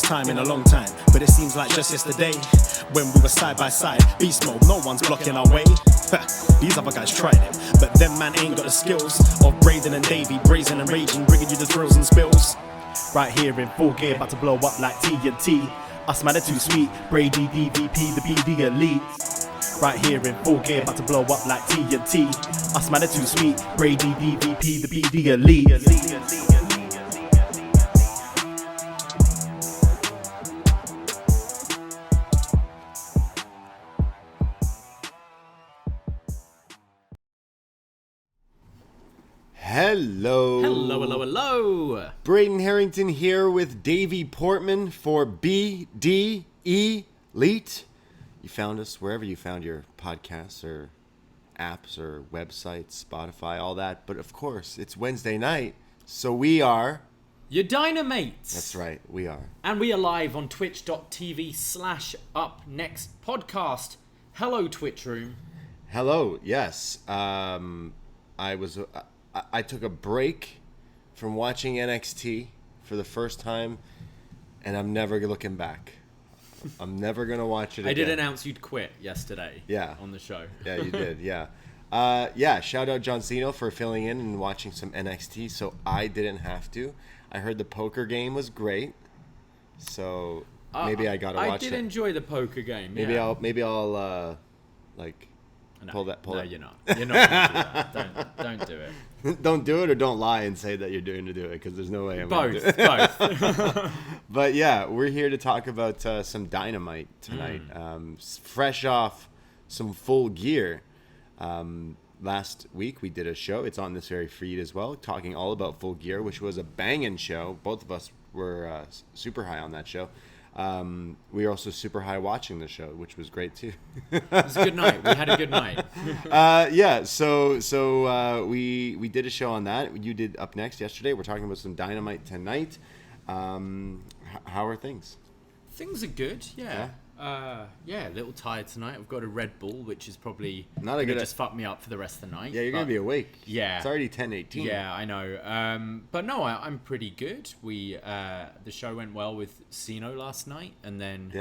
first time in a long time, but it seems like just yesterday when we were side by side. Beast mode, no one's blocking our way. These other guys tried it, but them man ain't got the skills of Braden and Davie, brazen and raging, bringing you the thrills and spills. Right here in full gear, about to blow up like TNT. Us man are too sweet, Brady, DVP, the BDElite. Right here in full gear, about to blow up like TNT. Us man are too sweet, Brady, DVP, the BDElite. Hello. Hello, hello, hello. Braden Herrington here with Davie Portman for BDElite. You found us wherever you found your podcasts or apps or websites, Spotify, all that. But of course, it's Wednesday night, so we are... Your Dynamates. That's right, we are. And we are live on twitch.tv/upNXT podcast. Hello, Twitch room. Hello, yes. I took a break from watching NXT for the first time, and I'm never looking back. I'm never going to watch it again. I did announce you'd quit yesterday on the show. Yeah, you did, yeah. Shout out John Siino for filling in and watching some NXT, so I didn't have to. I heard the poker game was great, so maybe I got to watch it. I did enjoy the poker game, Maybe I'll pull that. No, you're not. You're not going to do that. Don't do it. Don't do it, or don't lie and say that you're doing to do it, because there's no way I'm going to do it. Both. But yeah, we're here to talk about some Dynamite tonight. Fresh off some Full Gear. Last week we did a show. It's on this very feed as well, talking all about Full Gear, which was a banging show. Both of us were super high on that show. We were also super high watching the show, which was great too. It was a good night. We had a good night. So we did a show on that. You did upNXT yesterday. We're talking about some Dynamite tonight. How are things? Things are good, yeah. A little tired tonight. I've got a Red Bull, which is probably not a good. Just fuck me up for the rest of the night. Yeah, you're gonna be awake. Yeah, it's already 10:18. Yeah, I know. But no, I'm pretty good. We the show went well with Siino last night, and then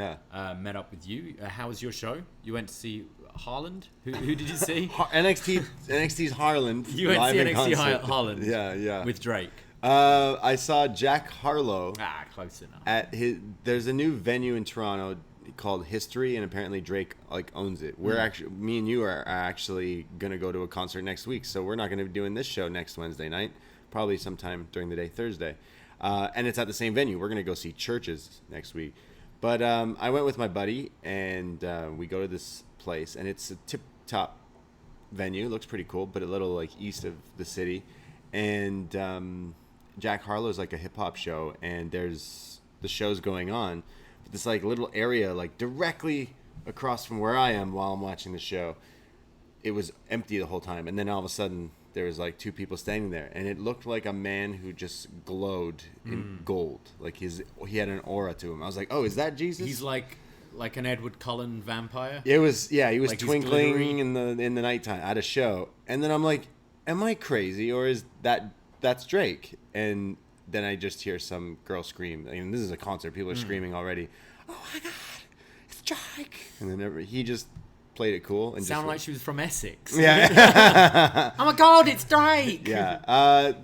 met up with you. How was your show? You went to see Haaland. Who did you see? NXT's Haaland. You went to see NXT Haaland. Yeah. With Drake. I saw Jack Harlow. Close enough. There's a new venue in Toronto called History, and apparently Drake owns it. We're actually, me and you are actually gonna go to a concert next week, so we're not gonna be doing this show next Wednesday night, probably sometime during the day Thursday, and it's at the same venue. We're gonna go see Churches next week, but I went with my buddy, and we go to this place, and it's a tip-top venue. It looks pretty cool, but a little east of the city, and Jack Harlow is like a hip-hop show, and there's the show's going on. This little area directly across from where I am while I'm watching the show. It was empty the whole time, and then all of a sudden there was two people standing there, and it looked like a man who just glowed in gold. He had an aura to him. I was like, oh, is that Jesus? He's like an Edward Cullen vampire. It was he was twinkling in the nighttime at a show, and then I'm like, am I crazy, or is that's Drake? And then I just hear some girl scream. I mean, this is a concert. People are screaming already. Oh, my God. It's Drake. And then he just played it cool. And sounded like she was from Essex. Yeah. Oh, my God, it's Drake. Yeah.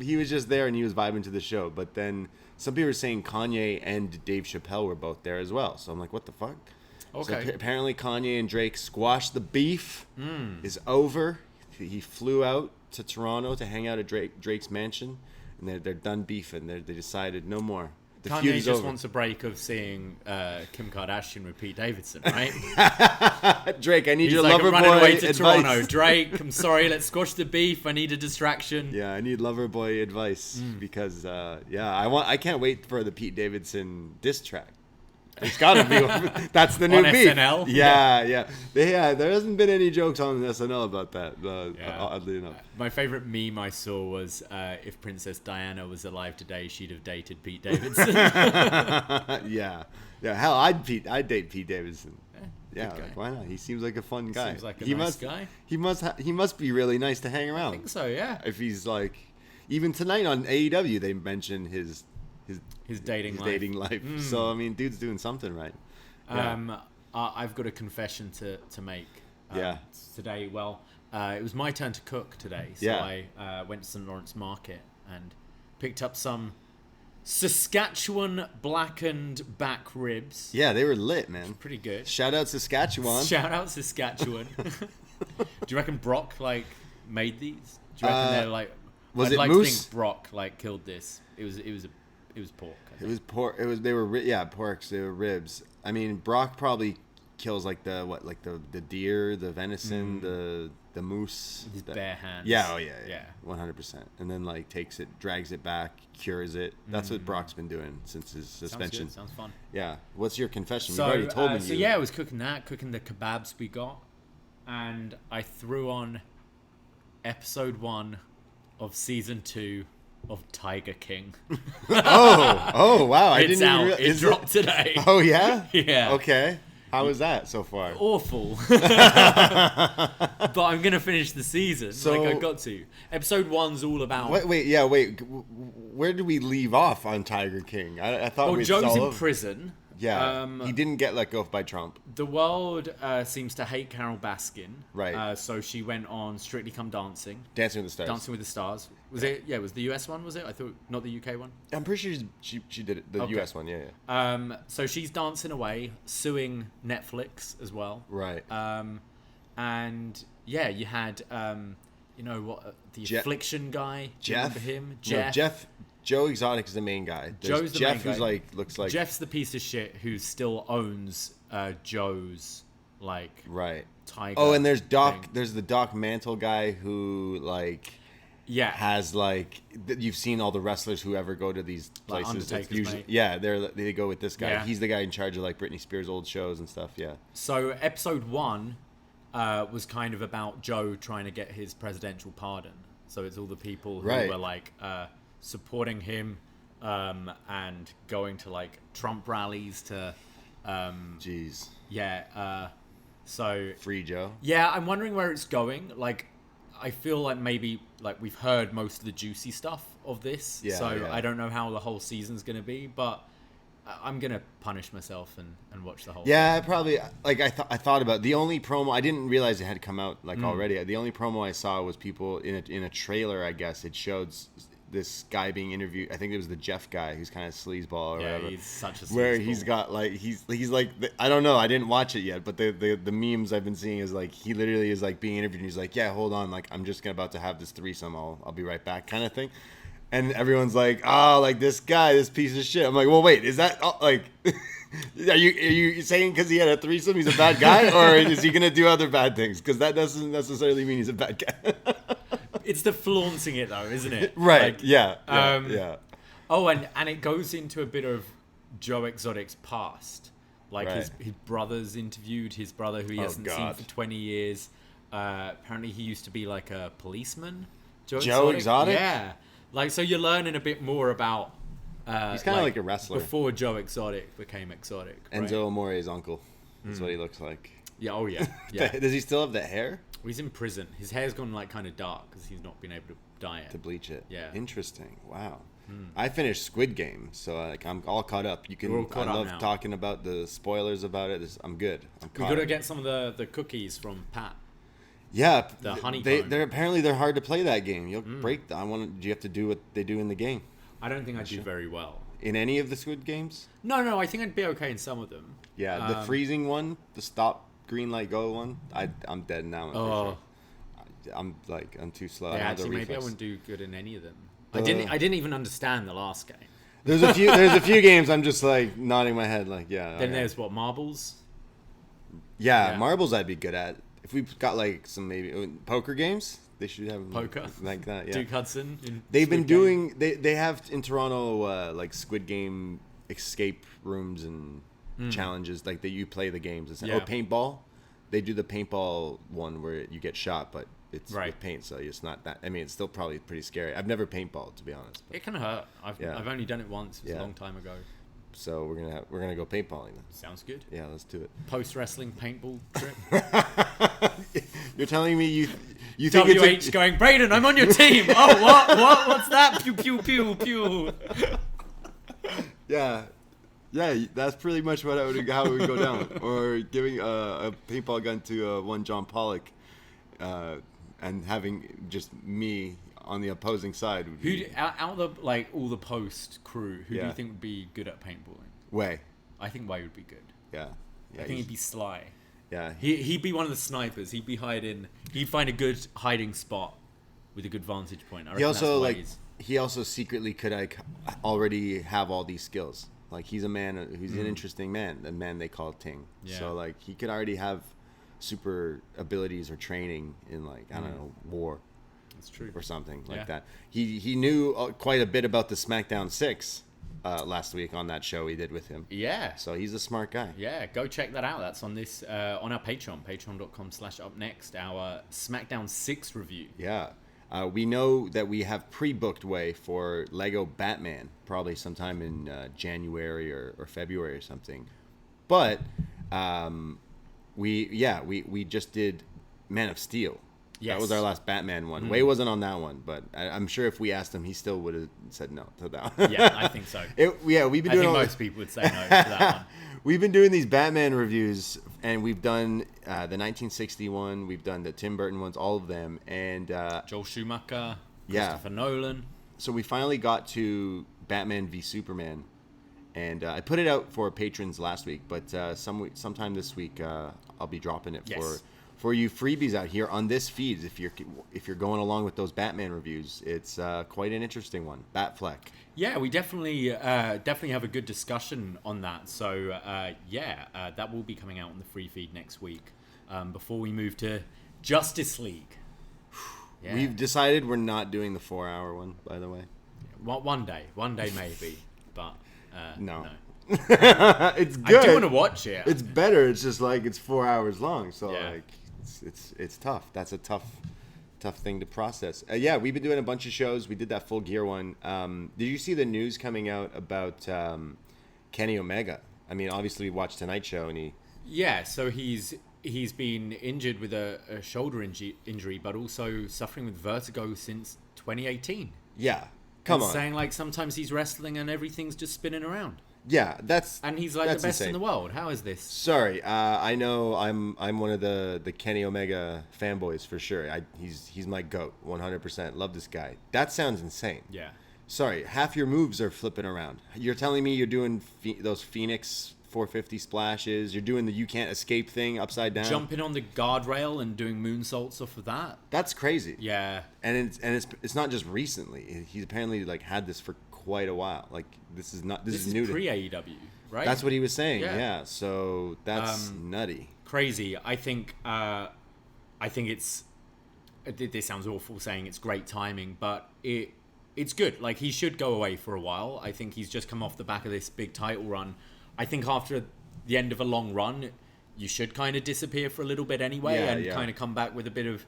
He was just there, and he was vibing to the show. But then some people were saying Kanye and Dave Chappelle were both there as well. So I'm like, what the fuck? Okay. So apparently Kanye and Drake squashed the beef. Is over. He flew out to Toronto to hang out at Drake's mansion. And they're done beefing. They decided no more. The feud Kanye is just over. wants a break of seeing Kim Kardashian with Pete Davidson, right? Drake, I need He's your like, lover I'm boy running away to advice. Toronto. Drake, I'm sorry, let's squash the beef. I need a distraction. Yeah, I need lover boy advice because I can't wait for the Pete Davidson diss track. It's gotta be. That's the new on beef. SNL? Yeah. There hasn't been any jokes on SNL about that. Oddly enough. My favorite meme I saw was if Princess Diana was alive today, she'd have dated Pete Davidson. Yeah. Hell, I'd date Pete Davidson. Yeah, guy. why not? He seems like a fun guy. Seems like a nice guy. He must be really nice to hang around. I think so. Yeah. If he's even tonight on AEW, they mention his his dating life. So I mean, dude's doing something right. Yeah. I've got a confession to make. Today, well, it was my turn to cook today, so I went to St. Lawrence Market and picked up some Saskatchewan blackened back ribs. Yeah, they were lit, man. Pretty good. Shout out Saskatchewan. Shout out Saskatchewan. Do you reckon Brock made these? Do you reckon they're like? Was I'd it like moose? To think Brock killed this. It was pork. It was pork. They were porks. They were ribs. I mean, Brock probably kills like the deer, the venison, the moose. His bare hands. Yeah, 100%. And then like drags it back, cures it. That's what Brock's been doing since his suspension. Sounds fun. Yeah. What's your confession? You already told me. I was cooking the kebabs we got, and I threw on episode 1 of season 2 of Tiger King. oh wow! I didn't even realize it dropped today. Oh yeah. Yeah. Okay. How was that so far? Awful. But I'm gonna finish the season. So, I got to. Episode 1's all about. Wait. Where did we leave off on Tiger King? I thought we Joe's in prison. Yeah, he didn't get let go by Trump. The world seems to hate Carol Baskin. Right. So she went on Strictly Come Dancing. Dancing with the Stars. Dancing with the Stars. Was it? Yeah, it was the US one, was it? I thought, not the UK one? I'm pretty sure she did it. The US one, yeah. So she's dancing away, suing Netflix as well. Right. And yeah, you had, the Affliction guy. Jeff? Do you remember him? No, Jeff. Joe Exotic is the main guy. Joe's the Jeff, main guy. who's looks like Jeff's the piece of shit who still owns Joe's right Tiger. Oh, and there's Doc. thing. There's the Doc Mantle guy who has you've seen all the wrestlers who ever go to these places. Undertaker's usually mate. they go with this guy. Yeah. He's the guy in charge of like Britney Spears' old shows and stuff. Yeah. So episode 1 was kind of about Joe trying to get his presidential pardon. So it's all the people who were supporting him and going to Trump rallies to Jeez. So Free Joe. Yeah, I'm wondering where it's going. I feel like maybe we've heard most of the juicy stuff of this. I don't know how the whole season's gonna be, but I'm gonna punish myself and watch the whole thing. I probably I thought about the only promo. I didn't realize it had come out already. The only promo I saw was people in a trailer. I guess it showed this guy being interviewed. I think it was the Jeff guy who's kind of sleazeball or whatever. He's such a sleazeball. Where he's got he's like I don't know. I didn't watch it yet, but the memes I've been seeing is he literally is being interviewed. And he's like, yeah, hold on, I'm just about to have this threesome. I'll be right back, kind of thing. And everyone's like, oh, this guy, this piece of shit. I'm like, well, wait, is that are you saying because he had a threesome he's a bad guy, or is he gonna do other bad things? Because that doesn't necessarily mean he's a bad guy. It's the flaunting it though, isn't it? Right. Yeah. Oh, and it goes into a bit of Joe Exotic's past. His brother's interviewed his brother who he hasn't seen for 20 years. Apparently he used to be a policeman. Joe Exotic? Yeah. So you're learning a bit more about he's kind of like a wrestler. Before Joe Exotic became Exotic. Right? Enzo Amore's uncle. That's what he looks like. Yeah, oh yeah. Does he still have that hair? Well, he's in prison. His hair's gone kind of dark because he's not been able to dye it. To bleach it. Yeah. Interesting. Wow. I finished Squid Game, so I'm all caught up. I love talking about the spoilers about it. I'm good. We got to get some of the cookies from Pat. Yeah, the honeycomb. They're hard to play that game. You'll break them. Do you have to do what they do in the game? I don't think I do very well in any of the Squid Games. No, I think I'd be okay in some of them. Yeah, the freezing one, the stop green light go one. I'm dead now. Sure. I'm too slow. Yeah, actually, maybe I wouldn't do good in any of them. I didn't even understand the last game. There's a few games I'm just nodding my head Then there's marbles. Yeah, marbles I'd be good at. If we've got some maybe poker games, they should have poker like that. Yeah, Duke Hudson. They've been doing. They have in Toronto Squid Game escape rooms and challenges that you play the games. Or paintball. They do the paintball one where you get shot, but it's with paint, so it's not that. I mean, it's still probably pretty scary. I've never paintballed, to be honest. But. It can hurt. I've only done it once. It was a long time ago. So we're gonna go paintballing then. Sounds good. Yeah, let's do it. Post wrestling paintball trip. You're telling me you think it's going, Braden, I'm on your team. Oh, what? What's that? Pew pew pew pew. Yeah. Yeah, that's pretty much how it would go down. Or giving a paintball gun to one John Pollock, and having just me on the opposing side. Out of all the post crew, who do you think would be good at paintballing? Way. I think Way would be good. Yeah. I think he'd be sly. Yeah. He'd be one of the snipers. He'd be hiding. He'd find a good hiding spot with a good vantage point. He also secretly could already have all these skills. Like he's a man who's an interesting man, the man they call Ting. Yeah. So he could already have super abilities or training in I don't know, war. That's true. Or something like that. He knew quite a bit about the SmackDown 6 last week on that show we did with him. Yeah. So he's a smart guy. Yeah, go check that out. That's on this on our Patreon, patreon.com/upNXT, our SmackDown 6 review. Yeah. We know that we have pre-booked Way for Lego Batman, probably sometime in January or February or something. But we just did Man of Steel. Yes. That was our last Batman one. Way wasn't on that one, but I'm sure if we asked him, he still would have said no to that one. Yeah, I think so. We've been doing most people would say no to that one. We've been doing these Batman reviews, and we've done the 1961, we've done the Tim Burton ones, all of them, and Joel Schumacher, Christopher Nolan. So we finally got to Batman v Superman, and I put it out for patrons last week, but sometime this week I'll be dropping it for you freebies out here on this feed. If you're going along with those Batman reviews, it's quite an interesting one. Batfleck. Yeah, we definitely have a good discussion on that. So that will be coming out on the free feed next week. Before we move to Justice League. Yeah. We've decided we're not doing the 4-hour one, by the way. One day maybe, but no. No. It's good. I do want to watch it. It's better. It's just it's 4 hours long, so it's tough. That's a tough thing to process. We've been doing a bunch of shows. We did that Full Gear one. Did you see the news coming out about Kenny Omega? I mean, obviously we watched Tonight Show, and so he's been injured with a shoulder injury, but also suffering with vertigo since 2018. Yeah, come on. Saying sometimes he's wrestling and everything's just spinning around. Yeah, and he's the best insane in the world. How is this? Sorry, I know I'm one of the Kenny Omega fanboys for sure. He's my goat, 100%. Love this guy. That sounds insane. Yeah. Sorry, half your moves are flipping around. You're telling me you're doing those Phoenix 450 splashes. You're doing the you can't escape thing upside down. Jumping on the guardrail and doing moonsaults off of that. That's crazy. Yeah. And it's not just recently. He's apparently had this for quite a while. This is new pre AEW, right? That's what he was saying. Yeah. So that's nutty. Crazy. I think it's. This sounds awful saying it's great timing, but it's good. He should go away for a while. I think he's just come off the back of this big title run. I think after the end of a long run, you should kind of disappear for a little bit anyway, kind of come back with a bit of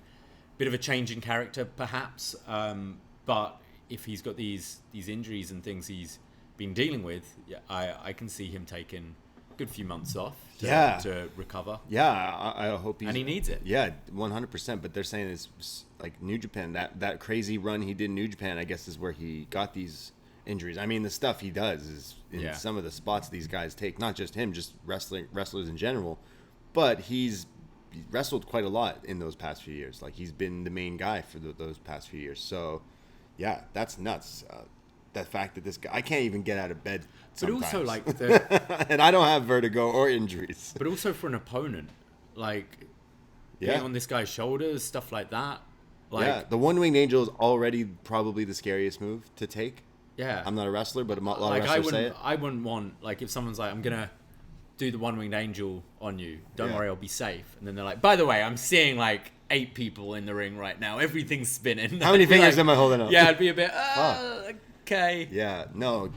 a change in character, perhaps. But if he's got these injuries and things he's been dealing with, I can see him taking a good few months off to recover. Yeah, I hope and he needs it. Yeah, 100%. But they're saying it's New Japan, that crazy run he did in New Japan, I guess, is where he got these injuries. I mean, the stuff he does is in some of the spots these guys take, not just him, just wrestlers in general. But he's wrestled quite a lot in those past few years. He's been the main guy for those past few years. So, yeah, that's nuts. That fact that this guy, I can't even get out of bed sometimes. But also, and I don't have vertigo or injuries. But also for an opponent, getting on this guy's shoulders, stuff like that. The One-Winged Angel is already probably the scariest move to take. Yeah. I'm not a wrestler, but a lot of wrestlers say it. I wouldn't want, if someone's I'm going to do the One-Winged Angel on you, don't worry, I'll be safe. And then they're by the way, I'm seeing 8 people in the ring right now. Everything's spinning. How many fingers am I holding up? Yeah, it'd be a bit, okay. Yeah, no,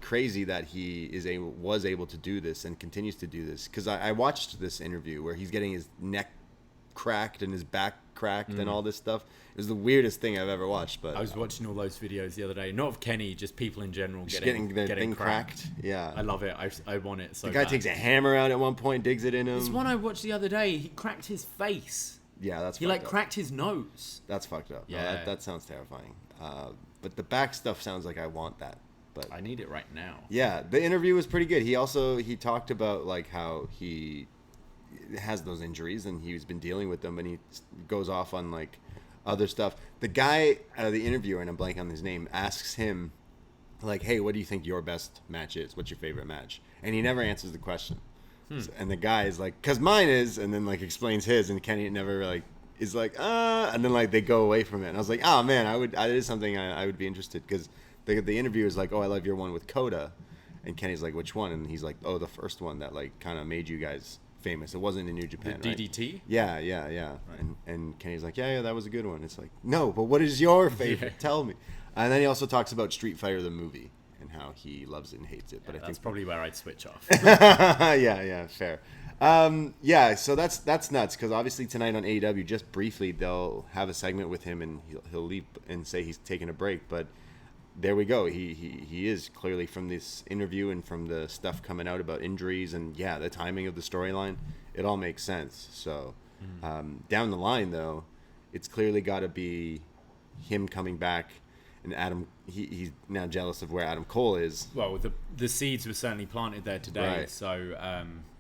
crazy that he was able to do this and continues to do this. Because I watched this interview where he's getting his neck cracked and his back cracked and all this stuff. It was the weirdest thing I've ever watched. But I was watching all those videos the other day, not of Kenny, just people in general getting their thing cracked. Yeah, I love it. I want it so the guy bad. takes a hammer out at one point, digs it in him. This one I watched the other day, he cracked his face. Yeah, that's he fucked up. Cracked his nose. That's fucked up. Yeah, no, that sounds terrifying. But the back stuff sounds like I want that. But I need it right now. Yeah, the interview was pretty good. He talked about like how he has those injuries and he's been dealing with them, and he goes off on like other stuff. The guy, the interviewer, and I'm blanking on his name, asks him like, hey, what do you think your best match is? What's your favorite match? And he never answers the question. And the guy is like, because mine is, and then like explains his, and Kenny never like is like, and then like they go away from it. And I was like, oh man, it is something I would be interested, because the interviewer is like, oh, I love your one with Coda, and Kenny's like, which one? And he's like, oh, the first one that like kind of made you guys famous. It wasn't in New Japan, the right? DDT? Yeah. Right. And Kenny's like, yeah, that was a good one. It's like, no, but what is your favorite? Tell me. And then he also talks about Street Fighter the movie and how he loves it and hates it. But I think that's probably where I'd switch off. yeah, fair. So that's nuts, because obviously tonight on AEW, just briefly, they'll have a segment with him, and he'll leave and say he's taking a break. But there we go. He is clearly, from this interview and from the stuff coming out about injuries and the timing of the storyline, it all makes sense. So down the line, though, it's clearly got to be him coming back. And Adam, he's now jealous of where Adam Cole is. Well, the seeds were certainly planted there today, Right. so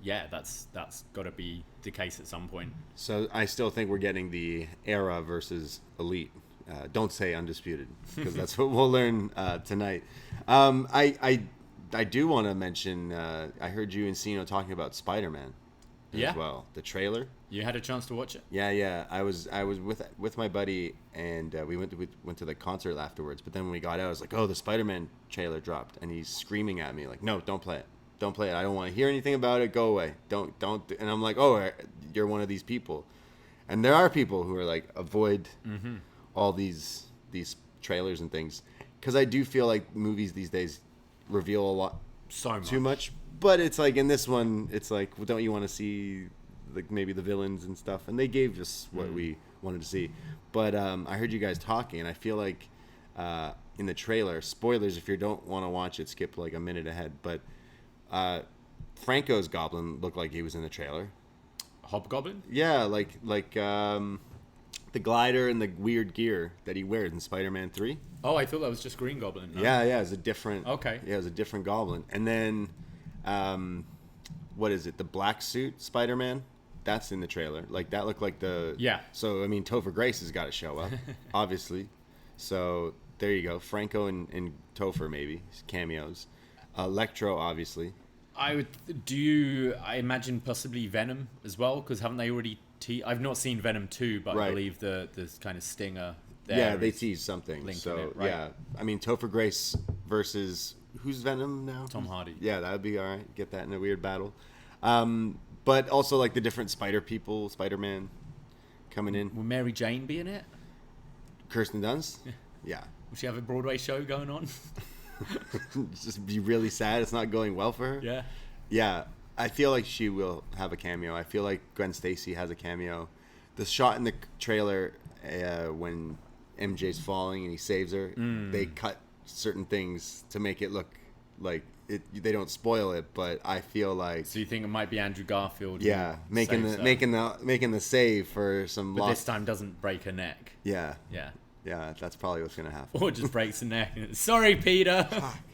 that's got to be the case at some point. So I still think we're getting the Era versus Elite. Don't say Undisputed, because that's what we'll learn tonight. I do want to mention, I heard you and Siino talking about Spider-Man as well. The trailer. You had a chance to watch it? Yeah. I was with my buddy, and we went to the concert afterwards. But then when we got out, I was like, oh, the Spider-Man trailer dropped, and he's screaming at me like, no, don't play it. Don't play it. I don't want to hear anything about it. Go away. Don't. And I'm like, oh, you're one of these people. And there are people who are like, avoid all these trailers and things, because I do feel like movies these days reveal a lot too much. But it's like in this one, it's like, well, don't you want to see like maybe the villains and stuff? And they gave us what we wanted to see. But I heard you guys talking, and I feel like in the trailer, spoilers if you don't want to watch it, skip like a minute ahead. But Franco's Goblin looked like he was in the trailer. Hobgoblin? Yeah, like the glider and the weird gear that he wears in Spider-Man 3. Oh, I thought that was just Green Goblin. No? Yeah, it was a different. Okay. Yeah, it was a different Goblin. And then, what is it? The black suit Spider-Man. That's in the trailer. Like that looked like the. Yeah. So I mean, Topher Grace has got to show up, obviously. So there you go. Franco and Topher maybe cameos. Electro, obviously. I imagine possibly Venom as well, because haven't they already I've not seen Venom 2, but I believe the kind of stinger there. Yeah, they teased something. So it, right? Yeah, I mean, Topher Grace versus who's Venom now? Tom Hardy. Yeah, that would be all right. Get that in a weird battle. But also like the different Spider people, Spider-Man coming in. Will Mary Jane be in it? Kirsten Dunst? Yeah. Will she have a Broadway show going on? Just be really sad it's not going well for her. Yeah. Yeah, I feel like she will have a cameo. I feel like Gwen Stacy has a cameo. The shot in the trailer when MJ's falling and he saves her, they cut certain things to make it look like it. They don't spoil it, but I feel like. So you think it might be Andrew Garfield? Yeah, making the save for some. But this time doesn't break her neck. Yeah. Yeah. Yeah, that's probably what's gonna happen. Or just breaks the neck. Sorry, Peter.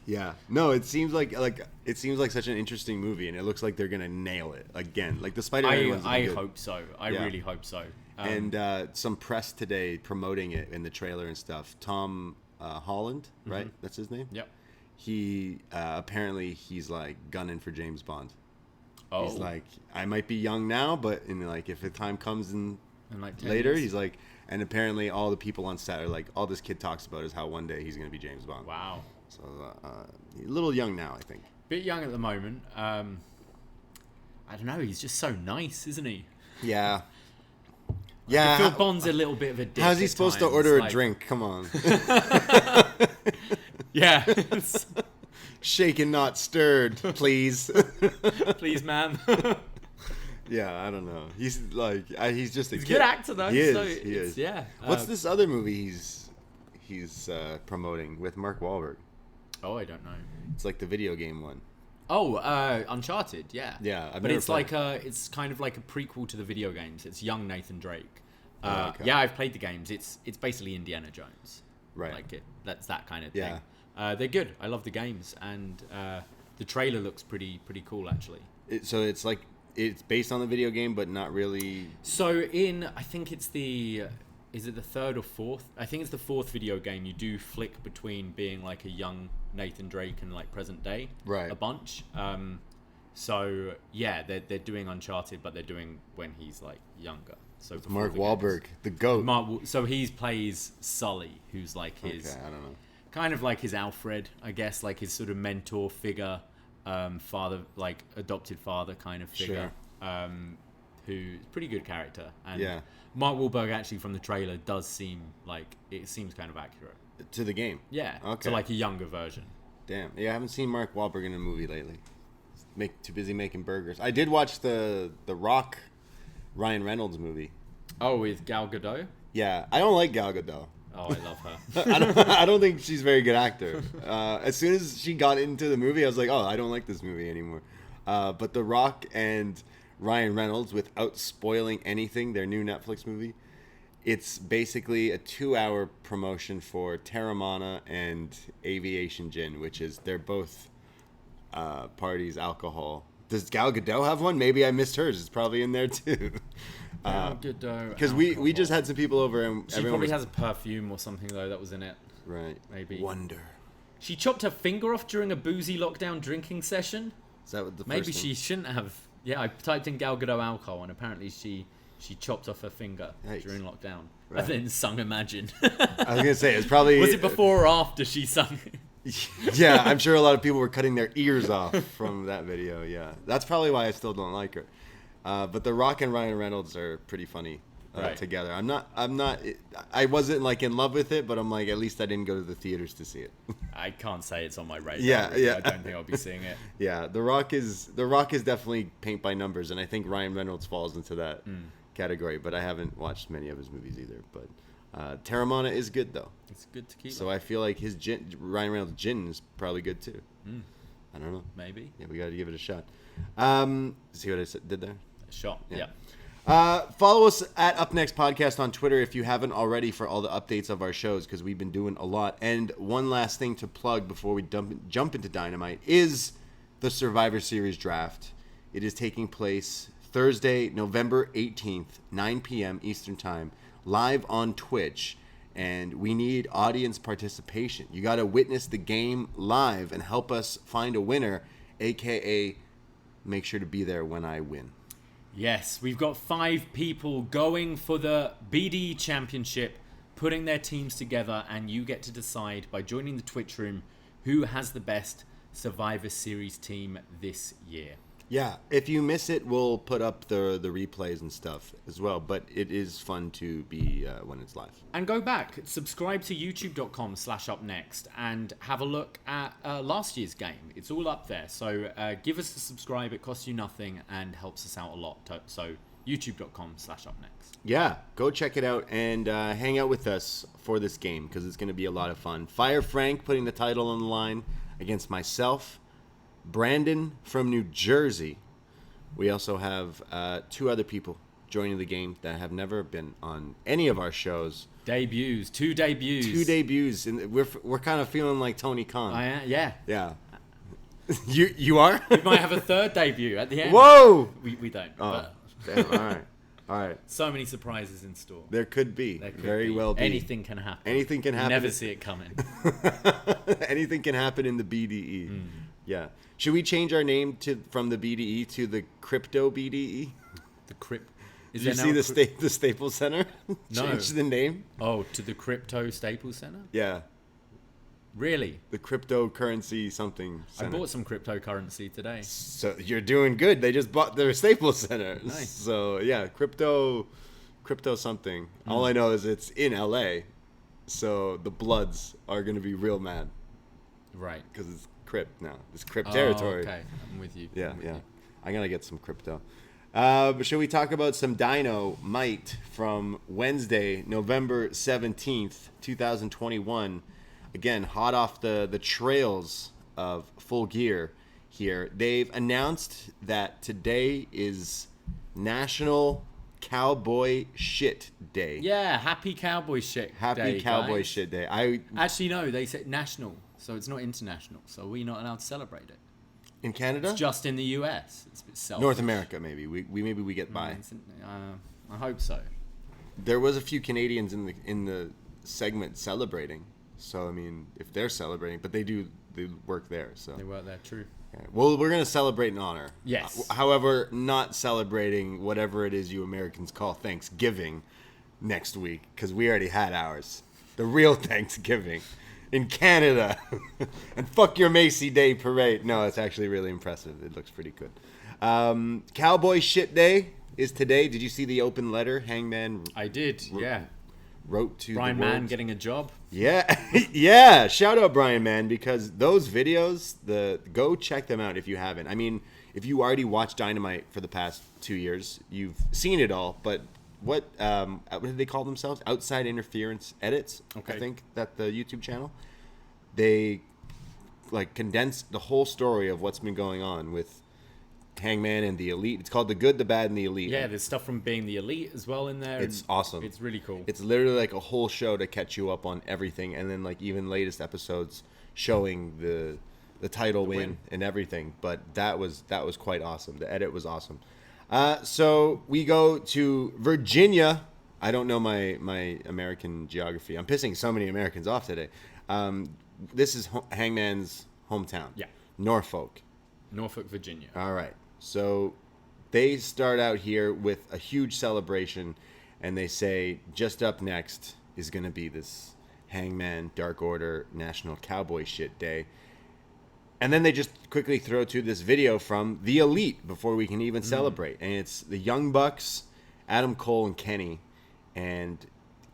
Yeah. No, it seems like such an interesting movie, and it looks like they're gonna nail it again. Like the Spider-Man one's I good. hope so. I really hope so. And some press today promoting it in the trailer and stuff. Tom Holland, right? That's his name. Yep. He apparently he's like gunning for James Bond. Oh. He's like, I might be young now, but if the time comes in like later, years. he's like. And apparently all the people on set are like, all this kid talks about is how one day he's going to be James Bond. Wow. So a little young now, I think. Bit young at the moment. I don't know. He's just so nice, isn't he? Yeah. I feel Bond's a little bit of a dick. How's he supposed to order a drink? Come on. Yeah. Shaken, not stirred, please. Please, ma'am. Yeah, I don't know. He's like, he's just a good actor though. He is. Yeah. What's this other movie he's promoting with Mark Wahlberg? Oh, I don't know. It's like the video game one. Oh, Uncharted. Yeah. Yeah, but it's like it's kind of like a prequel to the video games. It's young Nathan Drake. Okay. Yeah, I've played the games. It's basically Indiana Jones. Right. Like that's that kind of Yeah. thing. They're good. I love the games, and the trailer looks pretty cool actually. So it's like it's based on the video game, but not really. So I think it's is it the third or fourth? I think it's the fourth video game. You do flick between being like a young Nathan Drake and like present day, right? A bunch. So yeah, they're doing Uncharted, but they're doing when he's like younger. So it's Mark Wahlberg, the GOAT. So he plays Sully, who's like his, I don't know, kind of like his Alfred, I guess, like his sort of mentor figure, father, like adopted father kind of figure, who's a pretty good character. And Mark Wahlberg actually from the trailer does seem like it seems kind of accurate to the game. Yeah, okay. To like a younger version. Damn, yeah, I haven't seen Mark Wahlberg in a movie lately. Too busy making burgers. I did watch the Rock Ryan Reynolds movie. Oh, with Gal Gadot? Yeah, I don't like Gal Gadot. Oh, I love her. I don't think she's a very good actor. As soon as she got into the movie, I was like, oh, I don't like this movie anymore. But The Rock and Ryan Reynolds, without spoiling anything, their new Netflix movie, it's basically a 2-hour promotion for Terramana and Aviation Gin, which is, they're both parties alcohol. Does Gal Gadot have one? Maybe I missed hers. It's probably in there too. Gal Gadot. Because we just had some people over and she probably has a perfume or something though that was in it. Right. Maybe. Wonder. She chopped her finger off during a boozy lockdown drinking session. Is that what the Maybe first she shouldn't have. Yeah, I typed in Gal Gadot alcohol and apparently she chopped off her finger during lockdown. Right. And then sung Imagine. I was gonna say it's probably. Was it before or after she sung? Yeah, I'm sure a lot of people were cutting their ears off from that video. Yeah, that's probably why I still don't like her. But The Rock and Ryan Reynolds are pretty funny together. I wasn't like in love with it, but I'm like, at least I didn't go to the theaters to see it. I can't say it's on my radar. Yeah. I don't think I'll be seeing it. Yeah, The Rock is definitely paint by numbers, and I think Ryan Reynolds falls into that category. But I haven't watched many of his movies either. But Terramana is good though. It's good to keep. So I feel like his Ryan Reynolds' gin is probably good too. I don't know. Maybe. Yeah, we got to give it a shot. See what I did there? A shot. Yeah. Follow us at upNXT Podcast on Twitter if you haven't already for all the updates of our shows, because we've been doing a lot. And one last thing to plug before we jump into Dynamite is the Survivor Series draft. It is taking place Thursday, November 18th, 9 p.m. Eastern Time, live on Twitch. And we need audience participation. You got to witness the game live and help us find a winner, a.k.a. make sure to be there when I win. Yes, we've got 5 people going for the BDE Championship, putting their teams together, and you get to decide by joining the Twitch room who has the best Survivor Series team this year. Yeah, if you miss it, we'll put up the replays and stuff as well, but it is fun to be when it's live. And go back, subscribe to youtube.com/upnext and have a look at last year's game. It's all up there, so give us a subscribe. It costs you nothing and helps us out a lot. So youtube.com/upnext. Yeah, go check it out and hang out with us for this game because it's going to be a lot of fun. Fire Frank putting the title on the line against myself, Brandon from New Jersey. We also have 2 other people joining the game that have never been on any of our shows. Debuts, 2 debuts. 2 debuts, and we're kind of feeling like Tony Khan. I am, yeah. Yeah. You are? We might have a 3rd debut at the end. Whoa! We don't. Oh, damn, all right. So many surprises in store. There could be. Very well be. Anything can happen. Anything can happen. You never see it coming. Anything can happen in the BDE. Yeah. Should we change our name from the BDE to the Crypto BDE? The Crypto. Did you see the Staples Center? No. Change the name? Oh, to the Crypto Staples Center? Yeah. Really? The cryptocurrency something center. I bought some cryptocurrency today. So you're doing good. They just bought their Staples Center. Nice. So yeah, crypto something. All I know is it's in LA. So the Bloods are going to be real mad. Right. Because it's crypt now. It's crypt territory. Okay, I'm with you. Yeah. I'm going to get some crypto. But should we talk about some Dynamite from Wednesday, November 17th, 2021? Again, hot off the trails of Full Gear here. They've announced that today is National Cowboy Shit Day. Yeah, happy Cowboy Shit Day. Happy Cowboy Shit Day. Actually, no, they said National so it's not international. So we're not allowed to celebrate it. In Canada? It's just in the US. It's a bit selfish. North America, maybe. We get by. I hope so. There was a few Canadians in the segment celebrating. So I mean, if they're celebrating, but they work there. So they work there, true. Okay. Well, we're gonna celebrate in honor. Yes. However, not celebrating whatever it is you Americans call Thanksgiving next week, because we already had ours. The real Thanksgiving in Canada. And fuck your Macy Day parade. No, it's actually really impressive. It looks pretty good. Cowboy Shit Day is today. Did you see the open letter Hangman? I did. Yeah. Wrote to Brian the world. Mann getting a job. Yeah, yeah. Shout out Brian Mann, because those videos, go check them out if you haven't. I mean, if you already watched Dynamite for the past 2 years, you've seen it all. But what did they call themselves? Outside Interference Edits. Okay. I think that the YouTube channel. They condensed the whole story of what's been going on with Hangman and the Elite. It's called The Good, the Bad, and the Elite. Yeah, there's stuff from being the Elite as well in there. It's awesome. It's really cool. It's literally like a whole show to catch you up on everything, and then even latest episodes showing the title win and everything. But that was quite awesome. The edit was awesome. So we go to Virginia. I don't know my American geography. I'm pissing so many Americans off today. This is Hangman's hometown. Yeah. Norfolk, Virginia. All right. So they start out here with a huge celebration, and they say just up next is going to be this Hangman Dark Order National Cowboy Shit Day. And then they just quickly throw to this video from the Elite before we can even celebrate. And it's the Young Bucks, Adam Cole, and Kenny. And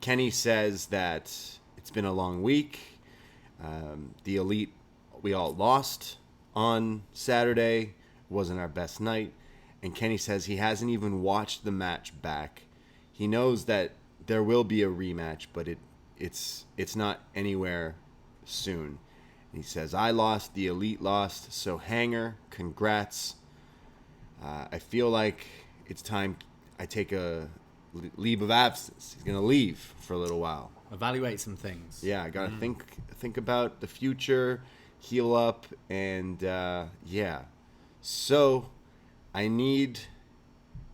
Kenny says that it's been a long week. The Elite, we all lost on Saturday. Wasn't our best night. And Kenny says he hasn't even watched the match back. He knows that there will be a rematch, but it's not anywhere soon. He says, I lost, the Elite lost, so Hanger, congrats. I feel like it's time I take a leave of absence. He's going to leave for a little while. Evaluate some things. Yeah, I got to think about the future, heal up, and yeah. So I need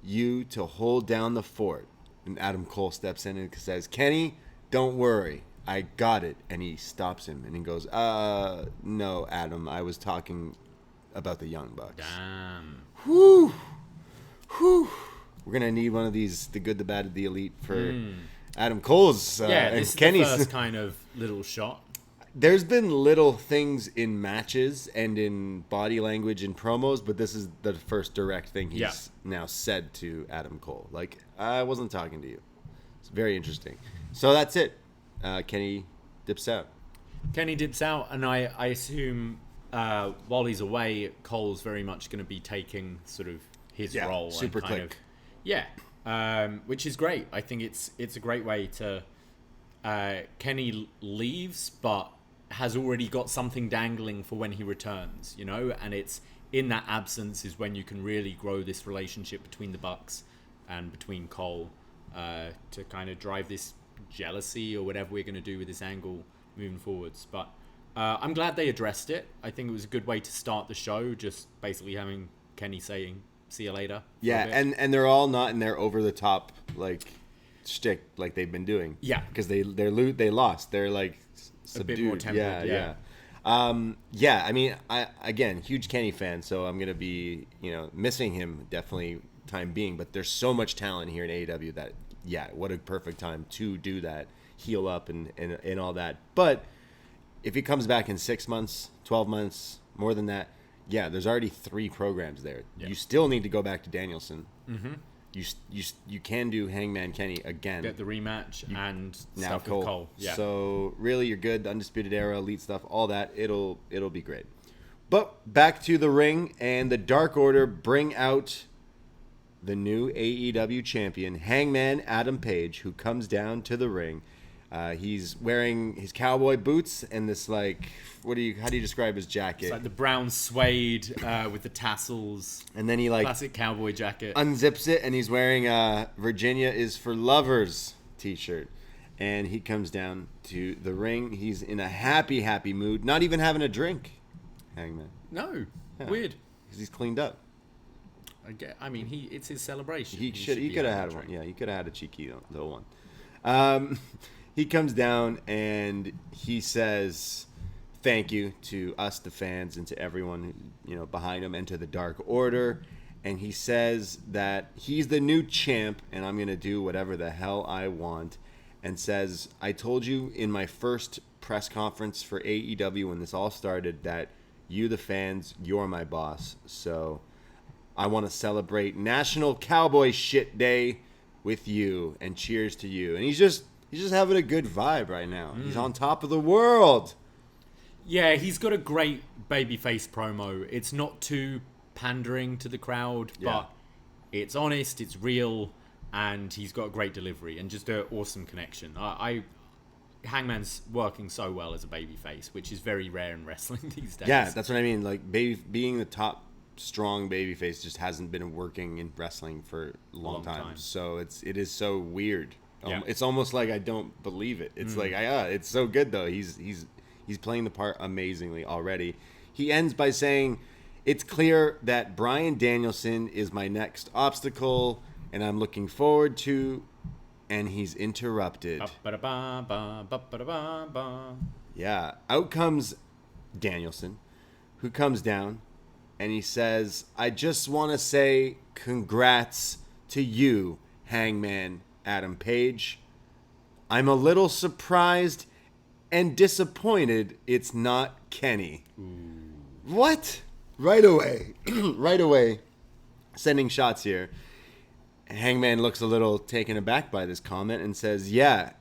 you to hold down the fort. And Adam Cole steps in and says, Kenny, don't worry. I got it. And he stops him and he goes, no, Adam, I was talking about the Young Bucks. Damn. Whew. We're going to need one of these, the Good, the Bad, and the Elite for Adam Cole's and this Kenny's. Is the first kind of little shot. There's been little things in matches and in body language and promos, but this is the first direct thing he's now said to Adam Cole. Like, I wasn't talking to you. It's very interesting. So that's it. Kenny dips out. Kenny dips out, and I assume while he's away, Cole's very much going to be taking sort of his role. Super and quick. Which is great. I think it's a great way to... Kenny leaves, but has already got something dangling for when he returns, you know? And it's in that absence is when you can really grow this relationship between the Bucks and between Cole to kind of drive this jealousy or whatever we're going to do with this angle moving forwards. But I'm glad they addressed it. I think it was a good way to start the show, just basically having Kenny saying, see you later. Yeah, and they're all not in their over-the-top, shtick like they've been doing. Yeah. Because they lost. They're, subdued. A bit more tempered, yeah. I mean, I huge Kenny fan, so I'm going to be, missing him definitely time being. But there's so much talent here in AEW that, what a perfect time to do that, heal up and all that. But if he comes back in 6 months, 12 months, more than that, there's already 3 programs there. Yeah. You still need to go back to Danielson. Mm-hmm. You can do Hangman Kenny again. Get the rematch and now stuff with Cole. Yeah. So really, you're good. The Undisputed Era, Elite stuff, all that. It'll be great. But back to the ring, and the Dark Order bring out the new AEW champion, Hangman Adam Page, who comes down to the ring. He's wearing his cowboy boots and this how do you describe his jacket? It's like the brown suede with the tassels. And then he classic cowboy jacket. Unzips it, and he's wearing a Virginia is for Lovers t-shirt. And he comes down to the ring. He's in a happy mood. Not even having a drink, Hangman. No. Yeah. Weird. Because he's cleaned up. I mean, it's his celebration. He could have had one. Yeah, he could have had a cheeky little one. He comes down and he says thank you to us, the fans, and to everyone behind him, and to the Dark Order. And he says that he's the new champ, and I'm gonna do whatever the hell I want. And says, I told you in my first press conference for AEW when this all started that you, the fans, you're my boss. So I want to celebrate National Cowboy Shit Day with you, and cheers to you. And he's just having a good vibe right now. He's on top of the world. Yeah, he's got a great babyface promo. It's not too pandering to the crowd, but it's honest, it's real, and he's got a great delivery and just an awesome connection. Hangman's working so well as a babyface, which is very rare in wrestling these days. Yeah, that's what I mean. Like, being the top strong babyface just hasn't been working in wrestling for a long time. So it is so weird. Yeah. It's almost like I don't believe it. It's like, it's so good though. He's playing the part amazingly already. He ends by saying, "It's clear that Bryan Danielson is my next obstacle, and I'm looking forward to," and he's interrupted. Yeah. Out comes Danielson, who comes down, and he says, "I just want to say congrats to you, Hangman Adam Page. I'm a little surprised and disappointed it's not Kenny." What? Right away. Right away. Sending shots here. Hangman looks a little taken aback by this comment and says, "Yeah,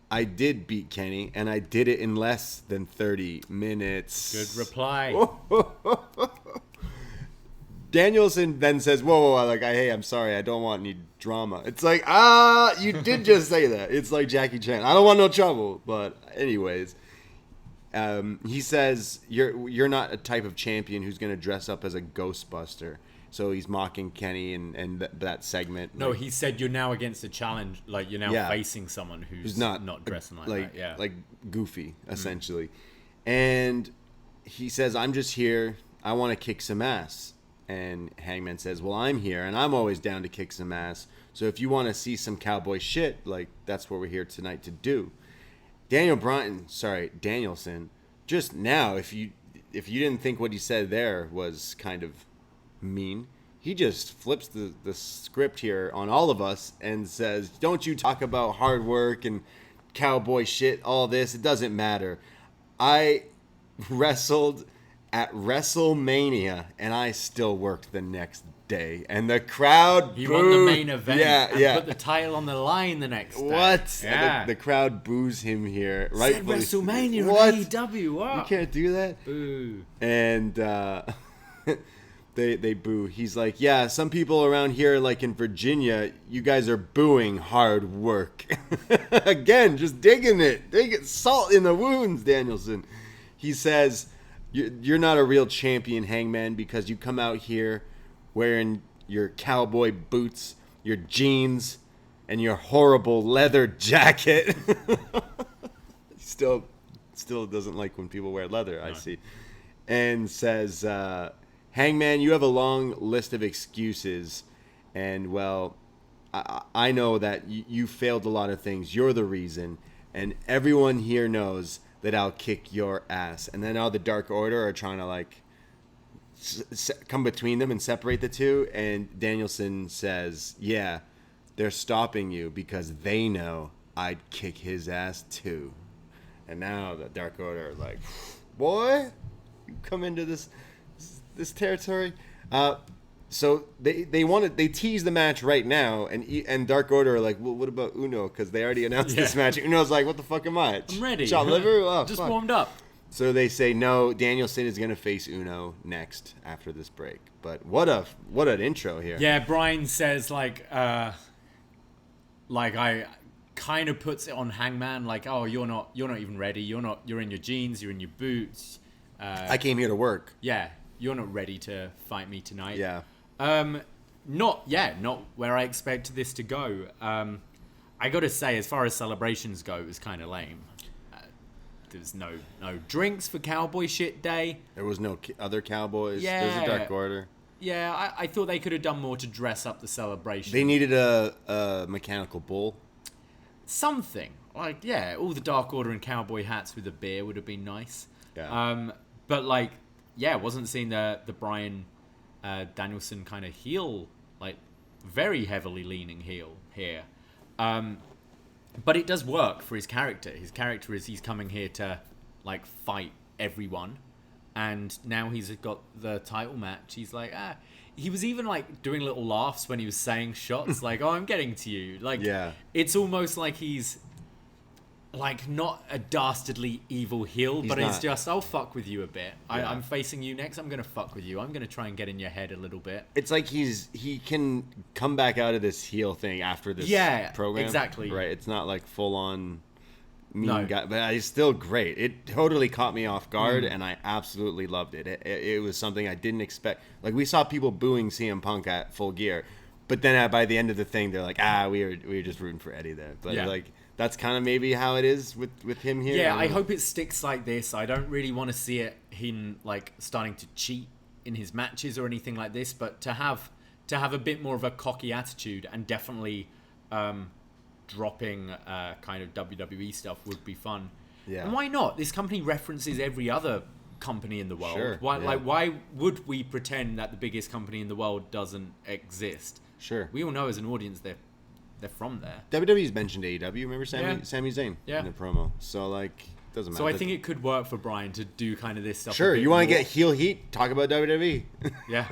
I did beat Kenny, and I did it in less than 30 minutes. Good reply. Danielson then says, whoa, like, hey, I'm sorry, I don't want any drama. It's like, you did just say that. It's like Jackie Chan. I don't want no trouble. But anyways, he says, you're not a type of champion who's going to dress up as a Ghostbuster. So he's mocking Kenny and that segment. No, he said you're now against a challenge. Like, you're now facing someone who's not dressing like that. Yeah. Like goofy, essentially. And he says, I'm just here. I want to kick some ass. And Hangman says, well, I'm here, and I'm always down to kick some ass. So if you want to see some cowboy shit, like, that's what we're here tonight to do. Danielson, just now, if you didn't think what he said there was kind of mean, he just flips the script here on all of us and says, don't you talk about hard work and cowboy shit, all this. It doesn't matter. I wrestled at WrestleMania, and I still worked the next day. And the crowd He booed. won the main event and put the title on the line the next day. What? Yeah. The crowd boos him here. Said WrestleMania what? on AEW. What? You can't do that. Boo. And they boo. He's like, yeah, some people around here, like in Virginia, you guys are booing hard work. Again, just digging it. Salt in the wounds, Danielson. He says, you're not a real champion, Hangman, because you come out here wearing your cowboy boots, your jeans, and your horrible leather jacket. Still doesn't like when people wear leather, I see. And says, Hangman, you have a long list of excuses, and, well, I know that you failed a lot of things. You're the reason, and everyone here knows that I'll kick your ass. And then all the Dark Order are trying to, like, come between them and separate the two. And Danielson says, yeah, they're stopping you because they know I'd kick his ass too. And now the Dark Order are like, boy, you come into this territory. So they tease the match right now, and Dark Order are like, well, what about Uno? Because they already announced this match. Uno's like, what the fuck am I? I'm ready. Chopped liver? Oh, just fuck. warmed up. So they say no. Danielson is gonna face Uno next after this break. But what an intro here. Yeah, Bryan says like I kind of puts it on Hangman, like, oh, you're not even ready. You're in your jeans. You're in your boots. I came here to work. Yeah, you're not ready to fight me tonight. Yeah. Not where I expected this to go. I got to say, as far as celebrations go, it was kind of lame. There was no drinks for Cowboy Shit Day. There was no other Cowboys. Yeah. There's a Dark Order. Yeah, I thought they could have done more to dress up the celebration. They needed a mechanical bull. Something. Like, yeah, all the Dark Order and cowboy hats with a beer would have been nice. Yeah. But, like, yeah, wasn't seeing the Bryan Danielson kind of heel, like, very heavily leaning heel here. But it does work for his character. His character is he's coming here to, like, fight everyone. And now he's got the title match. He's like, He was even, like, doing little laughs when he was saying shots. Like, oh, I'm getting to you. Like, yeah. It's almost like he's, like, not a dastardly evil heel, but it's just, I'll fuck with you a bit. Yeah. I'm facing you next. I'm going to fuck with you. I'm going to try and get in your head a little bit. It's like he can come back out of this heel thing after this program. Exactly. Right. It's not like full on mean guy, but he's still great. It totally caught me off guard, and I absolutely loved it. It was something I didn't expect. Like, we saw people booing CM Punk at Full Gear, but then by the end of the thing, they're like, we were just rooting for Eddie there. But like, that's kind of maybe how it is with him here. Yeah, I hope it sticks like this. I don't really want to see him like starting to cheat in his matches or anything like this, but to have a bit more of a cocky attitude and definitely dropping kind of WWE stuff would be fun. Yeah. And why not? This company references every other company in the world. Sure. Why would we pretend that the biggest company in the world doesn't exist? Sure. We all know as an audience they're from there. WWE's mentioned AEW. Remember Sami Zayn in the promo? So, like, doesn't matter. So I think it could work for Bryan to do kind of this stuff. Sure. You want to get heel heat? Talk about WWE. Yeah.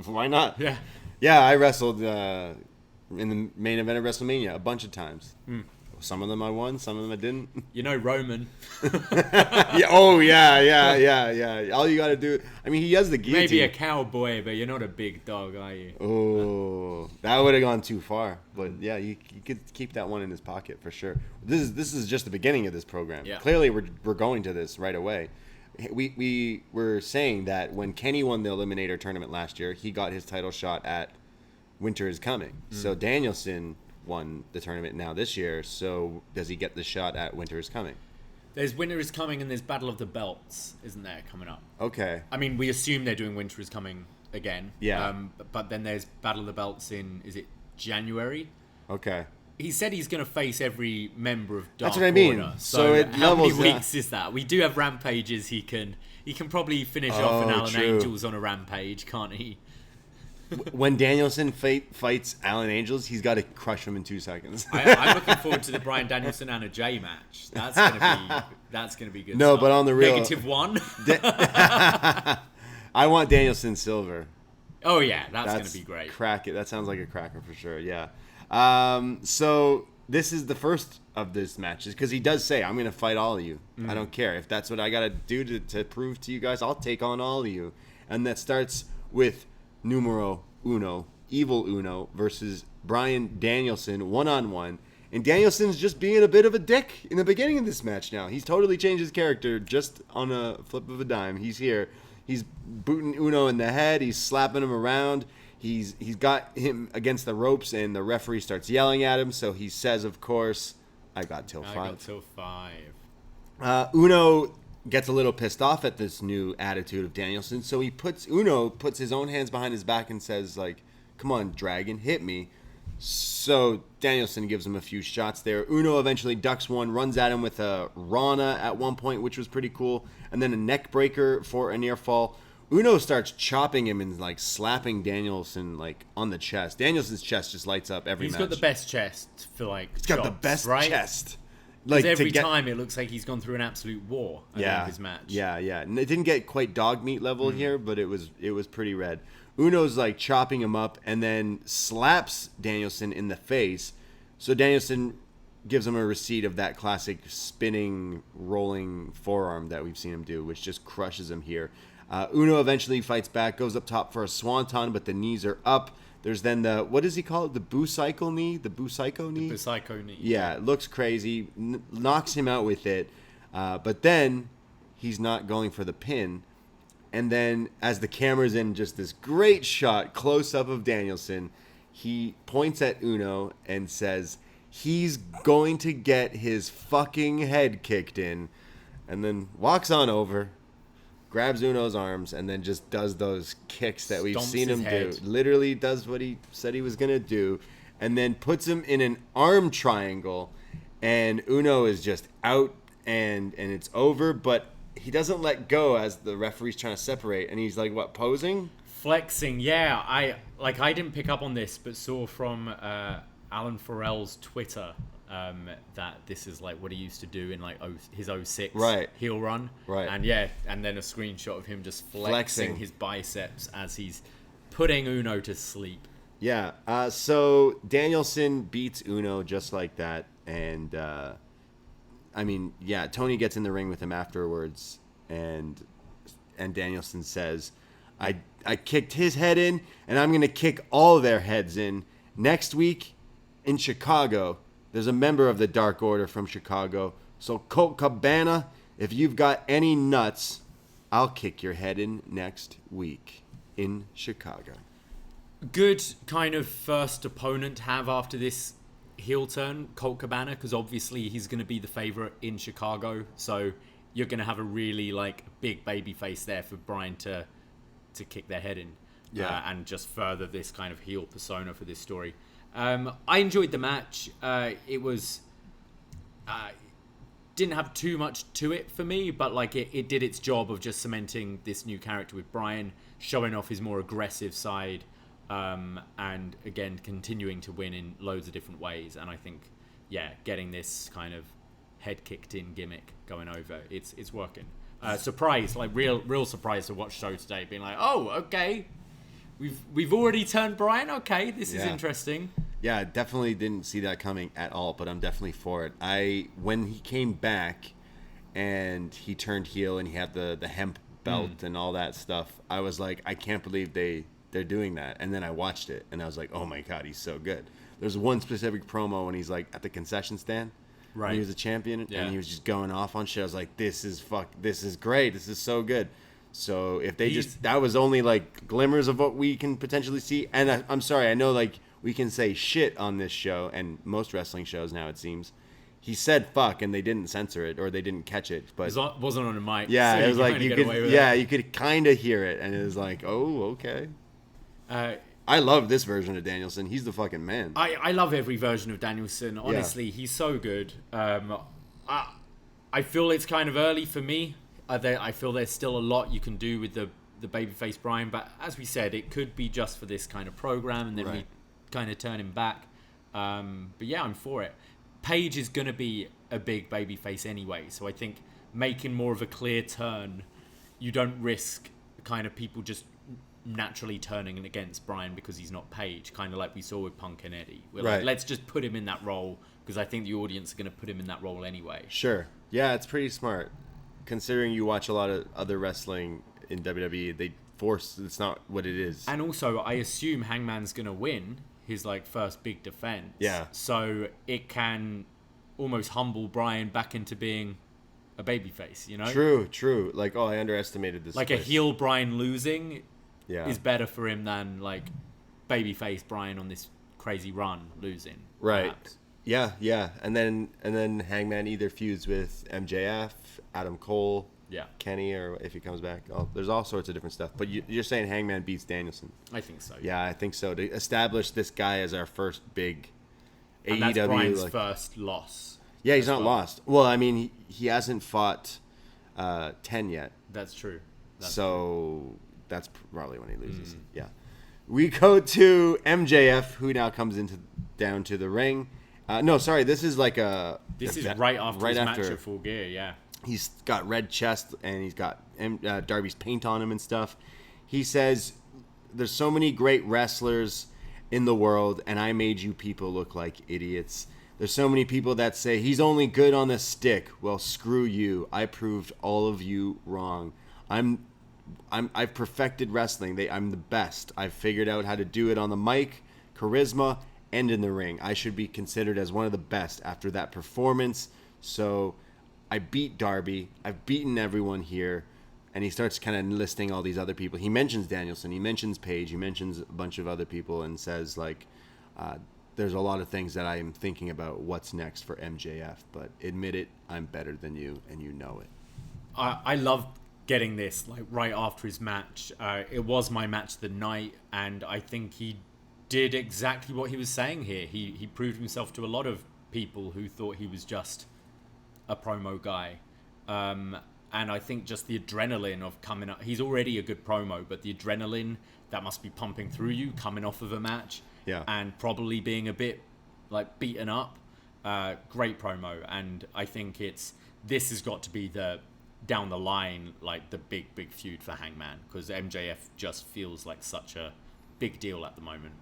Why not? Yeah. Yeah, I wrestled in the main event of WrestleMania a bunch of times. Some of them I won, some of them I didn't. You know Roman. Yeah. All you got to do... I mean, he has the guillotine. Maybe a cowboy, but you're not a big dog, are you? Oh, that would have gone too far. But yeah, you could keep that one in his pocket for sure. This is just the beginning of this program. Yeah. Clearly, we're going to this right away. We were saying that when Kenny won the Eliminator tournament last year, he got his title shot at Winter is Coming. So Danielson won the tournament now this year, so does he get the shot at Winter is Coming? There's Winter is Coming and there's Battle of the Belts, isn't there, coming up? Okay. I mean, we assume they're doing Winter is Coming again. Yeah. But then there's Battle of the Belts in, is it January? Okay. He said he's going to face every member of Dark That's what I mean. Order. So it how many levels weeks is that? We do have rampages he can probably finish off an Alan Angels on a rampage, can't he? When Danielson fights Alan Angels, he's got to crush him in 2 seconds. I'm looking forward to the Bryan Danielson and a Jay match. That's gonna be good. No, stuff. but on the real, -1. I want Danielson silver. Oh yeah, that's gonna be great. Crack it. That sounds like a cracker for sure. Yeah. So this is the first of this matches because he does say, "I'm gonna fight all of you. I don't care if that's what I gotta do to prove to you guys. I'll take on all of you." And that starts with Numero Uno, Evil Uno versus Bryan Danielson 1-on-1. And Danielson's just being a bit of a dick in the beginning of this match now. He's totally changed his character just on a flip of a dime. He's here. He's booting Uno in the head. He's slapping him around. He's got him against the ropes, and the referee starts yelling at him. So he says, of course, I got till 5. Uno gets a little pissed off at this new attitude of Danielson, so Uno puts his own hands behind his back and says, like, come on, Dragon, hit me. So Danielson gives him a few shots there. Uno eventually ducks one, runs at him with a Rana at one point, which was pretty cool, and then a neck breaker for a near fall. Uno starts chopping him and, like, slapping Danielson, like, on the chest. Danielson's chest just lights up every match. He's got the best chest for, like, He's got the best chest. Like, every time it looks like he's gone through an absolute war at his match. Yeah. And it didn't get quite dog meat level here, but it was pretty red. Uno's like chopping him up and then slaps Danielson in the face. So Danielson gives him a receipt of that classic spinning, rolling forearm that we've seen him do, which just crushes him here. Uno eventually fights back, goes up top for a swanton, but the knees are up. There's then the, what does he call it? The Bucycle knee? The Bucycle knee? The Bucycle knee. Yeah, it looks crazy. Knocks him out with it. But then he's not going for the pin. And then as the camera's in just this great shot, close up of Danielson, he points at Uno and says, he's going to get his fucking head kicked in, and then walks on over, grabs Uno's arms, and then just does those kicks that we've seen him do. Literally does what he said he was going to do, and then puts him in an arm triangle, and Uno is just out, and it's over, but he doesn't let go as the referee's trying to separate, and he's like, what, posing? Flexing, yeah. I didn't pick up on this, but saw from Alan Farrell's Twitter that this is like what he used to do in like his 06 heel run. Right. And then a screenshot of him just flexing his biceps as he's putting Uno to sleep. Yeah. So Danielson beats Uno just like that. And, Tony gets in the ring with him afterwards. And Danielson says, I kicked his head in, and I'm going to kick all their heads in. Next week in Chicago, there's a member of the Dark Order from Chicago. So Colt Cabana, if you've got any nuts, I'll kick your head in next week in Chicago. Good kind of first opponent to have after this heel turn, Colt Cabana, because obviously he's going to be the favorite in Chicago. So you're going to have a really like big baby face there for Bryan to kick their head in. And just further this kind of heel persona for this story. I enjoyed the match. It was didn't have too much to it for me, but like it did its job of just cementing this new character with Bryan, showing off his more aggressive side, and again continuing to win in loads of different ways. And I think, getting this kind of head kicked in gimmick going over, it's working. Surprised, like real surprised to watch show today, being like, oh, okay, we've already turned Bryan. Okay, this is interesting. Yeah, I definitely didn't see that coming at all, but I'm definitely for it. When he came back and he turned heel and he had the hemp belt and all that stuff, I was like, I can't believe they're doing that. And then I watched it and I was like, oh my God, he's so good. There's one specific promo when he's like at the concession stand. Right. He was a champion and he was just going off on shit. I was like, this is great. This is so good. So if they that was only like glimmers of what we can potentially see. And I'm sorry, I know like we can say shit on this show and most wrestling shows now, it seems. He said fuck and they didn't censor it or they didn't catch it. But it wasn't on a mic. Yeah, so it was like you could could kind of hear it and it was like, oh, okay. I love this version of Danielson. He's the fucking man. I love every version of Danielson. Honestly, he's so good. I feel it's kind of early for me. I feel there's still a lot you can do with the babyface Bryan, but as we said, it could be just for this kind of program, and then we kind of turn him back. But yeah, I'm for it. Paige is going to be a big babyface anyway, so I think making more of a clear turn, you don't risk kind of people just naturally turning against Bryan because he's not Paige, kind of like we saw with Punk and Eddie. We're like, let's just put him in that role because I think the audience are going to put him in that role anyway. Sure. Yeah, it's pretty smart. Considering you watch a lot of other wrestling in WWE, it's not what it is. And also, I assume Hangman's going to win his like first big defense. Yeah. So it can almost humble Bryan back into being a babyface, you know? True. Like, oh, I underestimated this. Like place. a heel Bryan losing is better for him than like babyface Bryan on this crazy run losing. Right. Perhaps. Yeah. And then Hangman either feuds with MJF, Adam Cole, Kenny, or if he comes back. There's all sorts of different stuff. But you're saying Hangman beats Danielson. I think so. Yeah, I think so. To establish this guy as our first big and AEW. That's Bryan's first loss. Yeah, he's not lost. Well, I mean, he hasn't fought 10 yet. That's true. That's probably when he loses. Yeah. We go to MJF, who now comes down to the ring. This is like This is right after his match at Full Gear, yeah. He's got red chest, and he's got Darby's paint on him and stuff. He says, there's so many great wrestlers in the world, and I made you people look like idiots. There's so many people that say, he's only good on the stick. Well, screw you. I proved all of you wrong. I've perfected wrestling. I'm the best. I've figured out how to do it on the mic, charisma, and in the ring. I should be considered as one of the best after that performance. So I beat Darby. I've beaten everyone here. And he starts kind of listing all these other people. He mentions Danielson. He mentions Paige. He mentions a bunch of other people and says, like, there's a lot of things that I'm thinking about what's next for MJF, but admit it, I'm better than you, and you know it. I love getting this like right after his match. It was my match of the night, and I think he did exactly what he was saying here. He proved himself to a lot of people who thought he was just a promo guy. And I think just the adrenaline of coming up, he's already a good promo, but the adrenaline that must be pumping through you coming off of a match, and probably being a bit like beaten up, great promo. And I think this has got to be the down the line, like the big feud for Hangman, because MJF just feels like such a big deal at the moment.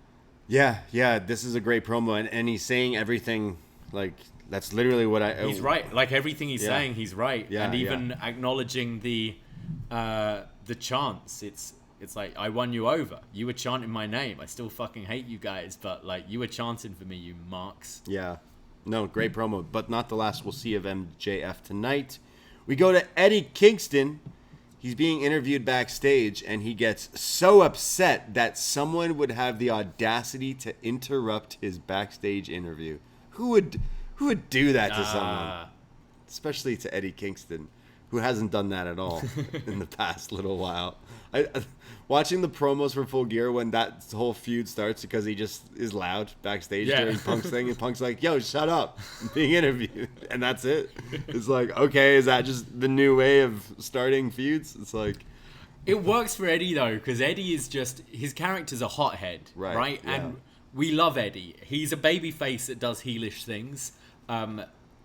Yeah, this is a great promo, and he's saying everything like that's literally what he's right. Like everything he's saying, he's right. Yeah, and even acknowledging the chants. It's like, I won you over. You were chanting my name. I still fucking hate you guys, but like you were chanting for me, you marks. Yeah. No, great promo, but not the last we'll see of MJF tonight. We go to Eddie Kingston. He's being interviewed backstage, and he gets so upset that someone would have the audacity to interrupt his backstage interview. Who would do that to someone? Especially to Eddie Kingston, who hasn't done that at all in the past little while. Watching the promos for Full Gear when that whole feud starts, because he just is loud backstage during Punk's thing, and Punk's like, yo, shut up, I'm being interviewed. And that's it. It's like, okay, is that just the new way of starting feuds? It's like... It works for Eddie, though, because Eddie is just... His character's a hothead, right? Yeah. And we love Eddie. He's a babyface that does heelish things.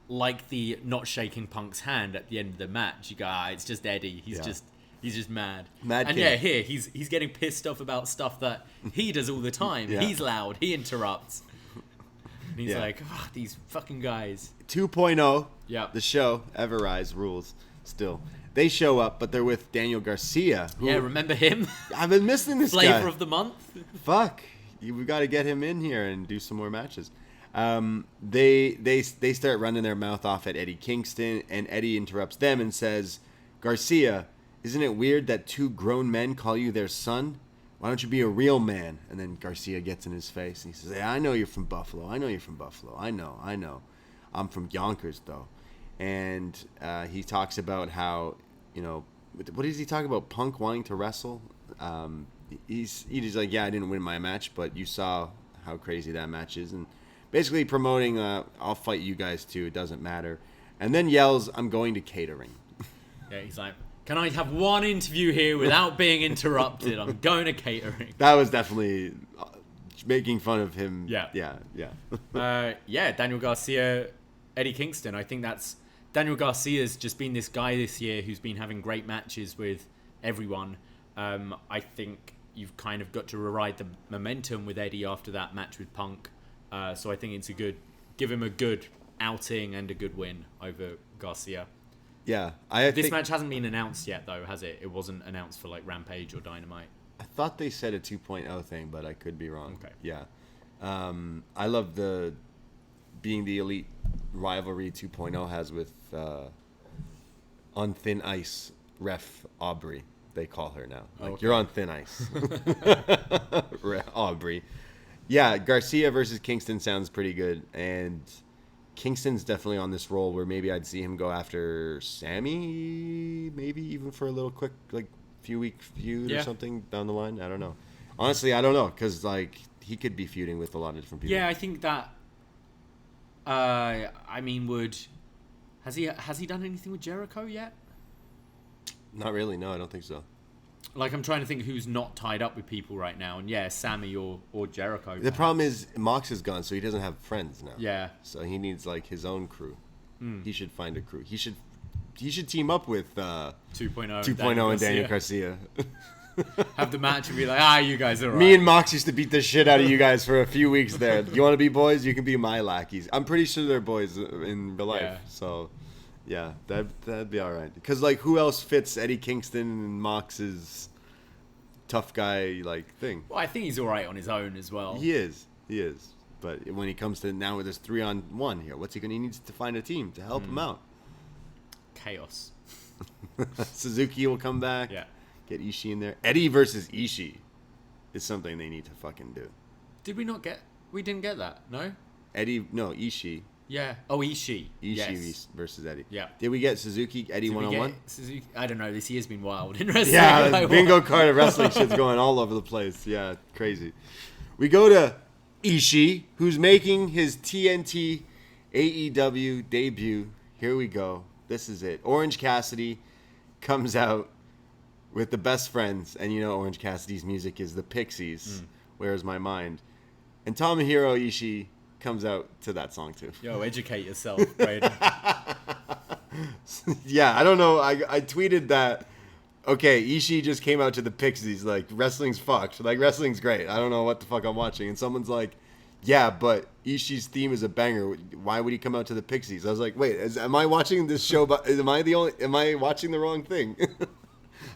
Like the not shaking Punk's hand at the end of the match. You go, it's just Eddie. He's just mad. And King. Here he's getting pissed off about stuff that he does all the time. He's loud. He interrupts. And he's like, these fucking guys. 2.0. Yeah. The show, Everrise rules. Still, they show up, but they're with Daniel Garcia. Who, remember him? I've been missing this guy. Flavor of the month. Fuck, we got to get him in here and do some more matches. They start running their mouth off at Eddie Kingston, and Eddie interrupts them and says, Garcia, isn't it weird that two grown men call you their son? Why don't you be a real man? And then Garcia gets in his face and he says, hey, I know you're from Buffalo. I know. I'm from Yonkers, though. And he talks about how, what does he talk about? Punk wanting to wrestle? He's like, yeah, I didn't win my match, but you saw how crazy that match is. And basically promoting, I'll fight you guys too. It doesn't matter. And then yells, I'm going to catering. Yeah, he's like, can I have one interview here without being interrupted? I'm going to catering. That was definitely making fun of him. Yeah. Daniel Garcia, Eddie Kingston. I think that's... Daniel Garcia's just been this guy this year who's been having great matches with everyone. I think you've kind of got to ride the momentum with Eddie after that match with Punk. So I think it's give him a good outing and a good win over Garcia. Yeah. This match hasn't been announced yet, though, has it? It wasn't announced for like Rampage or Dynamite. I thought they said a 2.0 thing, but I could be wrong. Okay. Yeah. I love being the elite rivalry 2.0 has with on thin ice ref Aubrey. They call her now. Like, you're on thin ice. Aubrey. Yeah, Garcia versus Kingston sounds pretty good, and Kingston's definitely on this role where maybe I'd see him go after Sammy, maybe even for a little quick, like, few week feud or something down the line. I don't know. Honestly, I don't know, because, like, he could be feuding with a lot of different people. Yeah, I think that... Has he done anything with Jericho yet? Not really, no, I don't think so. Like, I'm trying to think who's not tied up with people right now, and Sammy or Jericho. The problem is Mox is gone, so he doesn't have friends now. Yeah. So he needs, like, his own crew. He should find a crew. He should team up with 2.0 and Daniel Garcia. Have the match and be like, you guys are right. Me and Mox used to beat the shit out of you guys for a few weeks there. You want to be boys? You can be my lackeys. I'm pretty sure they're boys in real life. Yeah. So, yeah, that'd be all right. Because, like, who else fits Eddie Kingston and Mox's tough guy, like, thing? Well, I think he's all right on his own as well. He is. But when he comes to now where there's 3-on-1 here, what's he going to... He needs to find a team to help him out. Chaos. Suzuki will come back. Yeah. Get Ishii in there. Eddie versus Ishii is something they need to fucking do. Did we not get We didn't get that, no? Ishii. Yeah. Oh, Ishii. Ishii versus Eddie. Yeah. Did we get Suzuki, Eddie one-on-one? Suzuki? I don't know. This year's been wild in wrestling. Yeah, like, bingo card of wrestling shit's going all over the place. Yeah, crazy. We go to Ishii, who's making his TNT AEW debut. Here we go. This is it. Orange Cassidy comes out with the best friends. And you know Orange Cassidy's music is the Pixies. Where's My Mind? And Tomohiro Ishii comes out to that song too. Yo, educate yourself, Braden. Yeah, I don't know. I tweeted that. Okay, Ishii just came out to the Pixies. Like, wrestling's fucked. Like, wrestling's great. I don't know what the fuck I'm watching. And someone's like, yeah, but Ishii's theme is a banger. Why would he come out to the Pixies? I was like, wait, am I watching this show? Am I watching the wrong thing?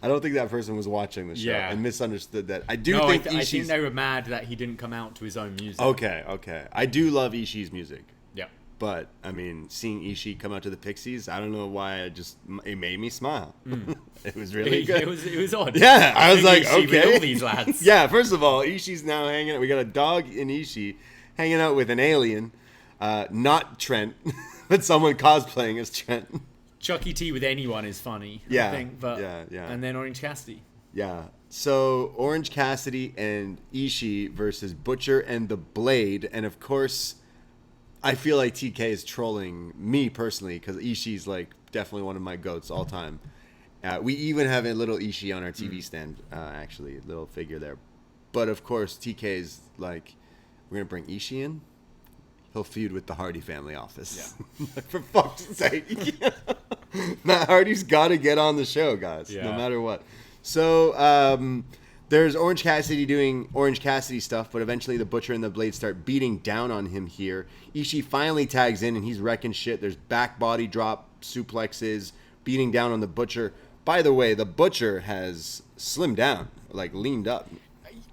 I don't think that person was watching the show and misunderstood that. I think they were mad that he didn't come out to his own music. Okay. I do love Ishii's music. Yeah. But, I mean, seeing Ishii come out to the Pixies, I don't know why it made me smile. It was really good. It was odd. Yeah, I was like, Ishii okay. With all these lads. Yeah, first of all, Ishii's now hanging out. We got a dog in Ishii hanging out with an alien, not Trent, but someone cosplaying as Trent. Chuck E. T with anyone is funny, yeah, I think. But, yeah. And then Orange Cassidy. Yeah. So, Orange Cassidy and Ishii versus Butcher and the Blade. And, of course, I feel like TK is trolling me personally because Ishii's, like, definitely one of my goats all time. We even have a little Ishii on our TV stand, actually, a little figure there. But, of course, TK is like, we're going to bring Ishii in. He'll feud with the Hardy family office. Yeah. For fuck's sake. Matt Hardy's got to get on the show, guys, no matter what. So there's Orange Cassidy doing Orange Cassidy stuff, but eventually the Butcher and the Blade start beating down on him here. Ishii finally tags in, and he's wrecking shit. There's back body drop, suplexes, beating down on the Butcher. By the way, the Butcher has slimmed down, like leaned up.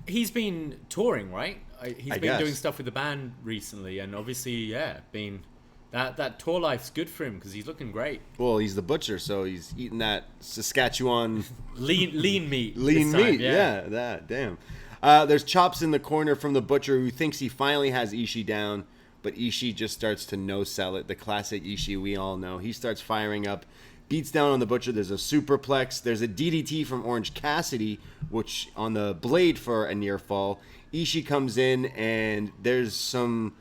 He's been touring, right? He's been guess. doing stuff with the band recently, and obviously, that tour life's good for him because he's looking great. Well, he's the Butcher, so he's eating that Saskatchewan lean meat. Lean this time, meat, that damn. There's chops in the corner from the Butcher, who thinks he finally has Ishii down, but Ishii just starts to no-sell it. The classic Ishii we all know. He starts firing up, beats down on the Butcher. There's a superplex. There's a DDT from Orange Cassidy, which on the Blade for a near fall. Ishii comes in, and there's some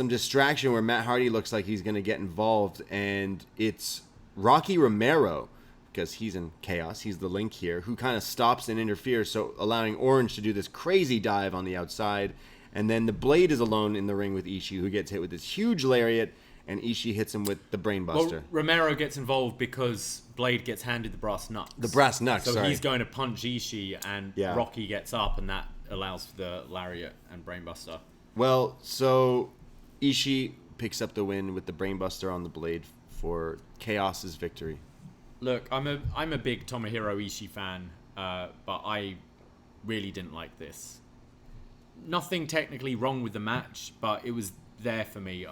distraction where Matt Hardy looks like he's going to get involved, and it's Rocky Romero, because he's in Chaos, he's the link here, who kind of stops and interferes, so allowing Orange to do this crazy dive on the outside, and then the Blade is alone in the ring with Ishii, who gets hit with this huge lariat, and Ishii hits him with the brainbuster. Well, Romero gets involved because Blade gets handed the brass knucks. The brass knucks, so sorry. He's going to punch Ishii, and Rocky gets up, and that allows for the lariat and brainbuster. Well, so Ishii picks up the win with the brainbuster on the Blade for Chaos's victory. Look, I'm a big Tomohiro Ishii fan, but I really didn't like this. Nothing technically wrong with the match, but it was there for me.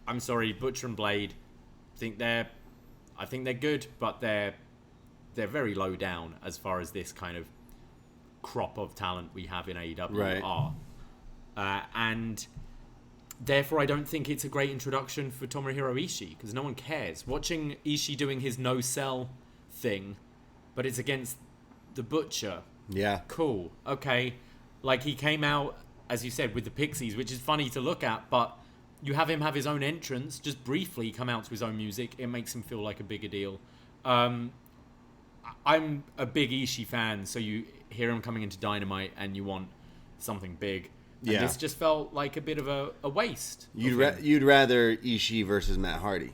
I'm sorry, Butcher and Blade. I think they're good, but they're very low down as far as this kind of crop of talent we have in AEW are. And therefore, I don't think it's a great introduction for Tomohiro Ishii, because no one cares. Watching Ishii doing his no-sell thing, but it's against the Butcher. Yeah. Cool. Okay. Like, he came out, as you said, with the Pixies, which is funny to look at, but you have him have his own entrance, just briefly come out to his own music. It makes him feel like a bigger deal. I'm a big Ishii fan, so you hear him coming into Dynamite and you want something big. And this just felt like a bit of a waste. You'd rather Ishii versus Matt Hardy.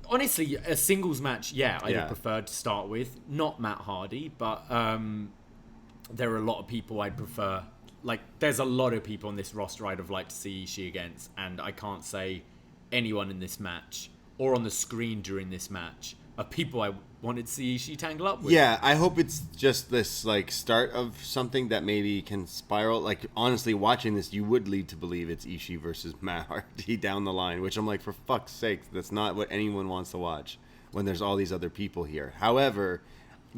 Honestly, a singles match, I'd have preferred to start with. Not Matt Hardy, but there are a lot of people I'd prefer. Like, there's a lot of people on this roster I'd have liked to see Ishii against, and I can't say anyone in this match or on the screen during this match are people I wanted to see Ishii tangle up with. Yeah, I hope it's just this, like, start of something that maybe can spiral. Like, honestly, watching this, you would lead to believe it's Ishii versus Matt Hardy down the line, which I'm like, for fuck's sake, that's not what anyone wants to watch when there's all these other people here. However,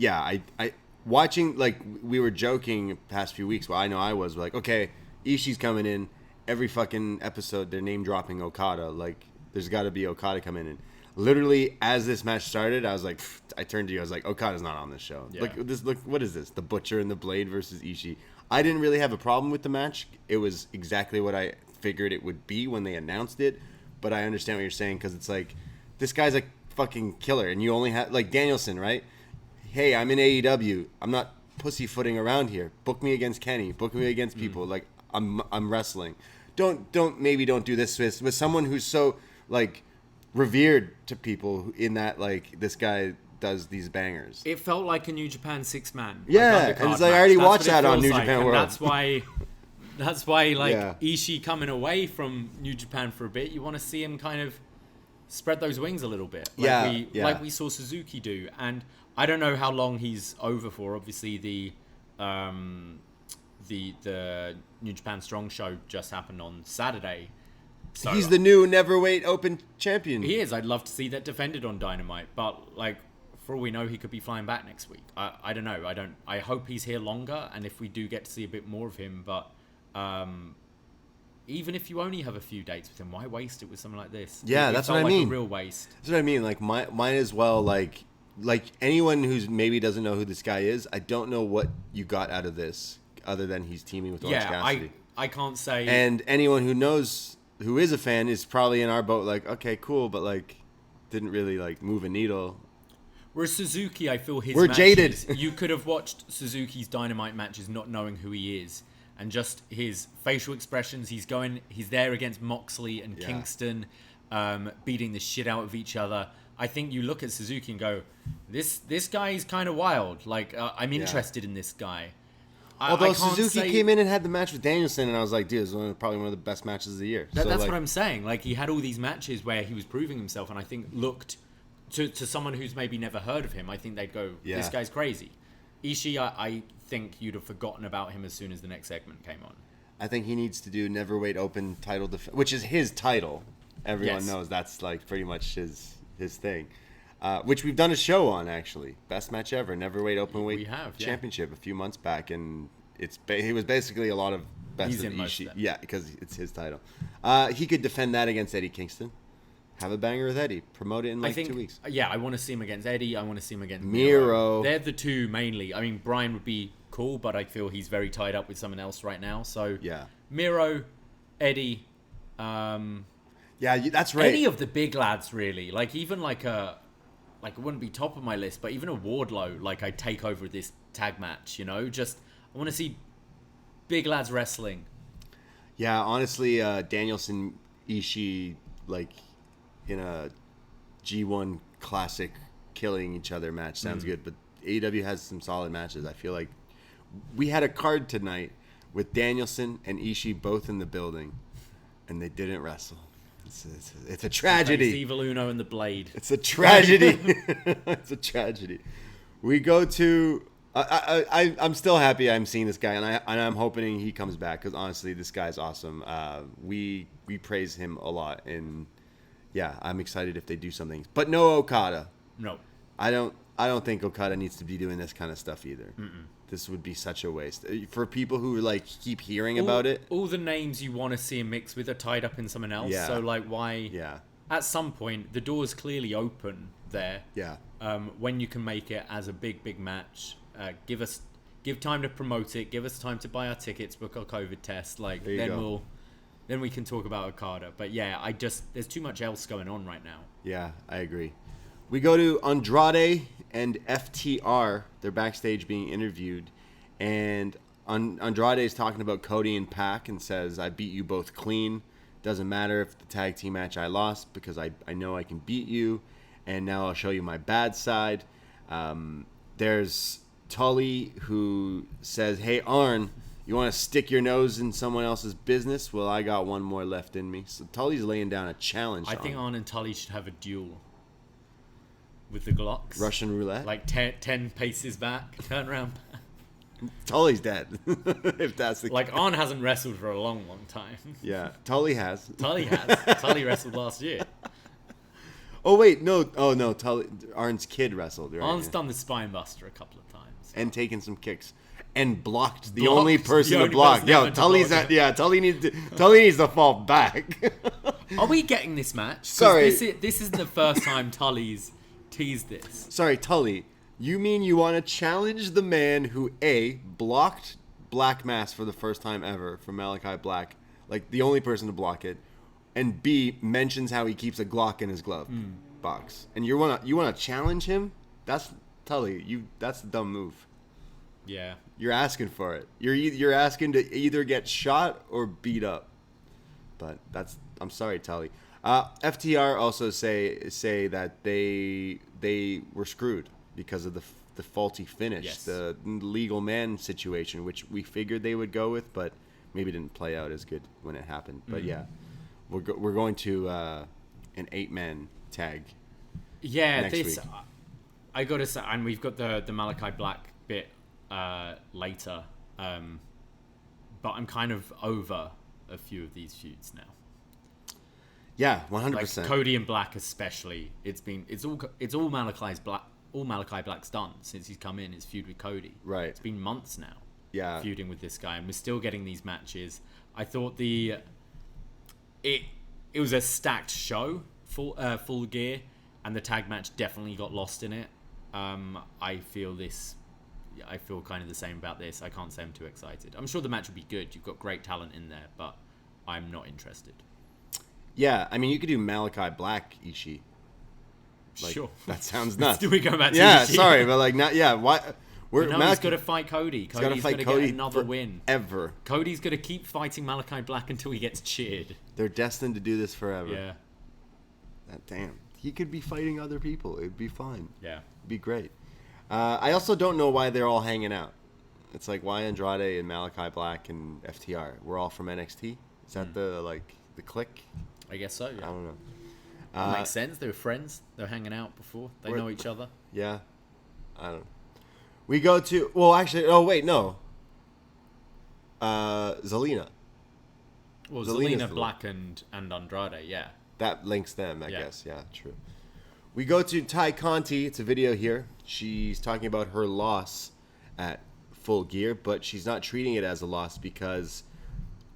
I watching, like, we were joking past few weeks, well, I know I was, like, okay, Ishii's coming in, every fucking episode they're name dropping Okada. Like, there's got to be Okada come in. And literally, as this match started, I was like, I turned to you. I was like, Okada's not on this show. Yeah. Look, what is this? The Butcher and the Blade versus Ishii. I didn't really have a problem with the match. It was exactly what I figured it would be when they announced it. But I understand what you're saying, because it's like, this guy's a fucking killer, and you only have, like, Danielson, right? Hey, I'm in AEW. I'm not pussyfooting around here. Book me against Kenny. Book me against people. Like, I'm wrestling. Don't do this with someone who's so, like, revered to people in that, like, this guy does these bangers. It felt like a New Japan 6-man. Yeah, like, and it's like, I already watched that on New like, Japan World. That's why, like, Yeah. Ishii coming away from New Japan for a bit, you want to see him kind of spread those wings a little bit. Like we saw Suzuki do. And I don't know how long he's over for. Obviously, the New Japan Strong show just happened on Saturday. So He's the new Neverweight Open champion. He is. I'd love to see that defended on Dynamite, but like, for all we know, he could be flying back next week. I don't know. I hope he's here longer, and if we do get to see a bit more of him, but even if you only have a few dates with him, why waste it with something like this? Yeah, that's what I mean. A real waste. That's what I mean. Like, might as well, like anyone who's maybe doesn't know who this guy is, I don't know what you got out of this other than he's teaming with Orange Cassidy. I can't say. And anyone who knows, who is a fan, is probably in our boat, like, okay, cool, but like, didn't really like move a needle. Whereas Suzuki, I feel his We're matches, jaded. You could have watched Suzuki's Dynamite matches not knowing who he is, and just his facial expressions. He's there against Moxley and Kingston, beating the shit out of each other. I think you look at Suzuki and go, this guy is kind of wild. Like, I'm interested in this guy. Although Suzuki came in and had the match with Danielson, and I was like, dude, this is probably one of the best matches of the year. That's like, what I'm saying. Like, he had all these matches where he was proving himself, and I think looked to someone who's maybe never heard of him, I think they'd go, this guy's crazy. Ishii, I think you'd have forgotten about him as soon as the next segment came on. I think he needs to do Neverweight Open title defense, which is his title. Everyone knows that's like pretty much his thing. Which we've done a show on, actually. Best match ever, Neverweight Openweight Championship a few months back, and he was basically a lot of best of Ishii. Yeah, because it's his title. He could defend that against Eddie Kingston. Have a banger with Eddie. Promote it in 2 weeks. Yeah, I want to see him against Eddie. I want to see him against Miro. They're the two mainly. I mean, Bryan would be cool, but I feel he's very tied up with someone else right now. So yeah, Miro, Eddie. Yeah, that's right. Any of the big lads, really. Like, even like it wouldn't be top of my list, but even a Wardlow, like, I'd take over this tag match, you know? Just, I want to see big lads wrestling. Yeah, honestly, Danielson, Ishii, like, in a G1 classic killing each other match sounds good, but AEW has some solid matches. I feel like we had a card tonight with Danielson and Ishii both in the building, and they didn't wrestle. It's a tragedy. Evil Uno and the Blade. It's a tragedy. It's a tragedy. We go to. I'm still happy I'm seeing this guy, and I'm hoping he comes back, because honestly, this guy's awesome. We praise him a lot, and yeah, I'm excited if they do something. But no Okada. No, I don't think Okada needs to be doing this kind of stuff either. This would be such a waste for people who like keep hearing about it. All the names you want to see him mix with are tied up in someone else. Yeah. So like, why? Yeah. At some point, the door's clearly open there. Yeah. When you can make it as a big match, give time to promote it. Give us time to buy our tickets, book our COVID test. Like, then we can talk about Okada. But yeah, there's too much else going on right now. Yeah, I agree. We go to Andrade and FTR. They're backstage being interviewed, and Andrade is talking about Cody and Pac and says, I beat you both clean. Doesn't matter if the tag team match I lost, because I know I can beat you, and now I'll show you my bad side. There's Tully, who says, hey, Arn, you want to stick your nose in someone else's business? Well, I got one more left in me. So Tully's laying down a challenge. I think Arn and Tully should have a duel with the Glocks. Russian roulette? Like 10 paces back, turn around. Tully's dead, if that's the case. Like, Arn hasn't wrestled for a long time. Yeah, Tully has. Tully wrestled last year. Oh, wait, no. Oh, no, Tully, Arn's kid wrestled. Right? Arn's done the spine buster a couple of times. And taken some kicks. and blocked the only person to block. Tully needs to fall back. Are we getting this match? 'Cause Sorry. This isn't the first time Tully's teased this. Sorry, Tully. You mean you want to challenge the man who A, blocked Black Mass for the first time ever from Malachi Black, like the only person to block it, and B, mentions how he keeps a Glock in his glove box, and you want to challenge him? That's Tully. That's a dumb move. Yeah. You're asking for it. You're asking to either get shot or beat up. But I'm sorry, Tully. FTR also say that they were screwed because of the faulty finish, yes. The legal man situation, which we figured they would go with, but maybe didn't play out as good when it happened. But yeah, we're going to an 8-man tag. Yeah, next week. I gotta say, and we've got the Malachi Black bit later, but I'm kind of over a few of these feuds now. Yeah, 100%. Like Cody and Black especially. It's all Malachi Black's done since he's come in. His feud with Cody. Right. It's been months now. Yeah. Feuding with this guy, and we're still getting these matches. I thought it was a stacked show, full gear, and the tag match definitely got lost in it. I feel kind of the same about this. I can't say I'm too excited. I'm sure the match will be good. You've got great talent in there, but I'm not interested. Yeah, I mean, you could do Malachi Black Ishii. Like, sure. That sounds nuts. Do we go back to Yeah, Ishii? sorry, but like, not, yeah, why? He's got to fight Cody. Cody's got to get another win. Ever. Cody's going to keep fighting Malachi Black until he gets cheered. They're destined to do this forever. Yeah. Damn. He could be fighting other people. It'd be fine. Yeah. It'd be great. I also don't know why they're all hanging out. It's like, why Andrade and Malachi Black and FTR? We're all from NXT? Is that the clique? I guess so, yeah. I don't know. That makes sense. They were friends. They were hanging out before. They know each other. Yeah. I don't know. We go to... Well, actually... Oh, wait, no. Zelina. Well, Zelina, Black, and Andrade, yeah. That links them, I guess. Yeah, true. We go to Ty Conti. It's a video here. She's talking about her loss at Full Gear, but she's not treating it as a loss because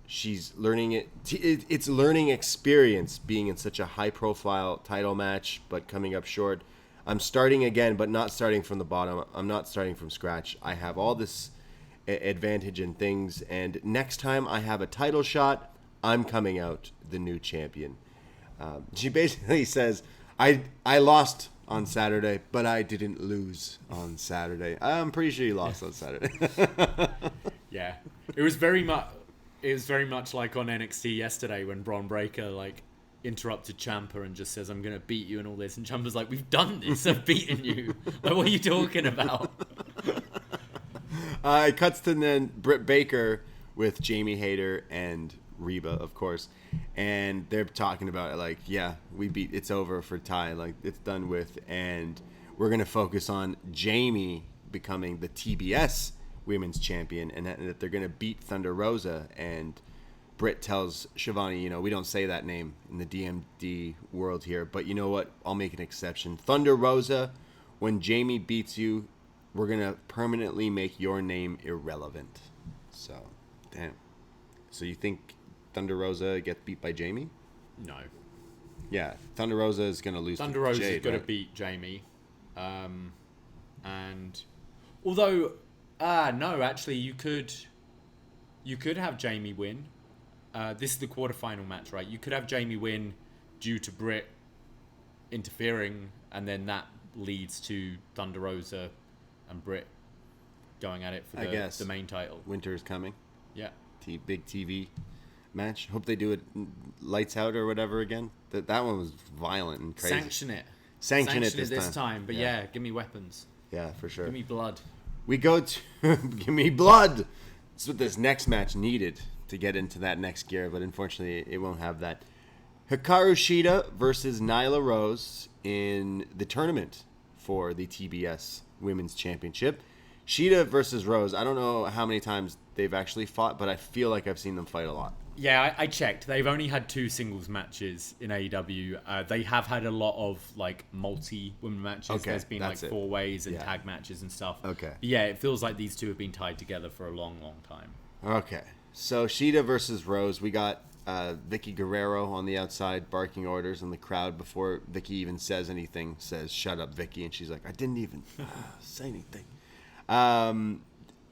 she's learning it. It's learning experience being in such a high-profile title match, but coming up short. I'm starting again, but not starting from the bottom. I'm not starting from scratch. I have all this advantage and things, and next time I have a title shot, I'm coming out the new champion. She basically says, I lost on Saturday, but I didn't lose on Saturday. I'm pretty sure you lost on Saturday. Yeah. It was very much like on NXT yesterday when Braun Breaker interrupted Ciampa and just says, I'm going to beat you and all this. And Ciampa's like, we've done this. I've beaten you. Like, what are you talking about? It cuts to then Britt Baker with Jamie Hayter and Reba, of course. And they're talking about it it's over for Ty. Like, it's done with. And we're going to focus on Jamie becoming the TBS Women's Champion and that they're going to beat Thunder Rosa. And Britt tells Shivani, we don't say that name in the DMD world here, but you know what? I'll make an exception. Thunder Rosa, when Jamie beats you, we're going to permanently make your name irrelevant. So, damn. So you think Thunder Rosa gets beat by Jamie? No. Yeah, Thunder Rosa is going to lose Thunder to Rosa Jade, is going right? to beat Jamie. And although, no, actually, you could have Jamie win. This is the quarterfinal match, right? You could have Jamie win due to Britt interfering, and then that leads to Thunder Rosa and Britt going at it for the main title. Winter is coming. Yeah. Big TV match. Hope they do it lights out or whatever again. That one was violent and crazy. Sanction it this time. But yeah, give me weapons. Yeah, for sure. Give me blood. We go to give me blood. That's what this next match needed to get into that next gear, but unfortunately it won't have that. Hikaru Shida versus Nyla Rose in the tournament for the TBS Women's Championship. Shida versus Rose. I don't know how many times they've actually fought, but I feel like I've seen them fight a lot. Yeah, I checked. They've only had 2 singles matches in AEW. They have had a lot of like multi-women matches. Okay, There's been like 4-ways and tag matches and stuff. Okay. But yeah, it feels like these two have been tied together for a long, long time. Okay. So Shida versus Rose. We got Vicky Guerrero on the outside barking orders, and the crowd, before Vicky even says anything, says, "Shut up, Vicky." And she's like, "I didn't even say anything."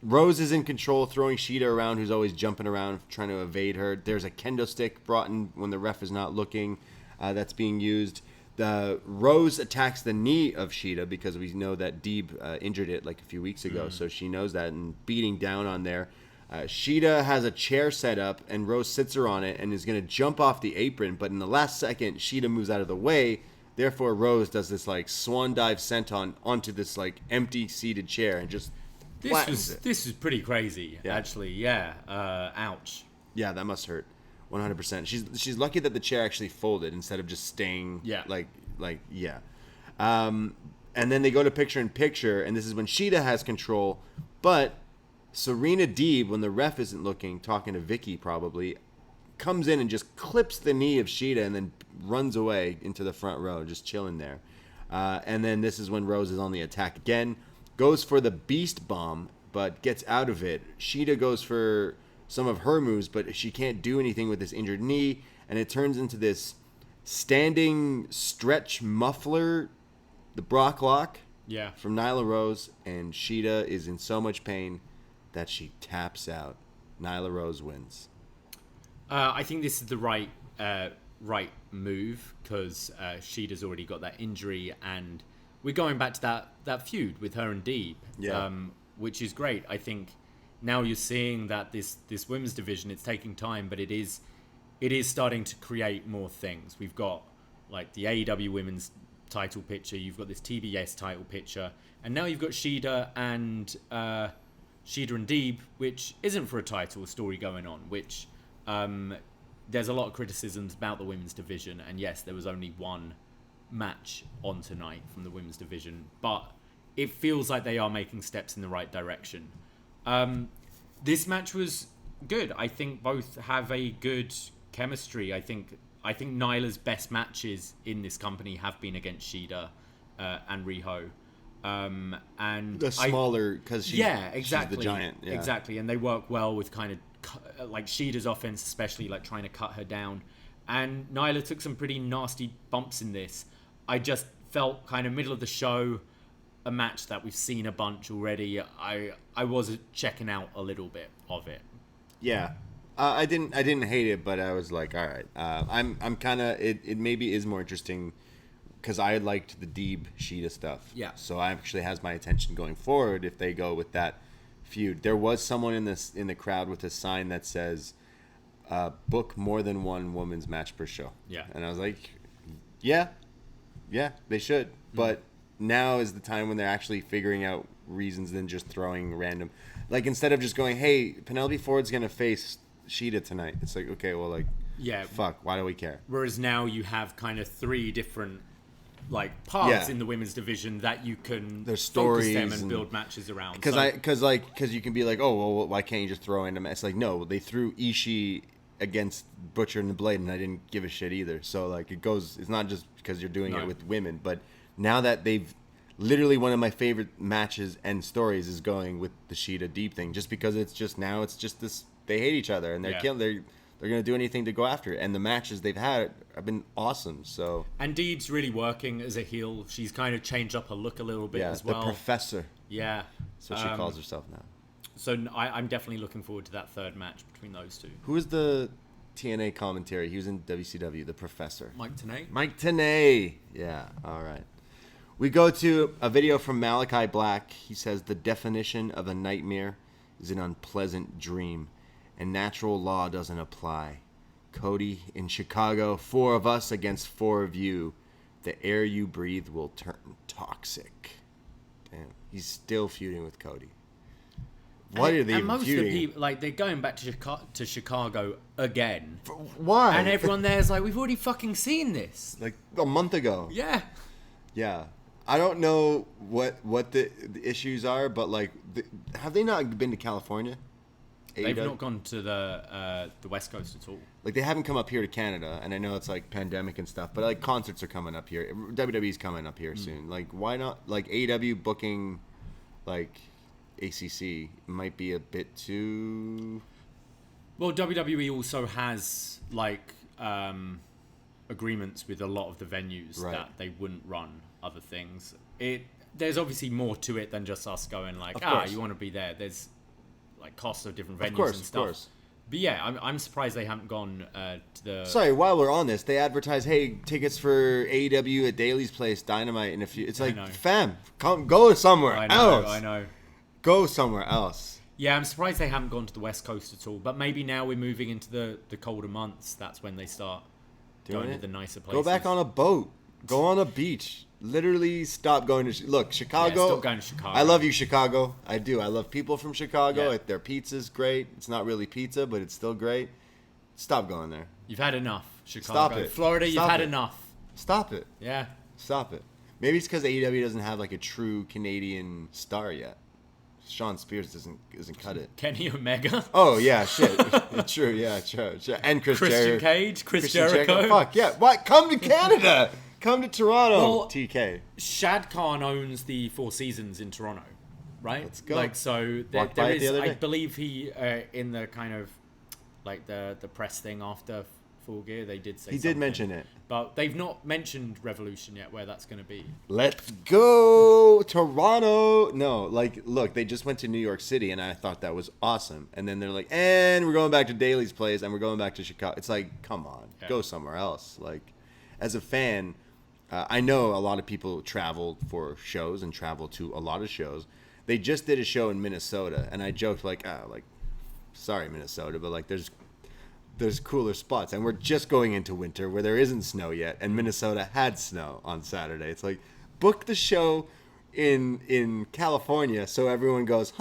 Rose is in control, throwing Shida around, who's always jumping around, trying to evade her. There's a kendo stick brought in when the ref is not looking. That's being used. The Rose attacks the knee of Shida because we know that Deeb injured it like a few weeks ago, so she knows that, and beating down on there. Shida has a chair set up, and Rose sits her on it and is going to jump off the apron, but in the last second, Shida moves out of the way. Therefore, Rose does this like swan dive senton onto this like empty seated chair and just This was pretty crazy, actually. Yeah. Ouch. Yeah, that must hurt. 100%. She's lucky that the chair actually folded instead of just staying. Yeah. And then they go to picture in picture, and this is when Shida has control. But Serena Deeb, when the ref isn't looking, talking to Vicky probably, comes in and just clips the knee of Shida and then runs away into the front row, just chilling there. And then this is when Rose is on the attack again. Goes for the beast bomb, but gets out of it. Shida goes for some of her moves, but she can't do anything with this injured knee, and it turns into this standing stretch muffler, the Brock Lock, from Nyla Rose, and Shida is in so much pain that she taps out. Nyla Rose wins. I think this is the right move because Shida's already got that injury, and we're going back to that feud with her and Deeb, which is great. I think now you're seeing that this women's division, it's taking time, but it is starting to create more things. We've got like the AEW women's title picture, you've got this TBS title picture, and now you've got Shida and Deeb, which isn't for a title story going on, which there's a lot of criticisms about the women's division, and yes, there was only one match on tonight from the women's division, but it feels like they are making steps in the right direction. This match was good. I think both have a good chemistry. I think Nyla's best matches in this company have been against Shida and Riho. And the smaller, because she's the giant. Yeah. Exactly, and they work well with kind of like Shida's offense, especially like trying to cut her down. And Nyla took some pretty nasty bumps in this. I just felt kind of middle of the show, a match that we've seen a bunch already. I was checking out a little bit of it. Yeah, I didn't hate it, but I was like, all right. I'm kind of it maybe is more interesting because I liked the Deeb Shida stuff. Yeah. So I actually has my attention going forward if they go with that feud. There was someone in the crowd with a sign that says, "Book more than one women's match per show." Yeah. And I was like, yeah, they should. But now is the time when they're actually figuring out reasons than just throwing random. Like, instead of just going, hey, Penelope Ford's going to face Shida tonight. It's like, okay, well, like, fuck, why do we care? Whereas now you have kind of 3 different, like, paths in the women's division that you can There's stories focus them and build matches around. Because you can be like, oh, well, why can't you just throw in a match? It's like, no, they threw Ishii against Butcher and the Blade, and I didn't give a shit either. So, like, it's not just because you're doing it with women, but now that they've literally, one of my favorite matches and stories is going with the Shida Deeb thing, just because it's just this, they hate each other and they're going to do anything to go after it. And the matches they've had have been awesome. So, and Deeb's really working as a heel. She's kind of changed up her look a little bit as well. The Professor. Yeah. That's what she calls herself now. So I'm definitely looking forward to that third match between those two. Who is the TNA commentary? He was in WCW, the Professor. Mike Tenay. Yeah, all right. We go to a video from Malachi Black. He says, the definition of a nightmare is an unpleasant dream, and natural law doesn't apply. Cody in Chicago, 4 of us against 4 of you. The air you breathe will turn toxic. Damn, he's still feuding with Cody. Why are they even most feuding? Of the people, like, they're going back to Chicago again. Why? And everyone there's like, we've already fucking seen this. Like a month ago. Yeah. Yeah. I don't know what the issues are, but like, have they not been to California? They've not gone to the West Coast at all. Like, they haven't come up here to Canada, and I know it's like pandemic and stuff, but like concerts are coming up here. WWE's coming up here soon. Like, why not? Like, AEW booking like ACC might be a bit too. Well, WWE also has like agreements with a lot of the venues that they wouldn't run other things. There's obviously more to it than just us going like, you want to be there. There's like costs of different venues and stuff. Of course. But yeah, I'm surprised they haven't gone to the... Sorry, while we're on this, they advertise, hey, tickets for AEW at Daly's Place, Dynamite, and it's like, fam, go somewhere else. I know. Go somewhere else. Yeah, I'm surprised they haven't gone to the West Coast at all. But maybe now we're moving into the colder months. That's when they start going to the nicer places. Go back on a boat. Go on a beach. Literally stop going to... Look, Chicago... Yeah, stop going to Chicago. I love you, Chicago. I do. I love people from Chicago. Yeah. Their pizza's great. It's not really pizza, but it's still great. Stop going there. You've had enough, Chicago. Stop it. Florida, you've had enough. Stop it. Yeah. Stop it. Maybe it's because AEW doesn't have like a true Canadian star yet. Sean Spears doesn't cut it. Kenny Omega? Oh, yeah, shit. True, yeah, true. And Christian Cage, Chris Jericho. Fuck, yeah. What? Come to Canada. Come to Toronto, well, TK. Shad Khan owns the Four Seasons in Toronto, right? Let's go. Like, so there is, I believe he, in the kind of, like the press thing after Full Gear, they did say he did mention it. But they've not mentioned Revolution yet, where that's going to be. Let's go, Toronto. No, like, look, they just went to New York City, and I thought that was awesome. And then they're like, and we're going back to Daly's Place, and we're going back to Chicago. It's like, come on, go somewhere else. Like, as a fan... I know a lot of people travel for shows and travel to a lot of shows. They just did a show in Minnesota, and I joked like, sorry Minnesota, but like there's cooler spots, and we're just going into winter where there isn't snow yet, and Minnesota had snow on Saturday. It's like, book the show in California so everyone goes,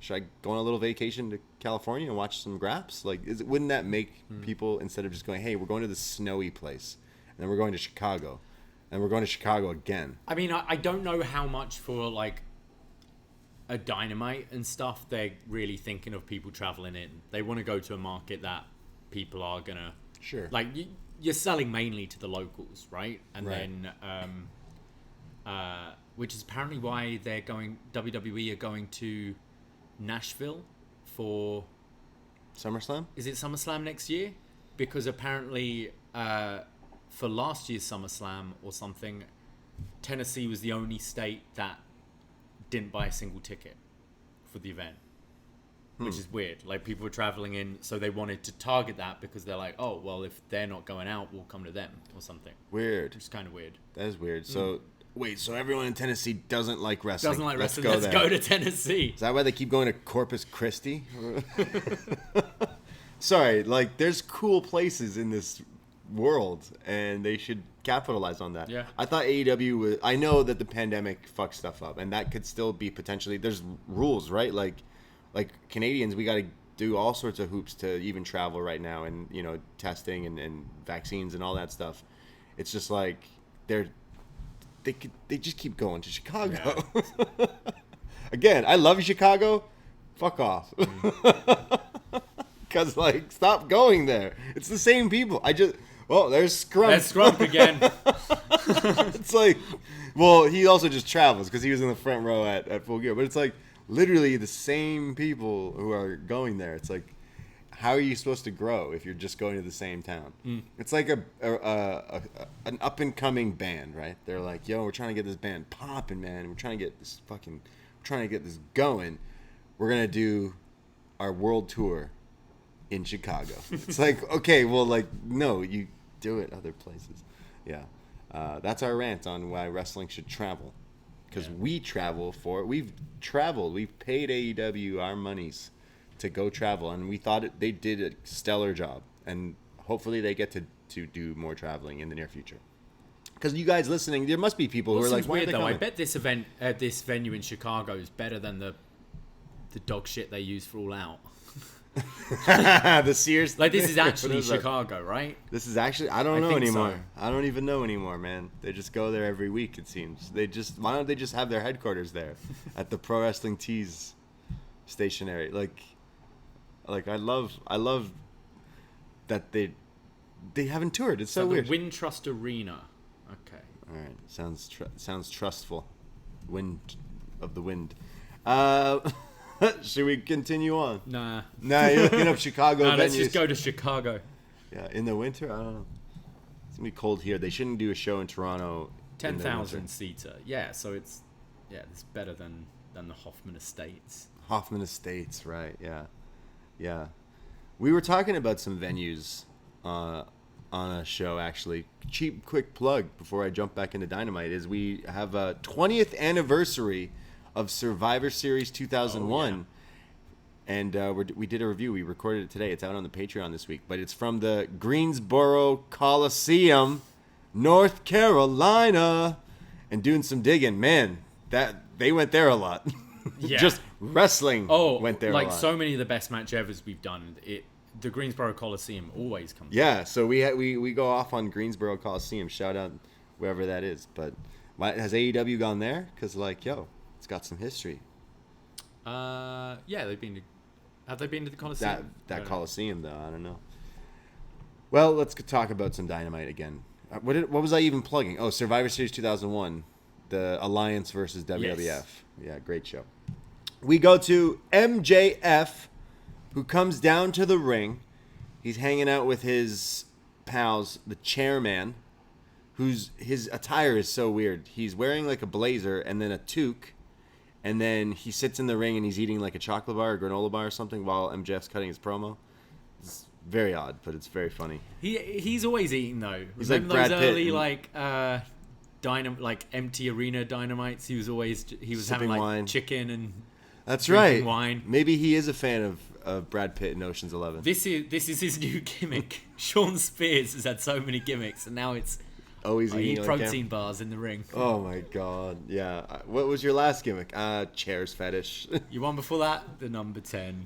should I go on a little vacation to California and watch some graps? Like, wouldn't that make people, instead of just going, hey, we're going to this snowy place, and then we're going to Chicago, and we're going to Chicago again. I mean, I don't know how much for, like, a Dynamite and stuff they're really thinking of people traveling in. They want to go to a market that people are going to... Sure. Like, you're selling mainly to the locals, right? And then... which is apparently why they're going... WWE are going to Nashville for... SummerSlam? Is it SummerSlam next year? Because apparently... for last year's SummerSlam or something, Tennessee was the only state that didn't buy a single ticket for the event, which is weird. Like, people were traveling in, so they wanted to target that because they're like, oh, well, if they're not going out, we'll come to them or something. Weird. Which is kind of weird. That is weird. So, wait, so everyone in Tennessee doesn't like wrestling? Doesn't like wrestling. Let's go to Tennessee. Is that why they keep going to Corpus Christi? Sorry, like, there's cool places in this world, and they should capitalize on that. Yeah. I thought AEW was... I know that the pandemic fucked stuff up, and that could still be potentially... There's rules, right? Like Canadians, we got to do all sorts of hoops to even travel right now, and, you know, testing and vaccines and all that stuff. It's just like they just keep going to Chicago. Yeah. Again, I love you, Chicago. Fuck off. Because, like, stop going there. It's the same people. Well, there's Scrump. There's Scrump again. It's like, well, he also just travels because he was in the front row at Full Gear. But it's like literally the same people who are going there. It's like, how are you supposed to grow if you're just going to the same town? It's like an up and coming band, right? They're like, yo, we're trying to get this band popping, man. We're trying to get this going. We're gonna do our world tour in Chicago. It's like, okay, well, like, no, you do it other places. Yeah. That's our rant on why wrestling should travel. Because we travel for it. We've traveled. We've paid AEW our monies to go travel, and we thought they did a stellar job. And hopefully they get to do more traveling in the near future. Because you guys listening, there must be people who are like, why are they coming? I bet this event at this venue in Chicago is better than the dog shit they use for All Out. The Sears, like, this is actually Chicago, right? This is actually, I don't know anymore. I don't even know anymore, man. They just go there every week, it seems. Why don't they just have their headquarters there at the Pro Wrestling Tees stationary. Like I love that they haven't toured. It's so weird. The Wintrust Arena. Okay. All right. Sounds trustful. Wind of the wind. Should we continue on? Nah, you're looking up Chicago venues. Let's just go to Chicago. Yeah, in the winter, I don't know. It's gonna be cold here. They shouldn't do a show in Toronto. 10,000 seater. Yeah, so it's better than the Hoffman Estates. Hoffman Estates, right? Yeah. We were talking about some venues on a show, actually. Cheap, quick plug before I jump back into Dynamite is we have a 20th anniversary of Survivor Series 2001. Oh, yeah. And we did a review. We recorded it today. It's out on the Patreon this week. But it's from the Greensboro Coliseum, North Carolina. And doing some digging. Man, they went there a lot. Yeah. Just wrestling went there a lot. Like so many of the best match evers we've done, the Greensboro Coliseum always comes. Yeah, so we go off on Greensboro Coliseum. Shout out wherever that is. But has AEW gone there? Because, it's got some history. Yeah, have they been to the Coliseum? That Coliseum, though, I don't know. Well, let's talk about some Dynamite again. What was I even plugging? Oh, Survivor Series 2001, the Alliance versus WWF. Yes. Yeah, great show. We go to MJF, who comes down to the ring. He's hanging out with his pals, the Chairman, his attire is so weird. He's wearing like a blazer and then a toque, and then he sits in the ring and he's eating like a chocolate bar or granola bar or something while MJF's cutting his promo. It's very odd, but it's very funny. He's always eating though. He's Remember like Brad those Pitt early empty arena dynamites? He was sipping having like wine. Chicken and that's right. Wine. Maybe he is a fan of Brad Pitt in Ocean's 11. This is his new gimmick. Shawn Spears has had so many gimmicks, and now it's always eating protein bars in the ring. Oh my god, yeah. What was your last gimmick? Chairs fetish. You one before that? The number 10.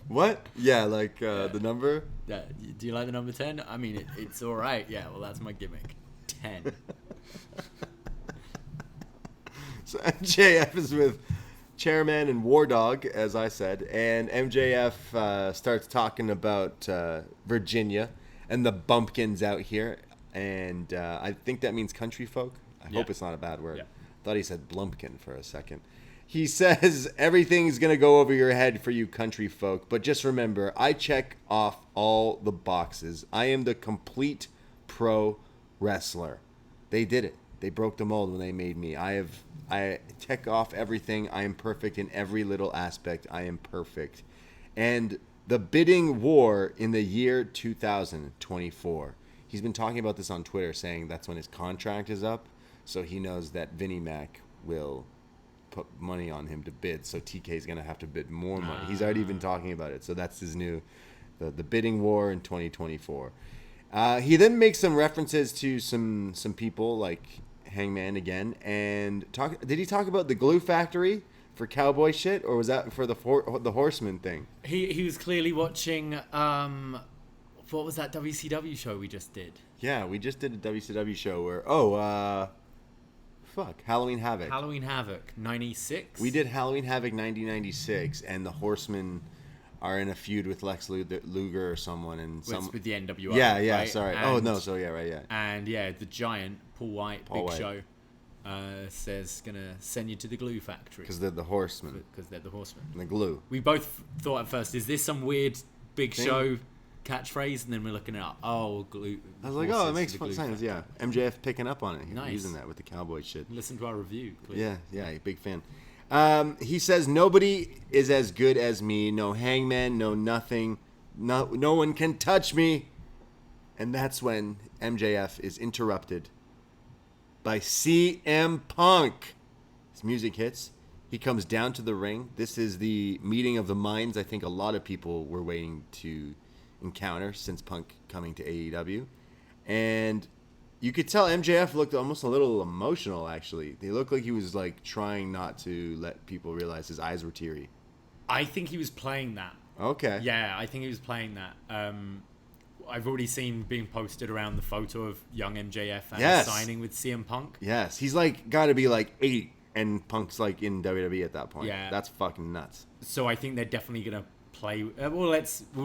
What? Yeah, the number? Yeah. Do you like the number 10? I mean, it's all right. Yeah, well, that's my gimmick. 10. So MJF is with Chairman and War Dog, as I said, and MJF starts talking about Virginia and the bumpkins out here, and I think that means country folk. I hope it's not a bad word. Yeah. Thought he said blumpkin for a second. He says, everything's going to go over your head for you country folk, but just remember, I check off all the boxes. I am the complete pro wrestler. They did it. They broke the mold when they made me. I check off everything. I am perfect in every little aspect. I am perfect. And the bidding war in the year 2024. He's been talking about this on Twitter, saying that's when his contract is up. So he knows that Vinnie Mac will put money on him to bid. So TK is going to have to bid more money. He's already been talking about it. So that's his new, the bidding war in 2024. He then makes some references to some people like Hangman again, and did he talk about the glue factory for Cowboy Shit, or was that for the Horseman thing? He was clearly watching what was that WCW show we just did? Yeah, we just did a WCW show where Halloween Havoc 96. We did Halloween Havoc 1996, and the Horsemen are in a feud with Lex Luger or someone, and with the NWO. Yeah, right? Sorry. And the Giant Paul White, Show, says gonna send you to the glue factory because they're the Horsemen. Because they're the Horsemen. And the glue. We both thought at first, is this some weird Big Show catchphrase? And then we're looking it up. Oh, glue. I was like, it makes fun sense. Yeah, MJF picking up on it. Nice. Using that with the Cowboy Shit. Listen to our review. Clearly. Yeah, big fan. He says, nobody is as good as me. No Hangman, no nothing. No one can touch me. And that's when MJF is interrupted by CM Punk. His music hits. He comes down to the ring. This is the meeting of the minds I think a lot of people were waiting to encounter since Punk coming to AEW. And you could tell MJF looked almost a little emotional, actually. He looked like he was trying not to let people realize his eyes were teary. I think he was playing that. Okay. Yeah, I think he was playing that. I've already seen being posted around the photo of young MJF and signing with CM Punk. Yes, he's got to be 8 and Punk's like in WWE at that point. Yeah. That's fucking nuts. So I think they're definitely gonna play. We'll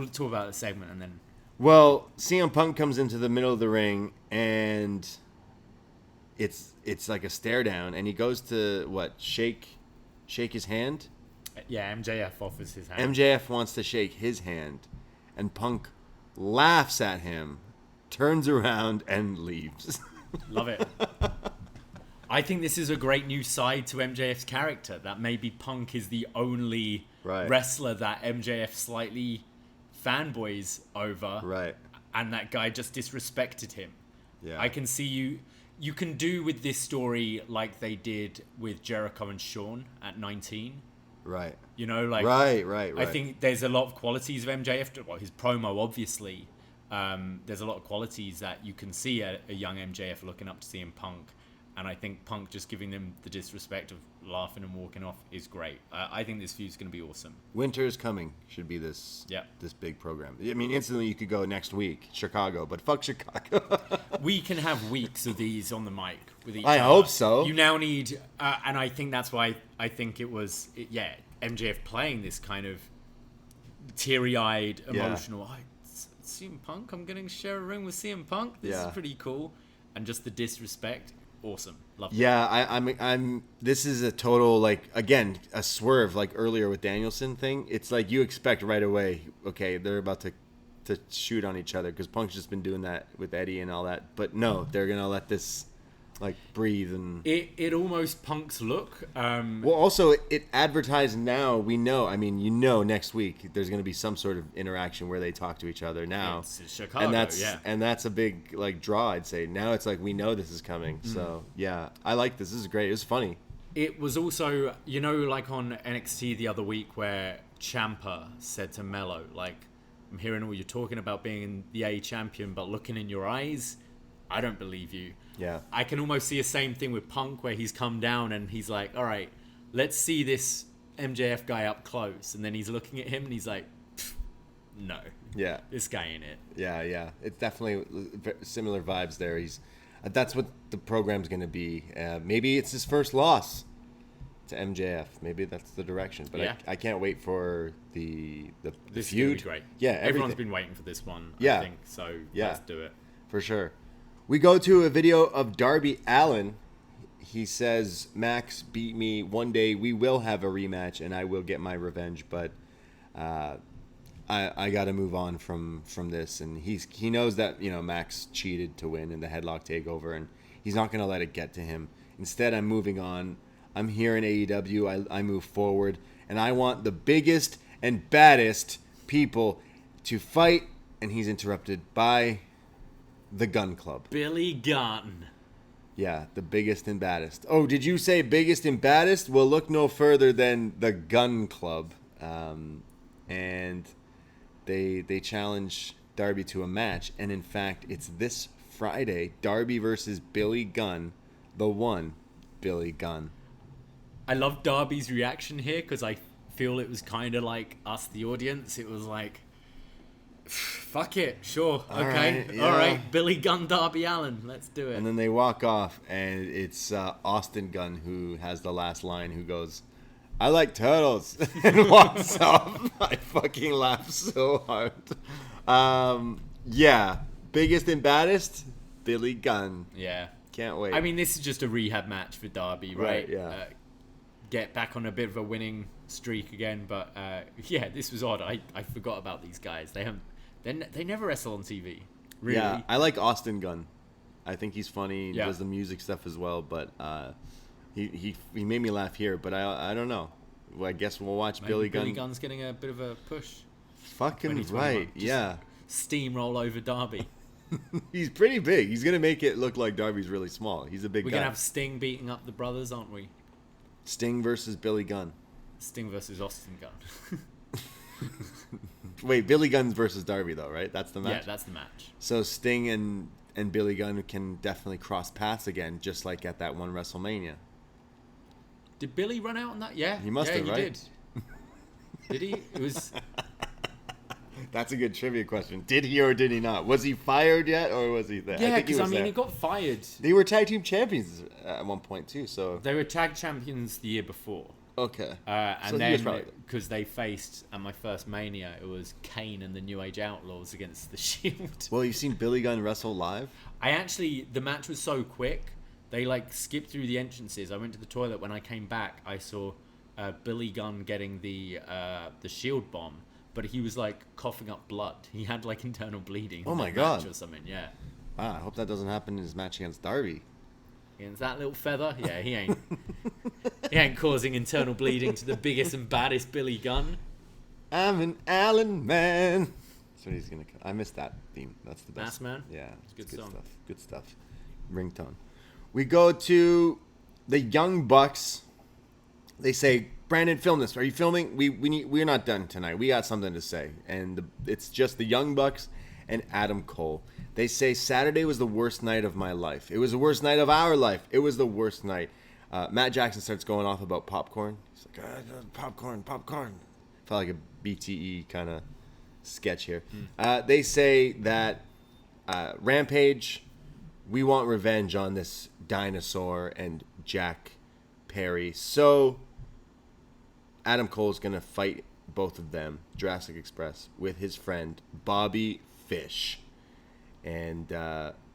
talk about the segment and then. Well, CM Punk comes into the middle of the ring and it's like a stare down, and he goes to shake his hand. Yeah, MJF offers his hand. MJF wants to shake his hand, and Punk laughs at him, turns around, and leaves. Love it. I think this is a great new side to MJF's character, that maybe Punk is the only wrestler that MJF slightly fanboys over. Right. And that guy just disrespected him. Yeah. I can see you can do with this story like they did with Jericho and Shawn at 19. Right. You know, like... Right. I think there's a lot of qualities of MJF. Well, his promo, obviously. There's a lot of qualities that you can see a young MJF looking up to CM Punk. And I think Punk just giving them the disrespect of laughing and walking off is great. I think this feud's going to be awesome. Winter is coming should be this big program. I mean, instantly you could go next week, Chicago, but fuck Chicago. We can have weeks of these on the mic with each I other. hope so. You now need, and I think that's why I think it was, MJF playing this kind of teary-eyed, emotional, CM Punk, I'm going to share a ring with CM Punk. This is pretty cool. And just the disrespect. Awesome. Love it. Yeah, I'm this is a total, like, again, a swerve like earlier with Danielson thing. It's like you expect right away, okay, they're about to shoot on each other because Punk's just been doing that with Eddie and all that. But no, they're going to let this like breathe and it almost Punk's look. Well, also it advertised now. We know. I mean, next week there's going to be some sort of interaction where they talk to each other now. It's Chicago, and that's a big like draw. I'd say now it's like we know this is coming. So yeah, I like this. This is great. It was funny. It was also, like on NXT the other week where Ciampa said to Mello, like, I'm hearing all you're talking about being the A champion, but looking in your eyes, I don't believe you. Yeah. I can almost see the same thing with Punk where he's come down and he's like, all right, let's see this MJF guy up close. And then he's looking at him and he's like, no. Yeah. This guy ain't it. Yeah. It's definitely similar vibes there. That's what the program's going to be. Maybe it's his first loss to MJF. Maybe that's the direction. But I can't wait for the this feud. Is gonna be great. Yeah. Everyone's been waiting for this one, I think. So let's do it. For sure. We go to a video of Darby Allin. He says, Max beat me. One day we will have a rematch and I will get my revenge. But I got to move on from this. And he knows that, Max cheated to win in the headlock takeover. And he's not going to let it get to him. Instead, I'm moving on. I'm here in AEW. I move forward. And I want the biggest and baddest people to fight. And he's interrupted by the Gun Club. Billy Gunn. Yeah, the biggest and baddest. Oh, did you say biggest and baddest? Well, look no further than the Gun Club. And they challenge Darby to a match. And in fact, it's this Friday. Darby versus Billy Gunn. The one, Billy Gunn. I love Darby's reaction here because I feel it was kind of like us, the audience. It was like, fuck it, sure, okay, all right, Billy Gunn, Darby Allin, let's do it. And then they walk off, and it's Austin Gunn who has the last line, who goes, I like turtles, and walks off. I fucking laugh so hard. Yeah, biggest and baddest, Billy Gunn. Yeah. Can't wait. I mean, this is just a rehab match for Darby, right? Yeah. Get back on a bit of a winning streak again, but this was odd. I forgot about these guys. They never wrestle on TV. Really. Yeah, I like Austin Gunn. I think he's funny. He Yeah. does the music stuff as well, but he made me laugh here. But I don't know. Well, I guess we'll watch Maybe Billy Gunn. Billy Gunn's getting a bit of a push. Fucking 2021. right. Just Yeah. Steamroll over Darby. He's pretty big. He's gonna make it look like Darby's really small. He's a big We're guy. gonna have Sting beating up the brothers, aren't we? Sting versus Billy Gunn. Sting versus Austin Gunn. Wait, Billy Gunn's versus Darby though, right? That's the match. Yeah, that's the match. So Sting and Billy Gunn can definitely cross paths again, just like at that one WrestleMania. Did Billy run out on that? Yeah, He must have, he right? did. Did he? It was. That's a good trivia question. Did he or did he not? Was he fired yet, or was he there? Yeah, because he got fired. They were tag team champions at one point too. So they were tag champions the year before. Okay. And so then because they faced at my first Mania, it was Kane and the New Age Outlaws against the Shield. Well, you've seen Billy Gunn wrestle live. The match was so quick. They skipped through the entrances. I went to the toilet. When I came back, I saw Billy Gunn getting the Shield bomb, but he was coughing up blood. He had internal bleeding. Oh my god! Or something. Yeah. Wow. I hope that doesn't happen in his match against Davie. Against that little feather, yeah, he ain't. He ain't causing internal bleeding to the biggest and baddest Billy Gunn. I'm an Allen man. That's what he's gonna. I missed that theme. That's the best. Mass Man. Yeah, it's good song. stuff. Good stuff. Ringtone. We go to the Young Bucks. They say, Brandon, film this. Are you filming? We're not done tonight. We got something to say, and it's just the Young Bucks and Adam Cole. They say Saturday was the worst night of my life. It was the worst night of our life. It was the worst night. Matt Jackson starts going off about popcorn. He's like, popcorn. Felt like a BTE kind of sketch here. They say that Rampage, we want revenge on this dinosaur and Jack Perry. So Adam Cole's going to fight both of them, Jurassic Express, with his friend Bobby Fish. And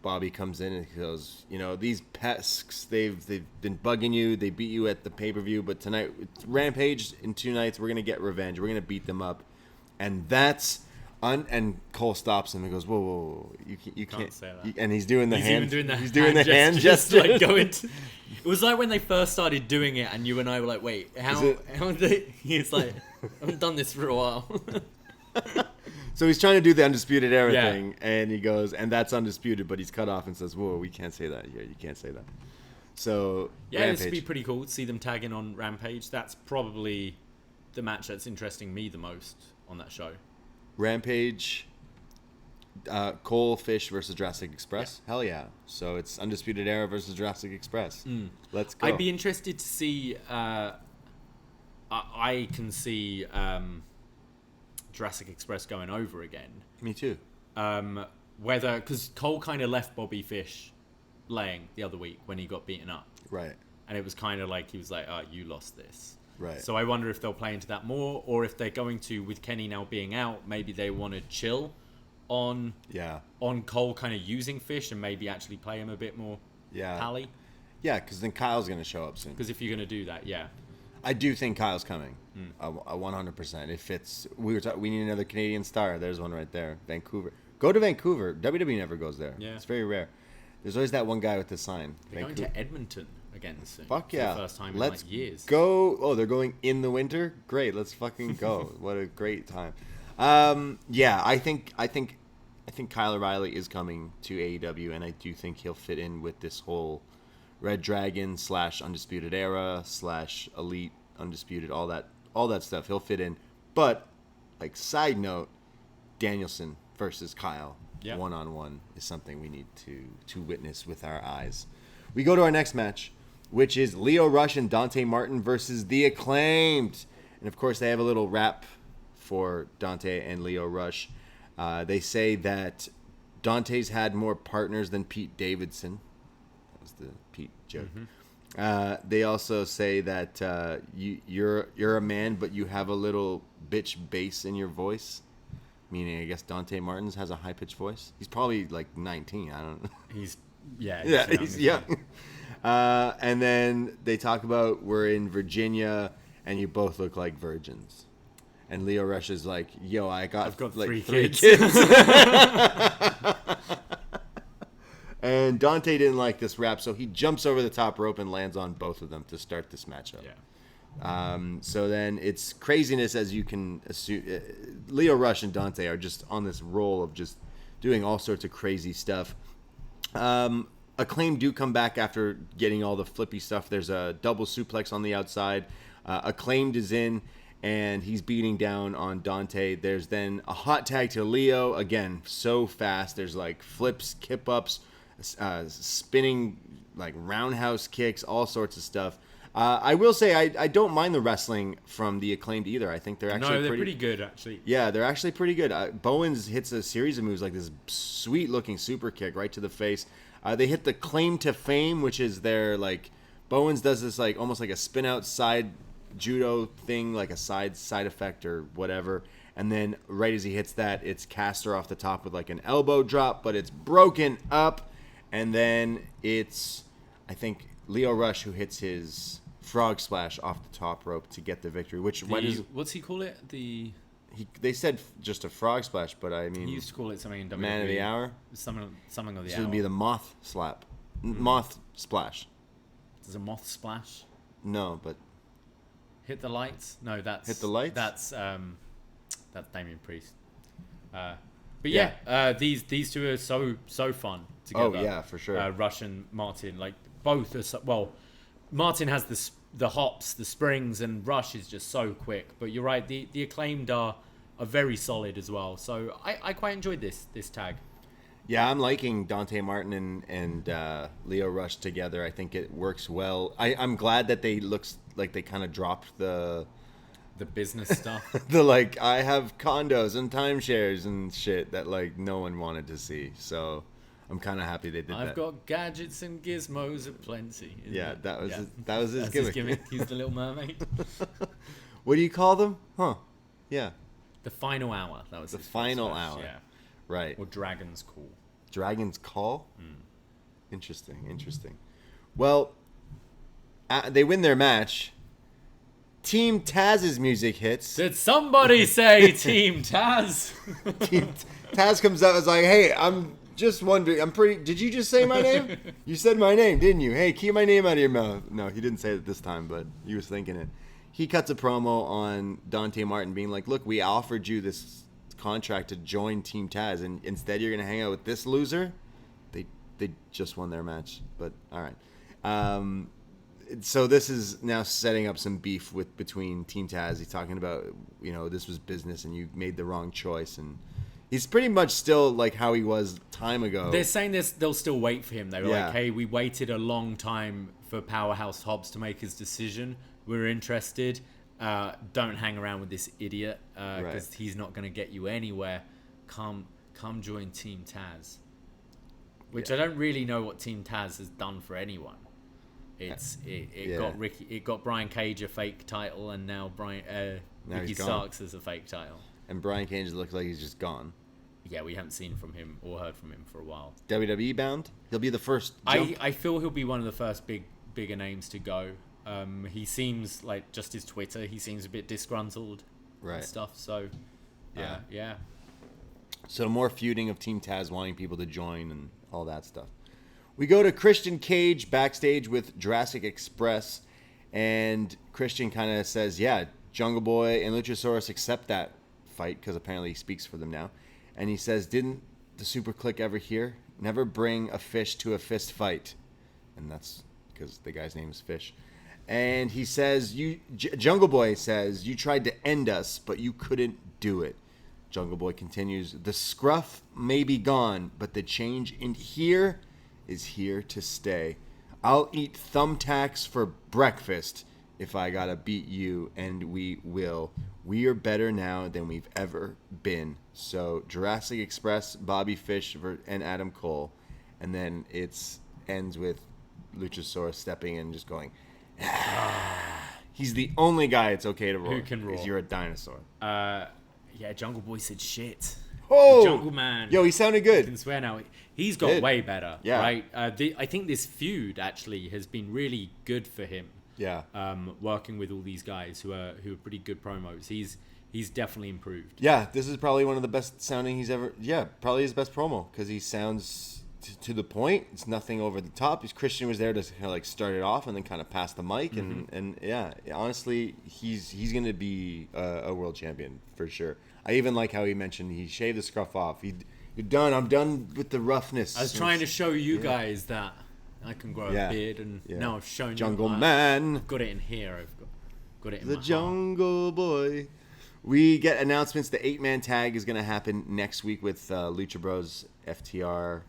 Bobby comes in and he goes, these pests, they've been bugging you. They beat you at the pay-per-view, but tonight, it's Rampage in 2 nights. We're going to get revenge. We're going to beat them up. And that's... and Cole stops him and goes, whoa. You can't say that. And he's doing the hand. He's doing the hand gesture. It was like when they first started doing it, and you and I were like, wait, how he's like, I've done this for a while. So he's trying to do the Undisputed Era thing, and he goes, and that's undisputed, but he's cut off and says, whoa, we can't say that. Yeah, you can't say that. So, yeah, Rampage. This would be pretty cool to see them tagging on Rampage. That's probably the match that's interesting me the most on that show. Rampage, Cole, Fish versus Jurassic Express. Yeah. Hell yeah. So it's Undisputed Era versus Jurassic Express. Let's go. I'd be interested to see, I can see... Jurassic Express going over again. Me too. Because Cole kind of left Bobby Fish laying the other week when he got beaten up. Right. And it was kind of like, he was like, oh, you lost this. Right. So I wonder if they'll play into that more, or if they're going to, with Kenny now being out, maybe they want to chill on Cole kind of using Fish and maybe actually play him a bit more pally. Yeah, because then Kyle's going to show up soon. Because if you're going to do that, I do think Kyle's coming. 100%. It fits. We need another Canadian star. There's one right there. Vancouver. Go to Vancouver. WWE never goes there. Yeah. It's very rare. There's always that one guy with the sign. They're going to Edmonton again soon. Fuck yeah. For the first time in years. Go. Oh, they're going in the winter? Great. Let's fucking go. What a great time. I think Kyle O'Reilly is coming to AEW, and I do think he'll fit in with this whole Red Dragon / Undisputed Era / Elite Undisputed, all that stuff. He'll fit in. But, side note, Danielson versus Kyle, one-on-one, is something we need to witness with our eyes. We go to our next match, which is Lio Rush and Dante Martin versus The Acclaimed. And, of course, they have a little rap for Dante and Lio Rush. They say that Dante's had more partners than Pete Davidson. That was the Pete joke. They also say that you're a man, but you have a little bitch bass in your voice. Meaning, I guess Dante Martin's has a high pitched voice. He's probably 19. I don't know. He's young. And then they talk about we're in Virginia, and you both look like virgins. And Lio Rush is like, yo, I've got 3 kids. And Dante didn't like this rap, so he jumps over the top rope and lands on both of them to start this matchup. So then it's craziness, as you can assume. Lio Rush and Dante are just on this roll of just doing all sorts of crazy stuff. Acclaimed do come back after getting all the flippy stuff. There's a double suplex on the outside. Acclaimed is in, and he's beating down on Dante. There's then a hot tag to Lio. Again, so fast. There's flips, kip-ups, spinning roundhouse kicks, all sorts of stuff. I will say I don't mind the wrestling from the Acclaimed either. I think they're actually pretty good, actually. Yeah, they're actually pretty good. Bowens hits a series of moves like this sweet-looking super kick right to the face. They hit the claim to fame, which is their, like, Bowens does this, like, almost like a spin-out side judo thing, like a side effect or whatever. And then right as he hits that, it's Caster off the top with, like, an elbow drop, but it's broken up. And then it's, I think, Lio Rush who hits his frog splash off the top rope to get the victory. What's he call it? They said just a frog splash, but I mean... He used to call it something in WWE. Man of the Hour? Something of the hour. This would be the moth slap. Moth splash. There's a moth splash? No, but... Hit the lights? No, that's... Hit the lights? That's Damian Priest. But yeah, these two are so fun together. Oh, yeah, for sure. Rush and Martin, like, both are... Well, Martin has the hops, the springs, and Rush is just so quick. But you're right, the Acclaimed are very solid as well. So I quite enjoyed this tag. Yeah, I'm liking Dante Martin and Lio Rush together. I think it works well. I'm glad that they looks like they kind of dropped the business stuff. The, like, I have condos and timeshares and shit that, like, no one wanted to see. So I'm kind of happy they did that. I've got gadgets and gizmos aplenty. Yeah, that was his gimmick. He's the Little Mermaid. What do you call them? Huh? Yeah. The Final Hour. That was the Final Hour. Yeah. Right. Or Dragon's Call. Dragon's Call? Interesting. Well, they win their match. Team Taz's music hits. Did somebody say Team Taz? Taz comes up and is like, hey, I'm just wondering, did you just say my name? You said my name, didn't you? Hey, keep my name out of your mouth. No, he didn't say it this time, but he was thinking it. He cuts a promo on Dante Martin being like, look, we offered you this contract to join Team Taz, and instead you're going to hang out with this loser? They just won their match, but all right. So this is now setting up some beef between Team Taz. He's talking about, this was business and you made the wrong choice, and he's pretty much still like how he was time ago. They're saying this, they'll still wait for him. They were like, hey, we waited a long time for Powerhouse Hobbs to make his decision. We're interested. Don't hang around with this idiot because he's not going to get you anywhere. Come join Team Taz. Which I don't really know what Team Taz has done for anyone. It got Brian Cage a fake title, and now Ricky Starks has a fake title. And Brian Cage looks like he's just gone. Yeah, we haven't seen from him or heard from him for a while. WWE bound? He'll be the first jump. I feel he'll be one of the first bigger names to go. He seems like, just his Twitter, he seems a bit disgruntled and stuff. So, yeah. So more feuding of Team Taz wanting people to join and all that stuff. We go to Christian Cage backstage with Jurassic Express, and Christian kind of says, yeah, Jungle Boy and Luchasaurus accept that fight because apparently he speaks for them now. And he says, didn't the Super Click ever hear? Never bring a fish to a fist fight. And that's because the guy's name is Fish. And he says, Jungle Boy says, you tried to end us, but you couldn't do it. Jungle Boy continues, the scruff may be gone, but the change in here is here to stay. I'll eat thumbtacks for breakfast if I gotta beat you, and we will. We are better now than we've ever been. So Jurassic Express, Bobby Fish, and Adam Cole. And then it ends with Luchasaurus stepping in and just going, he's the only guy it's okay to roar. Who can roar? Because you're a dinosaur. Yeah, Jungle Boy said shit. Oh, Jungle Man. Yo, he sounded good. I can swear now. He's got way better. Yeah. Right? I think this feud actually has been really good for him. Yeah. Working with all these guys who are pretty good promos. He's definitely improved. Yeah, this is probably one of the best sounding he's ever. Yeah, probably his best promo because he sounds to the point. It's nothing over the top. Christian was there to kind of like start it off and then kind of pass the mic and yeah, honestly, he's gonna be a world champion for sure. I even like how he mentioned he shaved the scruff off. You're done. I'm done with the roughness. I was trying to show you guys that I can grow a beard, and now I've shown Jungle you. Man. I've got it in here. I've got it in the my Jungle heart. Boy. We get announcements. The 8-man tag is going to happen next week with Lucha Bros, FTR,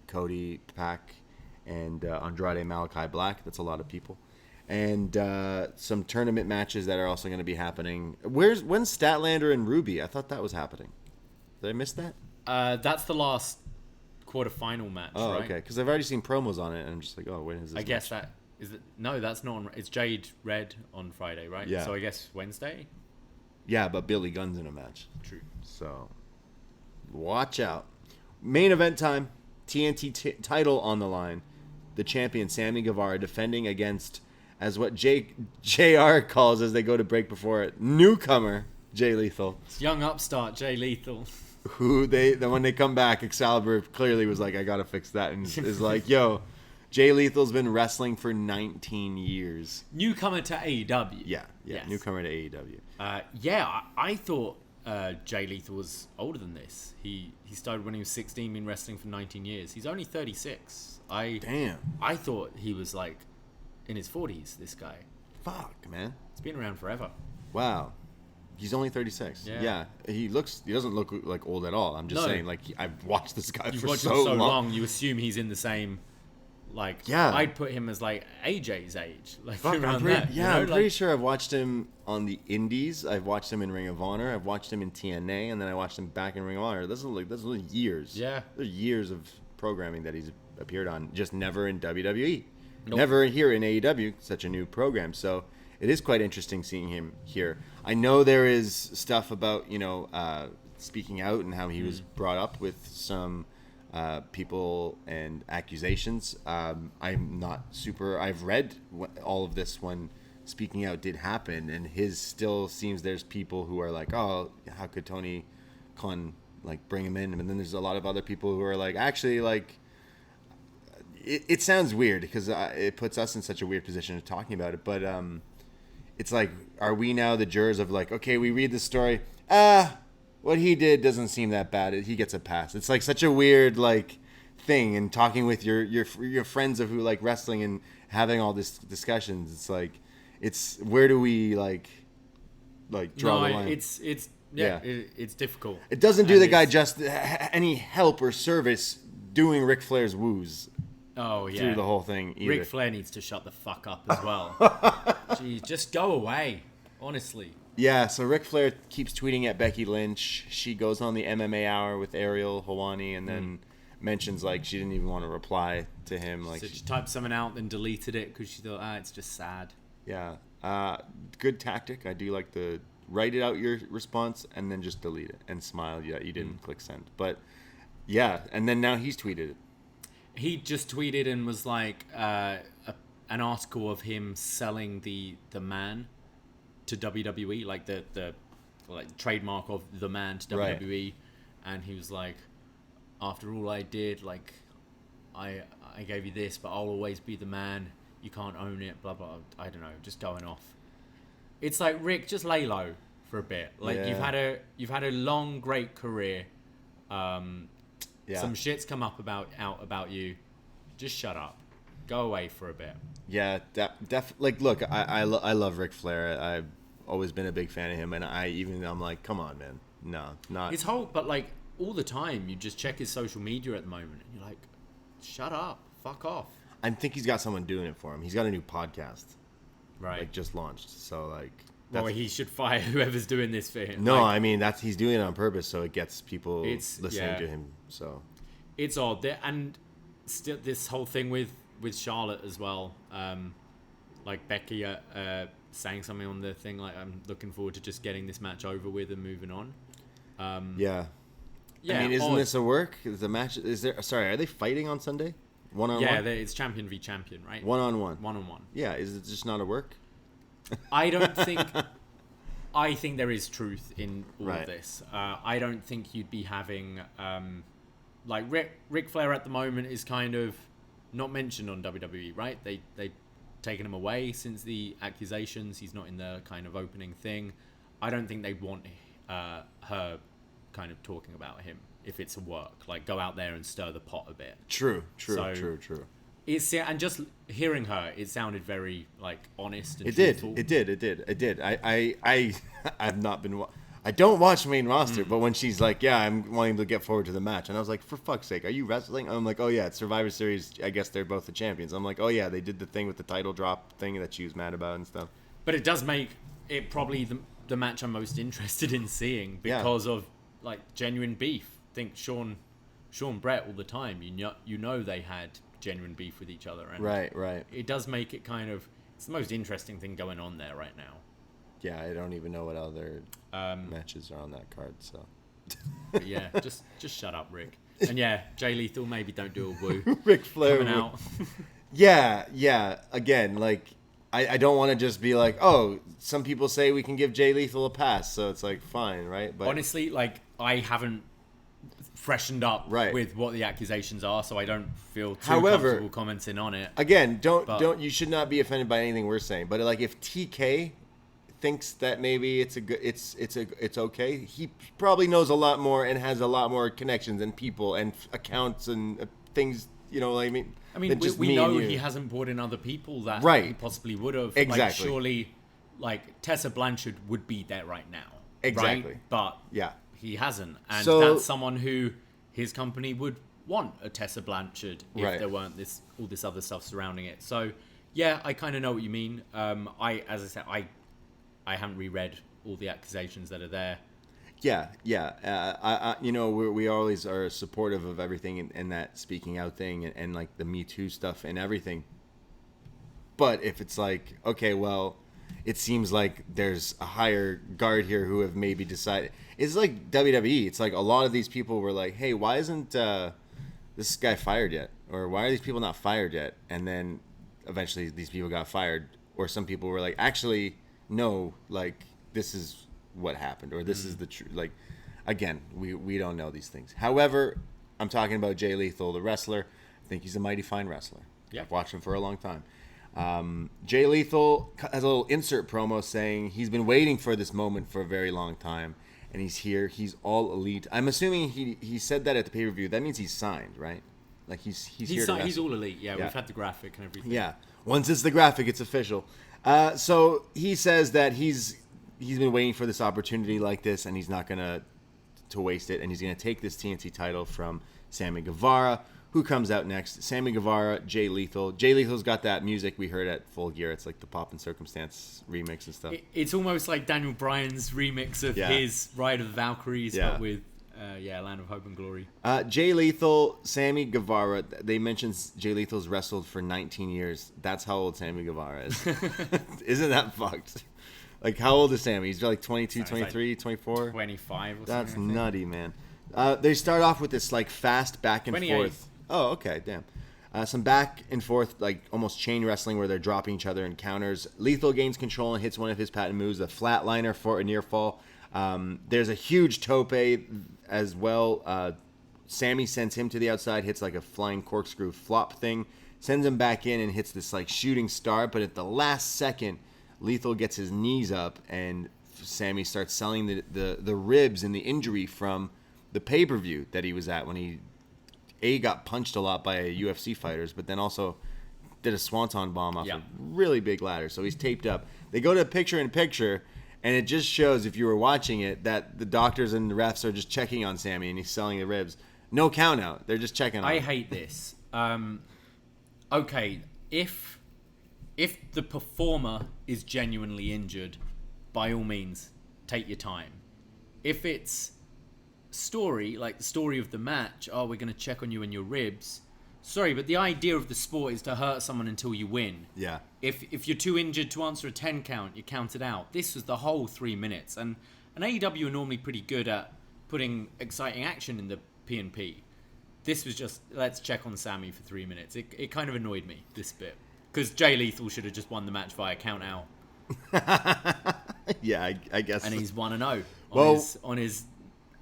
Cody, Pac, and Andrade Malachi Black. That's a lot of people. and some tournament matches that are also going to be happening. When's Statlander and Ruby? I thought that was happening. Did I miss that? That's the last quarterfinal match. Oh, right? okay. Because I've already seen promos on it, and I'm just like, oh, when is this? I guess that is it. No, that's not on. It's Jade Red on Friday, right? Yeah. So I guess Wednesday. Yeah, but Billy Gunn's in a match. True. So watch out. Main event time. TNT title on the line. The champion Sammy Guevara defending against, as what JR calls as they go to break before it, newcomer Jay Lethal. It's young upstart Jay Lethal. Who when they come back, Excalibur clearly was like, I gotta fix that, and is like, yo, Jay Lethal's been wrestling for 19 years. Newcomer to AEW. Yeah, Yes. newcomer to AEW. I thought Jay Lethal was older than this. He started when he was 16, been wrestling for 19 years. He's only 36. Damn. I thought he was like in his 40s, this guy. Fuck, man. He's been around forever. Wow. He's only 36. Yeah. He doesn't look like old at all. I'm just saying, like, I've watched this guy You've for watched so him so long. long, you assume he's in the same, like, Yeah. I'd put him as like AJ's age. Like, Fuck, around that. I'm pretty sure I've watched him on the Indies. I've watched him in Ring of Honor. I've watched him in TNA, and then I watched him back in Ring of Honor. That's years. Yeah. There's years of programming that he's appeared on, just never in WWE. Nope. Never here in AEW, such a new program. So it is quite interesting seeing him here. I know there is stuff about, speaking out and how he was brought up with some people and accusations. I'm not super. I've read all of this when speaking out did happen, and his still seems there's people who are like, oh, how could Tony Khan like bring him in? And then there's a lot of other people who are like, actually, like, it sounds weird because it puts us in such a weird position of talking about it, but it's like, are we now the jurors of like, okay, we read the story, what he did doesn't seem that bad, he gets a pass. It's like such a weird like thing, and talking with your friends of who like wrestling and having all this discussions, it's like, it's where do we like draw the line? It's difficult. It doesn't do the guy just any help or service doing Ric Flair's woos. Oh yeah, through the whole thing either. Ric Flair needs to shut the fuck up as well. Jeez, just go away, honestly. Yeah, so Ric Flair keeps tweeting at Becky Lynch. She goes on the MMA Hour with Ariel Helwani and then mentions like she didn't even want to reply to him. Like, so she typed something out and deleted it because she thought, it's just sad. Yeah, good tactic. I do like the write it out your response and then just delete it and smile. Yeah, you didn't click send. But yeah, and then now he's tweeted it. He just tweeted and was like an article of him selling the man to WWE, like the like trademark of the man to WWE, right. And he was like, after all I did, like I gave you this, but I'll always be the man. You can't own it. Blah blah. I don't know. Just going off. It's like, Rick, just lay low for a bit. Like, yeah. you've had a long, great career. Yeah. Some shit's come up about you. Just shut up. Go away for a bit. Yeah, like, look, I love Ric Flair. I've always been a big fan of him, and I'm like, come on, man. No, not his whole. But like all the time, you just check his social media at the moment, and you're like, shut up, fuck off. I think he's got someone doing it for him. He's got a new podcast, right? Like, just launched. So like, well, he should fire whoever's doing this for him. No, like, I mean he's doing it on purpose, so it gets people listening to him. So it's odd, and still this whole thing with Charlotte as well. Like Becky saying something on the thing like, I'm looking forward to just getting this match over with and moving on. Yeah. I mean, isn't this a work? Is the match? Are they fighting on Sunday? One-on-one? Yeah, it's champion v champion, right? One-on-one. One-on-one. Yeah, is it just not a work? I think there is truth in all of this. I don't think you'd be having like Ric Flair at the moment is kind of not mentioned on WWE, right? They've taken him away since the accusations. He's not in the kind of opening thing. I don't think they want her kind of talking about him if it's a work. Like, go out there and stir the pot a bit. True. It's, and just hearing her, it sounded very like honest and It truthful. did. I I've not been. I don't watch main roster, but when she's like, yeah, I'm wanting to get forward to the match. And I was like, for fuck's sake, are you wrestling? I'm like, oh, yeah, it's Survivor Series. I guess they're both the champions. I'm like, oh, yeah, they did the thing with the title drop thing that she was mad about and stuff. But it does make it probably the match I'm most interested in seeing because of, like, genuine beef. Think Sean Brett all the time. You know they had genuine beef with each other. And right. It does make it kind of... It's the most interesting thing going on there right now. Yeah, I don't even know what other matches are on that card, so... But yeah, just shut up, Rick. And yeah, Jay Lethal, maybe don't do a woo. Ric Flair. Coming out. Yeah. Again, like, I don't want to just be like, oh, some people say we can give Jay Lethal a pass, so it's like, fine, right? But honestly, like, I haven't freshened up with what the accusations are, so I don't feel too comfortable commenting on it. Again, don't you should not be offended by anything we're saying. But like, if TK thinks that maybe it's okay, he probably knows a lot more and has a lot more connections and people and accounts and things. You know what I mean? I mean, we know he hasn't brought in other people that he possibly would have. Exactly. Like, surely, like, Tessa Blanchard would be there right now. Exactly. Right? But yeah, he hasn't. And that's someone who his company would want, a Tessa Blanchard, if there weren't all this other stuff surrounding it. So, yeah, I kind of know what you mean. As I said, I haven't reread all the accusations that are there. Yeah. We always are supportive of everything and that speaking out thing and like the Me Too stuff and everything. But if it's like, okay, well, it seems like there's a higher guard here who have maybe decided. It's like WWE. It's like a lot of these people were like, hey, why isn't this guy fired yet? Or why are these people not fired yet? And then eventually these people got fired. Or some people were like, actually, no, like, this is what happened, or this is the truth. Like, again, we don't know these things. However, I'm talking about Jay Lethal, the wrestler. I think he's a mighty fine wrestler. Yeah, I've watched him for a long time. Jay Lethal has a little insert promo saying he's been waiting for this moment for a very long time, and he's here. He's all elite. I'm assuming he said that at the pay-per-view. That means he's signed, right? Like he's here to wrestle. He's all elite. Yeah, we've had the graphic and everything. Yeah, once it's the graphic, it's official. So he says that he's been waiting for this opportunity like this, and he's not gonna waste it, and he's gonna take this TNT title from Sammy Guevara, who comes out next. Sammy Guevara, Jay Lethal. Jay Lethal's got that music we heard at Full Gear. It's like the Pop and Circumstance remix and stuff. It's almost like Daniel Bryan's remix of his Ride of the Valkyries, but with Land of Hope and Glory. Jay Lethal, Sammy Guevara. They mentioned Jay Lethal's wrestled for 19 years. That's how old Sammy Guevara is. Isn't that fucked? Like, how old is Sammy? He's like 22, 23, like 24? 25 or something. That's nutty, man. They start off with this, like, fast back and 28. forth. Oh, okay, damn. Some back and forth, like, almost chain wrestling where they're dropping each other in counters. Lethal gains control and hits one of his patent moves, a flatliner for a near fall. There's a huge tope as well. Sammy sends him to the outside, hits, like, a flying corkscrew flop thing, sends him back in and hits this, like, shooting star. But at the last second, Lethal gets his knees up, and Sammy starts selling the ribs and the injury from the pay-per-view that he was at when he got punched a lot by UFC fighters, but then also did a swanton bomb off a really big ladder. So he's taped up. They go to picture-in-picture, and it just shows, if you were watching it, that the doctors and the refs are just checking on Sammy, and he's selling the ribs. No count out. They're just checking on him. I hate this. Okay, if the performer is genuinely injured, by all means, take your time. If it's story, like the story of the match, we're going to check on you and your ribs. Sorry, but the idea of the sport is to hurt someone until you win. Yeah. If you're too injured to answer a 10 count, you count it out. This was the whole 3 minutes. And AEW are normally pretty good at putting exciting action in the P&P. This was just, let's check on Sammy for 3 minutes. It kind of annoyed me, this bit. Because Jay Lethal should have just won the match via count out. Yeah, I guess. And he's 1-0 on his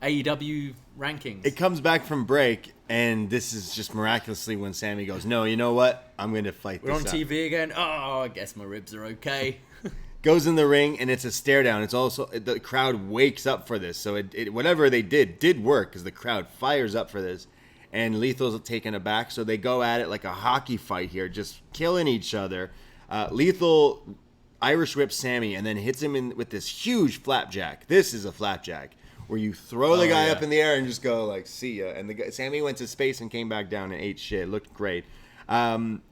AEW rankings. It comes back from break, and this is just miraculously when Sammy goes, no, you know what? I'm going to fight We're this on TV again. Oh, I guess my ribs are okay. Goes in the ring, and it's a stare down. It's also, the crowd wakes up for this. So it whatever they did work, because the crowd fires up for this. And Lethal's taken aback, so they go at it like a hockey fight here, just killing each other. Lethal, Irish whips Sammy and then hits him in with this huge flapjack. This is a flapjack where you throw the guy up in the air and just go like, see ya. And Sammy went to space and came back down and ate shit. It looked great.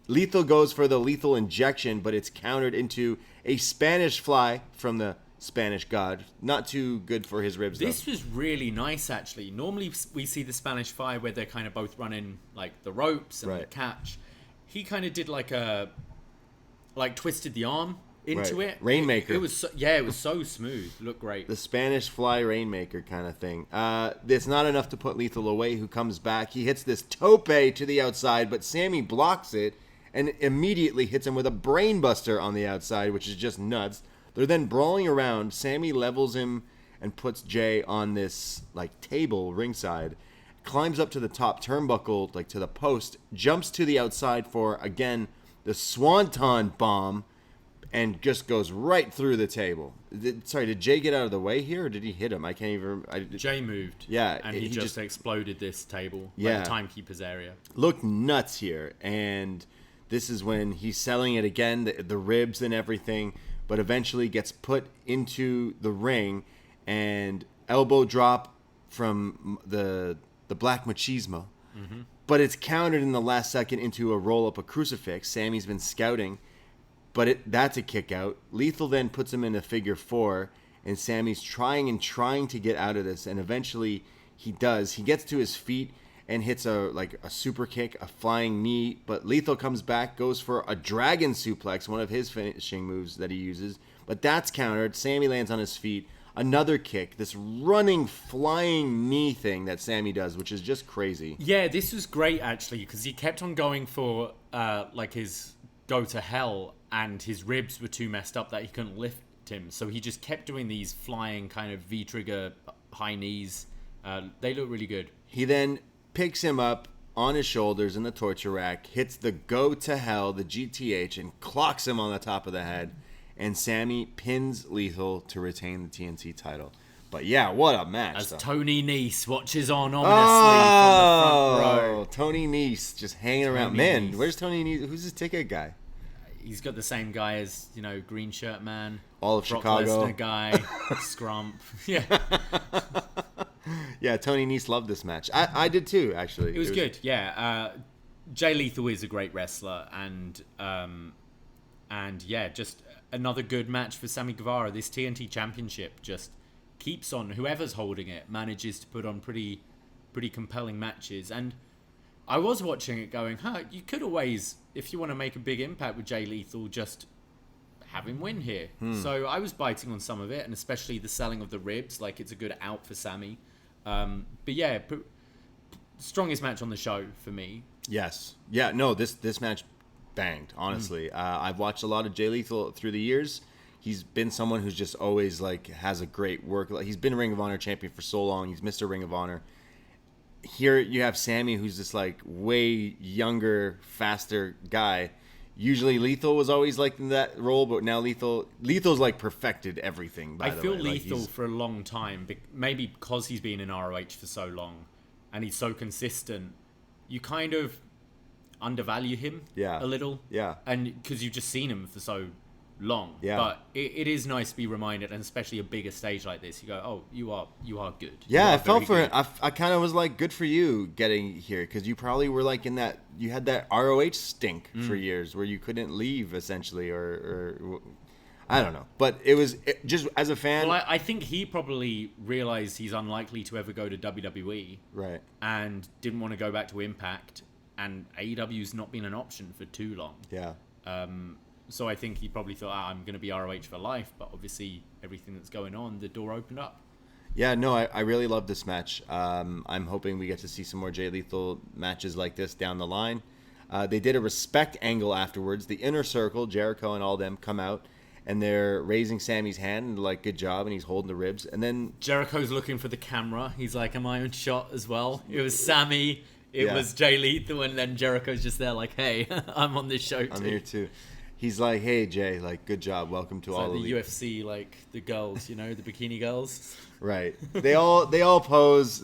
Lethal goes for the lethal injection, but it's countered into a Spanish fly from the Spanish god. Not too good for his ribs, This was really nice, actually. Normally we see the Spanish fly where they're kind of both running like the ropes and the catch. He kind of did like twisted the arm into it. Rainmaker. It was so smooth. Looked great. The Spanish fly rainmaker kind of thing. It's not enough to put Lethal away, who comes back. He hits this tope to the outside, but Sammy blocks it and immediately hits him with a brainbuster on the outside, which is just nuts. They're then brawling around. Sammy levels him and puts Jay on this like table ringside. Climbs up to the top turnbuckle, like to the post. Jumps to the outside for, again, the Swanton bomb. And just goes right through the table. Did Jay get out of the way here, or did he hit him? I can't even... Jay moved. Yeah. And he just exploded this table. Yeah. Like the timekeeper's area. Looked nuts here. And this is when he's selling it again, the ribs and everything, but eventually gets put into the ring, and elbow drop from the Black Machismo. Mm-hmm. But it's countered in the last second into a roll-up, a crucifix. Sammy's been scouting. But that's a kick out. Lethal then puts him in a figure 4, and Sammy's trying to get out of this, and eventually he does. He gets to his feet and hits a super kick, a flying knee, but Lethal comes back, goes for a dragon suplex, one of his finishing moves that he uses, but that's countered. Sammy lands on his feet. Another kick, this running, flying knee thing that Sammy does, which is just crazy. Yeah, this was great, actually, because he kept on going for his go to hell, and his ribs were too messed up that he couldn't lift him. So he just kept doing these flying kind of V-trigger high knees. They look really good. He then picks him up on his shoulders in the torture rack, hits the go to hell, the GTH, and clocks him on the top of the head. And Sammy pins Lethal to retain the TNT title. But yeah, what a match. As Tony Nese watches on ominously from the front row. Tony Nese just hanging around. Man, where's Tony Nese? Who's his ticket guy? He's got the same guy as, Green Shirt Man. All of Brock Chicago. Lesnar guy. Scrump. Yeah. Yeah, Tony Nese loved this match. I did too, actually. It was good, yeah. Jay Lethal is a great wrestler, and yeah, just another good match for Sammy Guevara. This TNT Championship just keeps on. Whoever's holding it manages to put on pretty compelling matches. And I was watching it going, you could always, if you want to make a big impact with Jay Lethal, just have him win here. So I was biting on some of it, and especially the selling of the ribs. Like, it's a good out for Sammy. But yeah, strongest match on the show for me. Yes. Yeah, no, this match banged, honestly. I've watched a lot of Jay Lethal through the years. He's been someone who's just always, has a great work. He's been Ring of Honor champion for so long. He's Mr. Ring of Honor. Here you have Sammy, who's this, way younger, faster guy. Usually Lethal was always, in that role, but now Lethal's, perfected everything, by the way. I feel Lethal for a long time, maybe because he's been in ROH for so long, and he's so consistent, you kind of undervalue him a little. Yeah. And because you've just seen him for so long. Yeah. But it is nice to be reminded, and especially a bigger stage like this, you go, oh, you are good. Yeah, I felt for it. I kind of was good for you getting here, because you probably were in that, you had that ROH stink for years where you couldn't leave, essentially, or I don't know. But just as a fan. Well, I think he probably realized he's unlikely to ever go to WWE. Right. And didn't want to go back to Impact, and AEW's not been an option for too long. Yeah. So I think he probably thought, I'm going to be ROH for life, but obviously everything that's going on, the door opened up. Yeah, no, I really love this match. I'm hoping we get to see some more Jay Lethal matches like this down the line. They did a respect angle afterwards. The Inner Circle, Jericho and all them, come out, and they're raising Sammy's hand, and good job, and he's holding the ribs. And then Jericho's looking for the camera. He's like, am I on shot as well? It was Sammy, it was Jay Lethal, and then Jericho's just there hey, I'm on this show too. I'm here too. He's like, hey, Jay, good job. Welcome to all the UFC, the girls, the bikini girls. Right. They all pose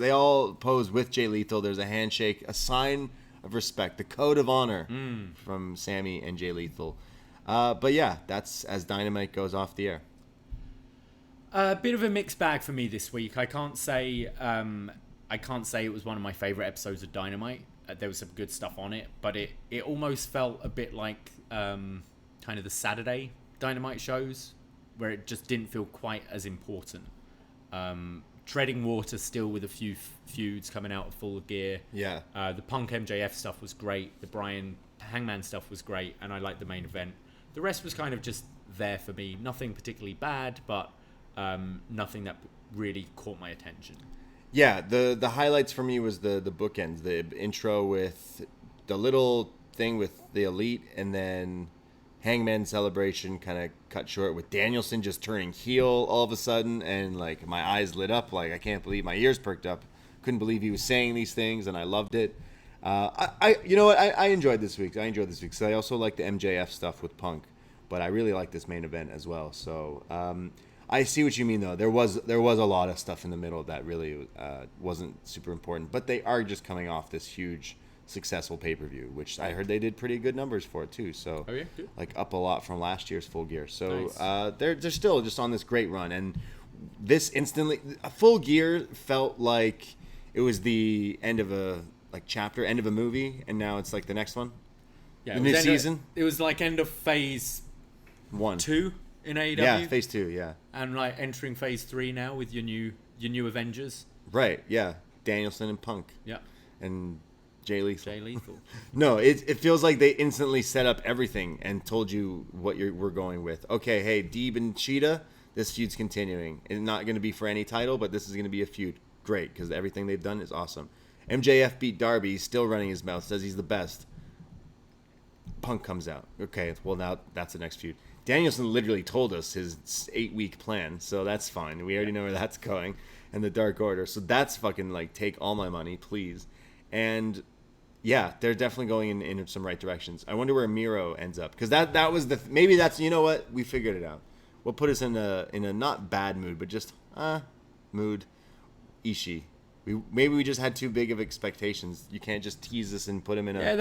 with Jay Lethal. There's a handshake, a sign of respect, the code of honor from Sammy and Jay Lethal. But yeah, that's as Dynamite goes off the air. A bit of a mixed bag for me this week. I can't say it was one of my favorite episodes of Dynamite. There was some good stuff on it, but it almost felt a bit like kind of the Saturday Dynamite shows, where it just didn't feel quite as important. Treading water still with a few feuds coming out of Full Gear. Yeah. The Punk MJF stuff was great. The Bryan Hangman stuff was great, and I liked the main event. The rest was kind of just there for me. Nothing particularly bad, but nothing that really caught my attention. Yeah, the highlights for me was the bookends, the intro with the little thing with the Elite, and then Hangman celebration kind of cut short with Danielson just turning heel all of a sudden, and like my eyes lit up, like I can't believe, my ears perked up. Couldn't believe he was saying these things, and I loved it. You know what? I enjoyed this week. Because I also like the MJF stuff with Punk, but I really like this main event as well. So I see what you mean, though. There was a lot of stuff in the middle that really wasn't super important, but they are just coming off this huge, successful pay-per-view, which I heard they did pretty good numbers for it too. So like up a lot from last year's Full Gear. So nice. They're still just on this great run, and this instantly, Full Gear felt like it was the end of a chapter, end of a movie, and now it's like the next one. Yeah, the new season. It was like end of phase 2 in AEW. Yeah, phase 2. Yeah, and like entering phase 3 now with your new Avengers. Right. Yeah, Danielson and Punk. Yeah, and Jay Lethal. No, it feels like they instantly set up everything and told you what we're going with. Okay, hey, Deeb and Shida, this feud's continuing. It's not going to be for any title, but this is going to be a feud. Great, because everything they've done is awesome. MJF beat Darby. He's still running his mouth, says he's the best. Punk comes out. Okay, well, now that's the next feud. Danielson literally told us his 8-week plan, so that's fine. We already know where that's going. And the Dark Order. So that's fucking like, take all my money, please. And yeah, they're definitely going in some right directions. I wonder where Miro ends up, because that was maybe that's, you know what, we figured it out. We'll put us in a not bad mood, but just mood. Ishii. Maybe we just had too big of expectations. You can't just tease us and put him in a tag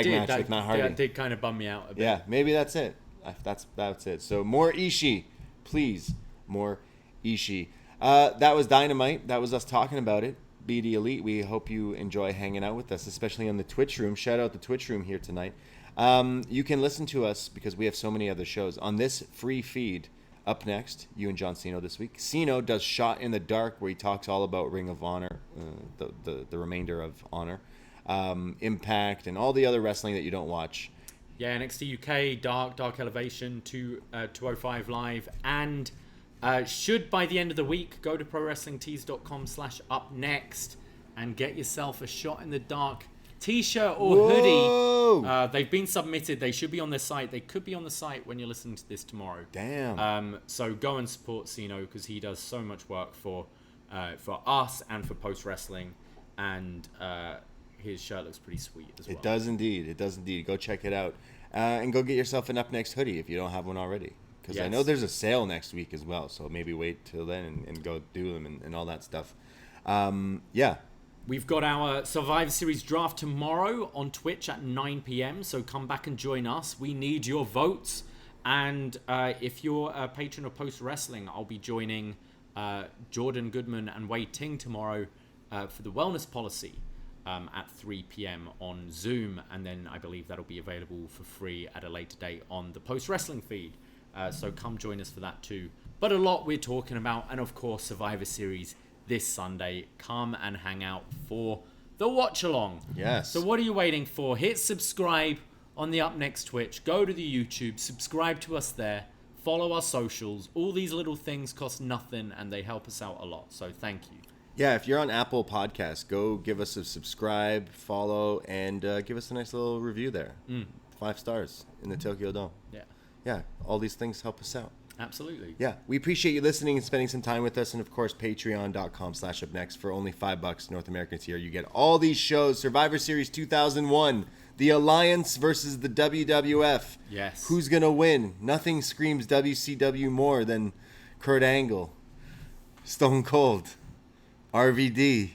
match with Matt Hardy. That did kind of bum me out a bit. Yeah, maybe that's it. That's it. So more Ishii, please. More Ishii. That was Dynamite. That was us talking about it. BDElite. We hope you enjoy hanging out with us, especially on the Twitch room. Shout out the Twitch room here tonight. You can listen to us, because we have so many other shows, on this free feed. Up next, you and John Siino this week. Siino does Shot in the Dark, where he talks all about Ring of Honor, the remainder of Honor, Impact, and all the other wrestling that you don't watch. Yeah, NXT UK, Dark Elevation, 205 Live, and should by the end of the week go to prowrestlingtees.com/upnext and get yourself a Shot in the Dark t-shirt or hoodie. They've been submitted. They should be on their site. They could be on the site when you're listening to this tomorrow. Damn. So go and support Siino, because he does so much work for us and for Post Wrestling, and his shirt looks pretty sweet as well. It does indeed. Go check it out, and go get yourself an UpNXT hoodie if you don't have one already. Because I know there's a sale next week as well, so maybe wait till then and go do them and all that stuff. Yeah. We've got our Survivor Series draft tomorrow on Twitch at 9 p.m, so come back and join us. We need your votes. And if you're a patron of Post Wrestling, I'll be joining Jordan Goodman and Wade Ting tomorrow for the Wellness Policy at 3 p.m. on Zoom. And then I believe that'll be available for free at a later date on the Post Wrestling feed. So come join us for that too. But a lot we're talking about, and of course Survivor Series this Sunday. Come and hang out for the watch along. Yes. So what are you waiting for? Hit subscribe on the UpNXT Twitch. Go to the YouTube. Subscribe to us there. Follow our socials. All these little things cost nothing, and they help us out a lot. So thank you. Yeah, if you're on Apple Podcasts, go give us a subscribe, follow, and give us a nice little review there. 5 stars in the Tokyo Dome. Yeah, all these things help us out. Absolutely. Yeah, we appreciate you listening and spending some time with us. And of course, patreon.com/upnext. For only $5 North American tier, you get all these shows. Survivor Series 2001, the Alliance versus the WWF. Yes. Who's going to win? Nothing screams WCW more than Kurt Angle, Stone Cold, RVD.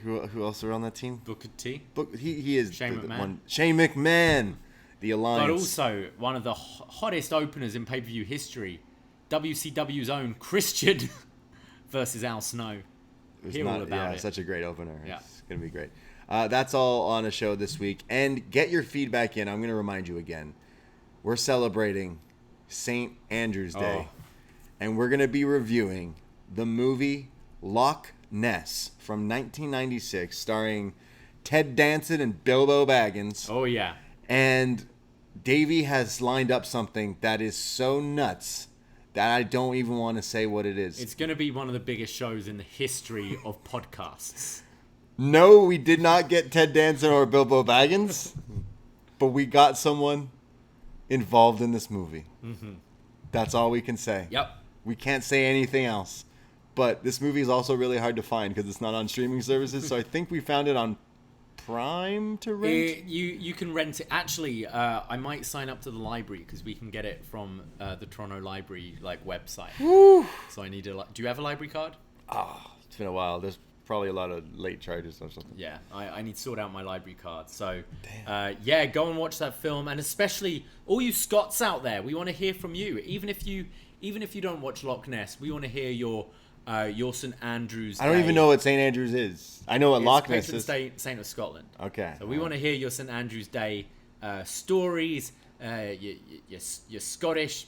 Who else are on that team? Booker T. He is Shane McMahon. Shane McMahon. the Alliance. But also, one of the hottest openers in pay-per-view history, WCW's own Christian versus Al Snow. Hear all about it. Such a great opener. Yeah. It's going to be great. That's all on a show this week. And get your feedback in. I'm going to remind you again. We're celebrating St. Andrew's Day. And we're going to be reviewing the movie Loch Ness from 1996, starring Ted Danson and Bilbo Baggins. Oh, yeah. And Davie has lined up something that is so nuts that I don't even want to say what it is. It's going to be one of the biggest shows in the history of podcasts. No, we did not get Ted Danson or Bilbo Baggins, but we got someone involved in this movie. Mm-hmm. That's all we can say. Yep. We can't say anything else. But this movie is also really hard to find because it's not on streaming services. So I think we found it on Prime to rent. You can rent it. Actually, I might sign up to the library because we can get it from the Toronto Library website. Woo. So I need do you have a library card? It's been a while. There's probably a lot of late charges or something. Yeah, I need to sort out my library card. So, go and watch that film, and especially all you Scots out there, we want to hear from you. Even if you don't watch Loch Ness, we want to hear your St. Andrews Day. I don't even know what St. Andrews is. I know what Loch Ness is. Saint of Scotland. Okay. So we want to hear your St. Andrews Day stories, your Scottish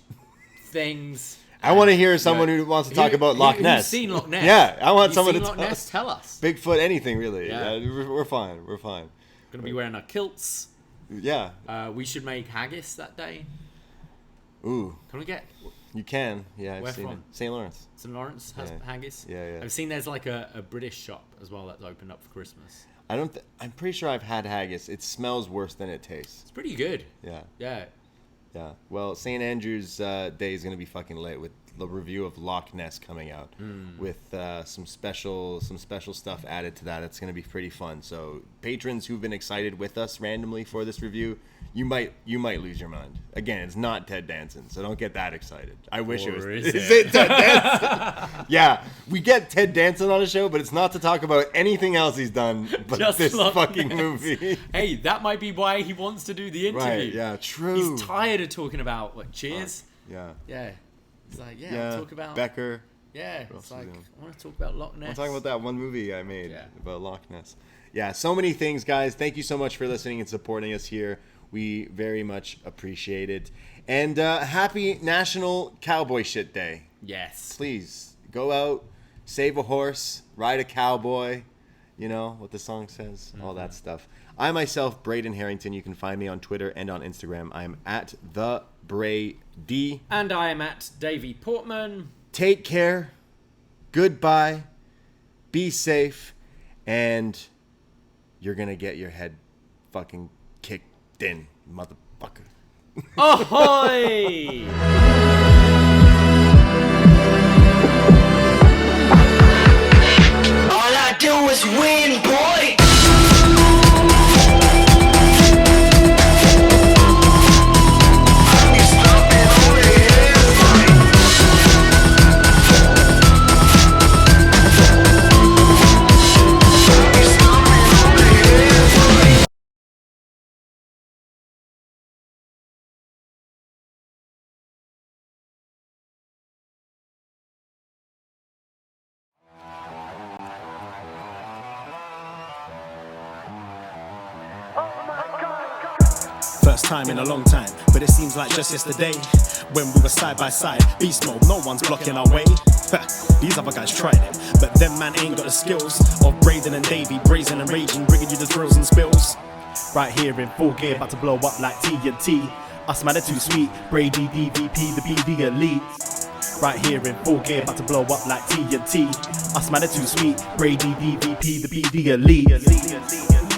things. I want to hear someone who wants to talk about Loch Ness. Who's seen Loch Ness? Yeah, I want someone to Loch Ness? Tell us. Bigfoot, anything really. Yeah. We're fine. We're fine. Gonna be wearing our kilts. Yeah. We should make haggis that day. Ooh. Can we get? You can. Yeah, I've Where seen from? it. St. Lawrence. St. Lawrence has haggis. Yeah. I've seen there's a British shop as well that's opened up for Christmas. I'm pretty sure I've had haggis. It smells worse than it tastes. It's pretty good. Yeah. Yeah. Well, St. Andrew's Day is gonna be fucking lit with the review of Loch Ness coming out with some special stuff added to that. It's gonna be pretty fun. So patrons who've been excited with us randomly for this review, you might lose your mind. Again, it's not Ted Danson, so don't get that excited. I wish it was. Is it Ted Danson? Yeah, we get Ted Danson on a show, but it's not to talk about anything else he's done but Just this Loch fucking Ness. movie. Hey, that might be why he wants to do the interview. Right? Yeah, true. He's tired of talking about Cheers. Yeah. Yeah. He's like, I'll talk about Becker. Yeah, What it's else is like, he doing? I want to talk about Loch Ness. I'm talking about that one movie I made Yeah. about Loch Ness. Yeah, so many things, guys. Thank you so much for listening and supporting us here. We very much appreciate it. And happy National Cowboy Shit Day. Yes. Please, go out, save a horse, ride a cowboy. You know what the song says, all that stuff. I myself, Braden Herrington. You can find me on Twitter and on Instagram. I am at the Brady. And I am at Davie Portman. Take care. Goodbye. Be safe. And you're going to get your head fucking kicked in, motherfucker. Ahoy! All I do is win, boy. First time in a long time, but it seems like just yesterday when we were side by side. Beast mode, no one's blocking our way. These other guys tried it, but them man ain't got the skills of Braden and Davie, brazen and raging, bringing you the thrills and spills. Right here in full gear, about to blow up like TNT. Us man are too sweet, Brady, DVP, the BDElite. Right here in full gear, about to blow up like TNT. Us man are too sweet, Brady, DVP, the BDElite.